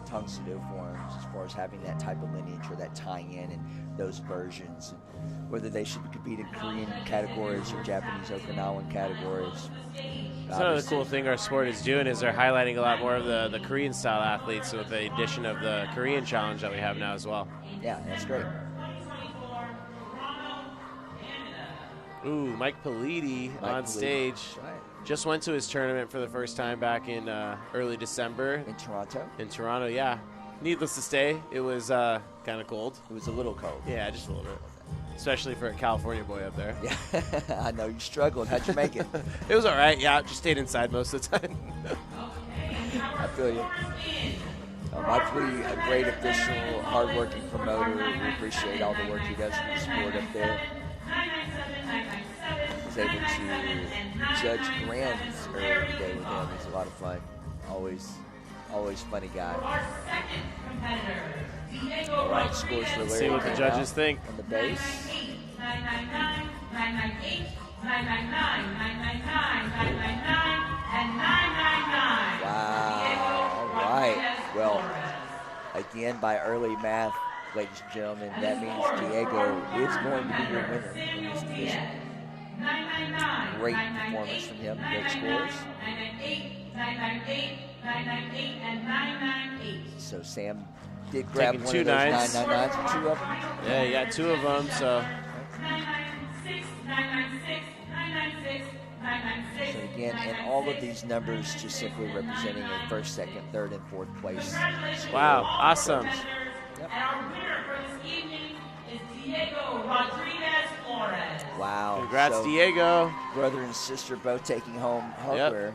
Tang Sudo forms, as far as having that type of lineage or that tie-in and those versions, and whether they should compete in Korean categories or Japanese Okinawan categories. Another cool thing our sport is doing is they're highlighting a lot more of the Korean style athletes with the addition of the Korean challenge that we have now as well. Yeah, that's great. 2024 Toronto, Canada. Ooh, Mike Politi on Politi. stage. Right. Just went to his tournament for the first time back in early December. In Toronto? In Toronto, yeah. Needless to say, it was kind of cold. It was a little cold. Yeah, just a little bit. Especially for a California boy up there. Yeah, I know you struggled. How'd you make it? It was all right. Yeah, just stayed inside most of the time. I feel you. Mike Lee, a great official, hardworking promoter. We appreciate all the work he does for the sport up there. He's able to judge grands early today with him. He's a lot of fun. Always funny guy. All right, scores for Larry. See what the came judges out think. on the base. 999, 998, 999, 999, 999, and 999. Wow. All right. Well, again, by early math, ladies and gentlemen, that means Diego is going to be your winner in this division. 999, Great performance from him. Great scores. 998, 998, 998, and 998. So Sam did grab Taking one two of those nines. 999s and two of them. Yeah, you got two of them, so 996, 996, 996, 996. So again, and all of these numbers just simply representing a first, second, third, and fourth place. wow, awesome. Yep. And our winner for this evening is Diego Rodriguez Flores. Wow. Congrats, So Diego. brother and sister both taking home hardware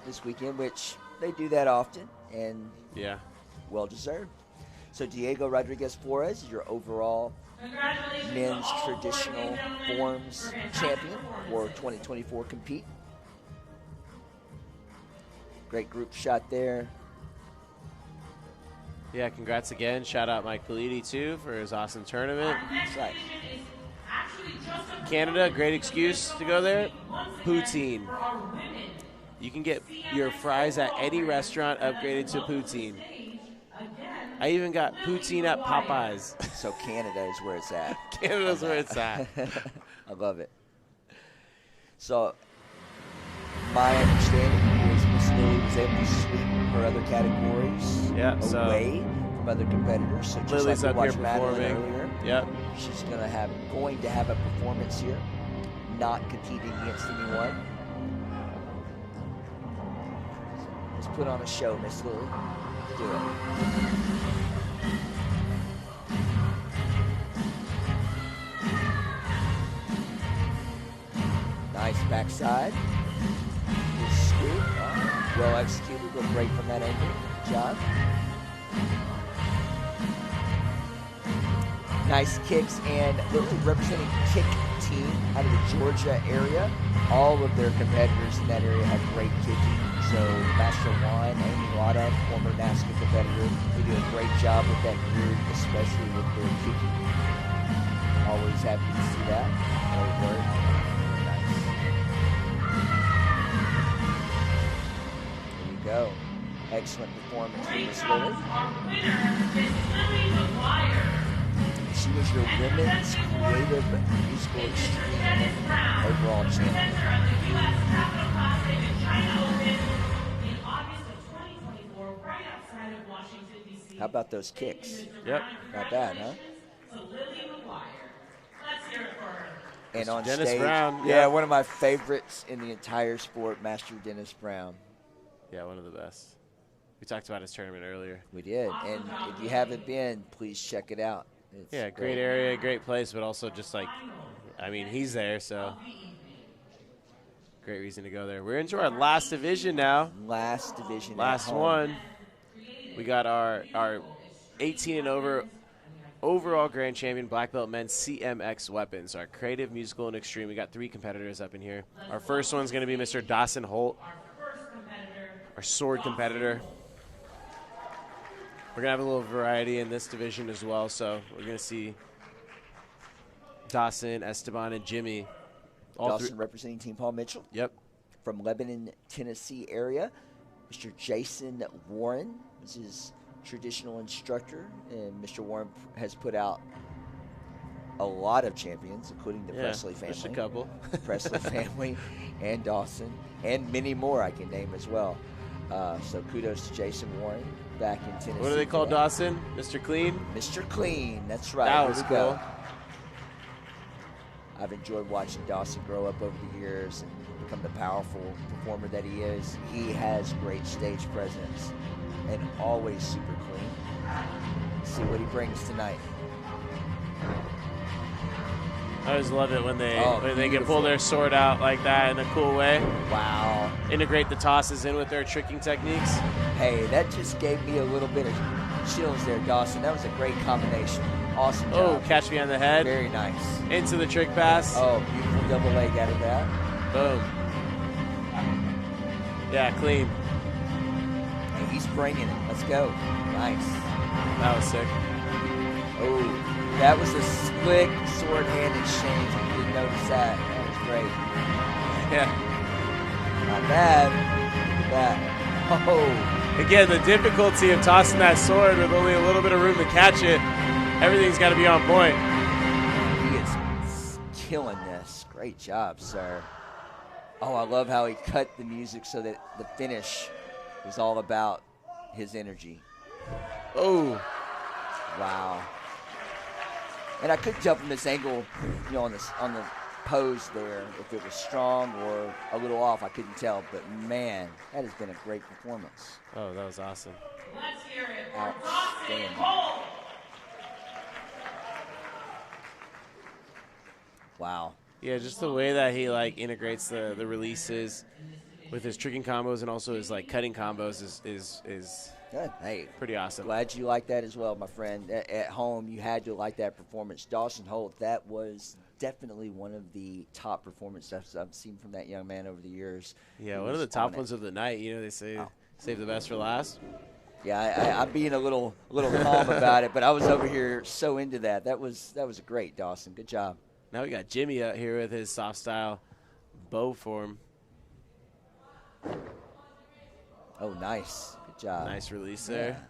this weekend, which they do that often, and Yeah. well deserved. So Diego Rodriguez Flores is your overall Congratulations men's to all four traditional ladies and gentlemen forms for fantastic champion for performances. 2024 compete. Great group shot there. Yeah, congrats again. Shout out Mike Politi, too, for his awesome tournament. Our next Right. division is actually just a Canada, great excuse to go there. once again Poutine. for our women. You can get your fries at any restaurant upgraded to poutine. I even got poutine at Popeyes. So Canada is where it's at. Canada's where it's at. I love it. So my understanding is Miss Lily was able to sweep her other categories Yeah, so away from other competitors. So just Lily's like up we here watched Madeline performing. earlier, Yep. she's going to have a performance here, not competing against anyone. Let's put on a show, Miss Lily. Let's do it. Nice backside. Good scoop. Well executed. Looked great from that angle. Good job. Nice kicks, and Lily representing kick team out of the Georgia area. All of their competitors in that area have great kicking. So Master Juan, Amy Lada, former NASCAR competitor, they do a great job with that group, especially with their kicking. Always happy to see that. Great work. Very nice. There you go. Excellent performance from Miss Lily. Our winner is Lily McGuire. She was your women's creative musical extreme overall champion. Presenter of the U.S. Capital Classic and China Open in August of 2024, right outside of Washington, D.C. How about those kicks? Yep. Not bad, huh? To Lily McGuire. Let's hear it for her. And Mr. on Dennis stage, Brown, yeah, yep. one of my favorites in the entire sport, Master Dennis Brown. Yeah, one of the best. We talked about his tournament earlier. We did, and if you haven't been, please check it out. It's Yeah, great area, great place, but also just like, I mean, he's there, so great reason to go there. We're into our last division now. Last division. at Last home. one. We got our 18 and over overall grand champion black belt men's CMX weapons, our creative, musical, and extreme. We got 3 competitors up in here. Our first one's going to be Mr. Dawson Holt, our sword competitor. We're going to have a little variety in this division as well, so we're going to see Dawson, Esteban, and Jimmy. Dawson representing Team Paul Mitchell. Yep. From Lebanon, Tennessee area. Mr. Jason Warren is his traditional instructor, and Mr. Warren has put out a lot of champions, including the Presley family. Just a couple. Presley family and Dawson, and many more I can name as well. So kudos to Jason Warren back in Tennessee. What do they call Dawson? Mr. Clean? Mr. Clean, that's right. That Here was we cool. go. I've enjoyed watching Dawson grow up over the years and become the powerful performer that he is. He has great stage presence and always super clean. Let's see what he brings tonight. I always love it when they can beautiful. pull their sword out like that in a cool way. Wow. Integrate the tosses in with their tricking techniques. Hey, that just gave me a little bit of chills there, Dawson. That was a great combination. Awesome job. Oh, catch me on the head. Very nice. Into the trick pass. Oh, beautiful double leg out of that. Boom. Yeah, clean. Hey, he's bringing it. Let's go. Nice. That was sick. Oh, that was a slick sword hand exchange. If you didn't notice that. That was great. Yeah. Not bad. Look at that. Oh. Again, the difficulty of tossing that sword with only a little bit of room to catch it. Everything's got to be on point. He is killing this. Great job, sir. Oh, I love how he cut the music so that the finish was all about his energy. Oh. Wow. And I couldn't tell from this angle, you know, on the pose there, if it was strong or a little off. I couldn't tell. But, man, that has been a great performance. Oh, that was awesome. Let's hear it for Outstanding. Dawson Holt. Wow. Yeah, just the way that he like integrates the releases with his tricking combos and also his like cutting combos is Good. Hey, pretty awesome. glad you like that as well, my friend. At home, you had to like that performance. Dawson Holt, that was definitely one of the top performances I've seen from that young man over the years. Yeah, He one of was the top on it. ones of the night. You know, they say save the best for last. Yeah, I'm being a little calm about it, but I was over here so into that. That was a great, Dawson. Good job. Now we got Jimmy out here with his soft style bow form. Oh, nice. Good job. Nice release there.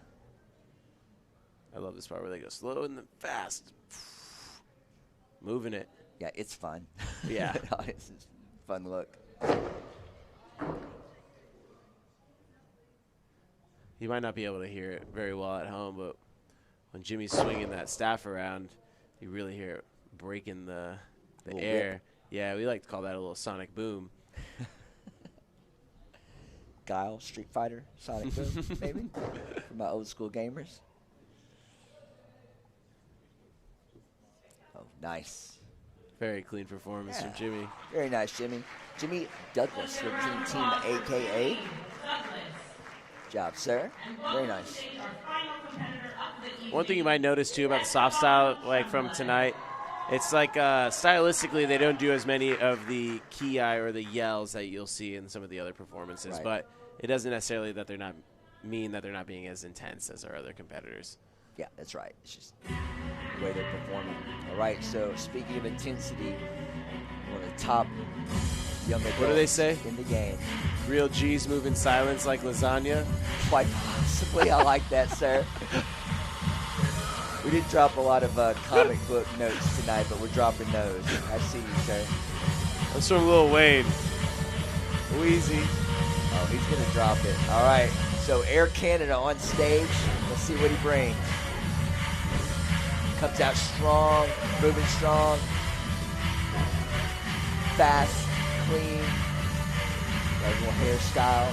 I love this part where they go slow and then fast. Moving it. Yeah, it's fun. Yeah. It's a fun look. You might not be able to hear it very well at home, but when Jimmy's swinging that staff around, you really hear it breaking the air. Whip. Yeah, we like to call that a little sonic boom. Guile, Street Fighter, Sonic Boom, maybe, for my old school gamers. Oh, nice. Very clean performance from Jimmy. Very nice, Jimmy. Jimmy Douglas, representing Team AKA. Douglas. Good job, sir. Very nice. Our final competitor of the evening. One thing you might notice too about the soft style, like from tonight, it's like stylistically they don't do as many of the ki or the yells that you'll see in some of the other performances, Right. but it doesn't necessarily that they're not mean that they're not being as intense as our other competitors. Yeah, that's right. It's just the way they're performing. All right, so speaking of intensity, one of the top young adults do they say? in the game. Real G's move in silence like lasagna. Quite possibly. I like that, sir. We didn't drop a lot of comic book notes tonight, but we're dropping those. I see you, sir. That's from Lil Wayne. Wheezy. Oh, he's going to drop it. All right. So Air Canada on stage. Let's Let's see what he brings. Comes out strong, moving strong, fast, clean, got a little hairstyle.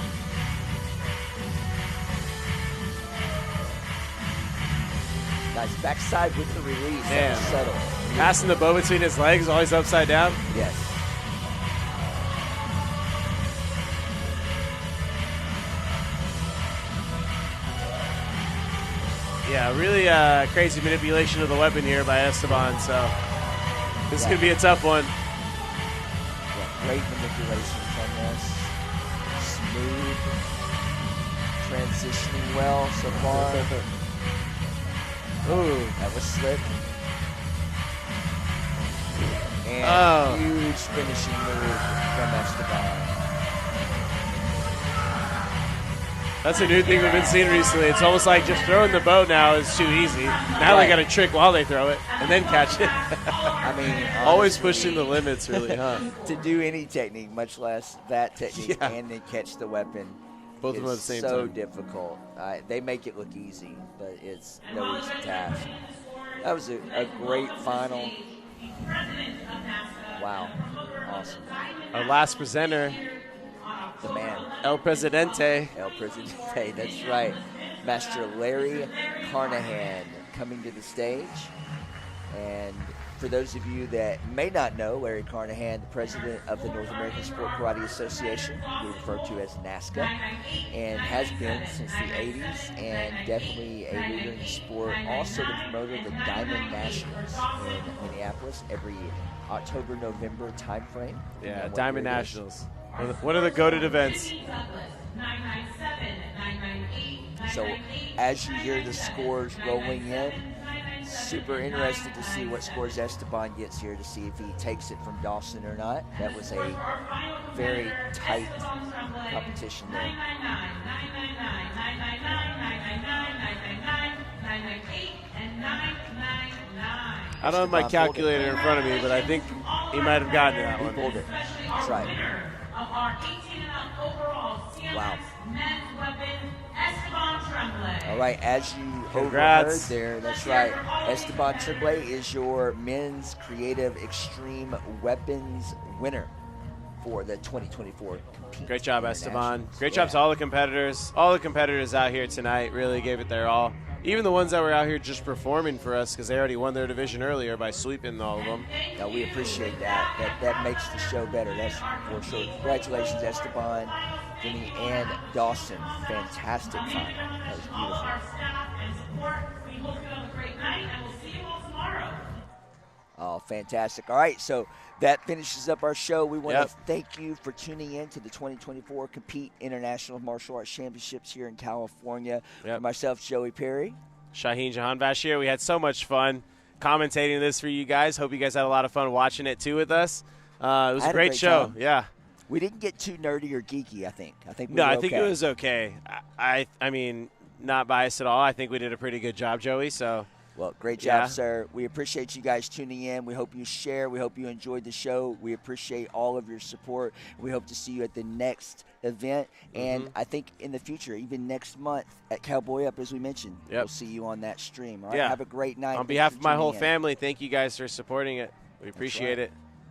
Nice backside with the release. That was subtle. Passing the bow between his legs, always upside down. Yes. Yeah, really crazy manipulation of the weapon here by Esteban, so this is going to be a tough one. Yeah, great manipulations on this. Smooth. Transitioning well so far. Ooh, that was slick. And huge finishing move from Esteban. That's a new thing we've been seeing recently. It's almost like just throwing the bow now is too easy. Now they got to trick while they throw it and then catch it. I mean, honestly, always pushing the limits, really, huh? To do any technique, much less that technique, and then catch the weapon, both of them at the same so time. difficult. They make it look easy, but it's no easy task. That was a great final. Wow, awesome. Our last presenter, the man, El Presidente. El Presidente, that's right. Master Larry Carnahan coming to the stage. And for those of you that may not know, Larry Carnahan, the president of the North American Sport Karate Association, we refer to as NASCA, and has been since the 80s, and definitely a leader in the sport. Also the promoter of the Diamond Nationals in Minneapolis every October-November timeframe. Yeah, Diamond Nationals. One of the goated events. So as you hear the scores rolling in, super interested to see what scores Esteban gets here, to see if he takes it from Dawson or not. That was a very tight competition there. I don't have my calculator in front of me, but I think he might have gotten that one. He pulled it. That's right. Wow. All right, as you overheard there, that's right. Esteban Tremblay is your men's creative extreme weapons winner for the 2024 Compete. Great job, Esteban. Great job to all the competitors. All the competitors out here tonight really gave it their all. Even the ones that were out here just performing for us, because they already won their division earlier by sweeping all of them. Now, we appreciate that. That makes the show better. That's for sure. Congratulations, Esteban, Vinny, and Dawson. Fantastic final. That was beautiful. Oh, fantastic. All right, so that finishes up our show. We want to thank you for tuning in to the 2024 Compete International Martial Arts Championships here in California. For myself, Joey Perry. Shaheen Jahanbash here. We had so much fun commentating this for you guys. Hope you guys had a lot of fun watching it, too, with us. It was a great show. Yeah. We didn't get too nerdy or geeky, I think. I think it was okay. I mean, not biased at all. I think we did a pretty good job, Joey, so. Well, great job, sir. We appreciate you guys tuning in. We hope you share. We hope you enjoyed the show. We appreciate all of your support. We hope to see you at the next event. And I think in the future, even next month at Cowboy Up, as we mentioned, we'll see you on that stream. All right, have a great night. On behalf of my whole family, thank you guys for supporting it. We appreciate it.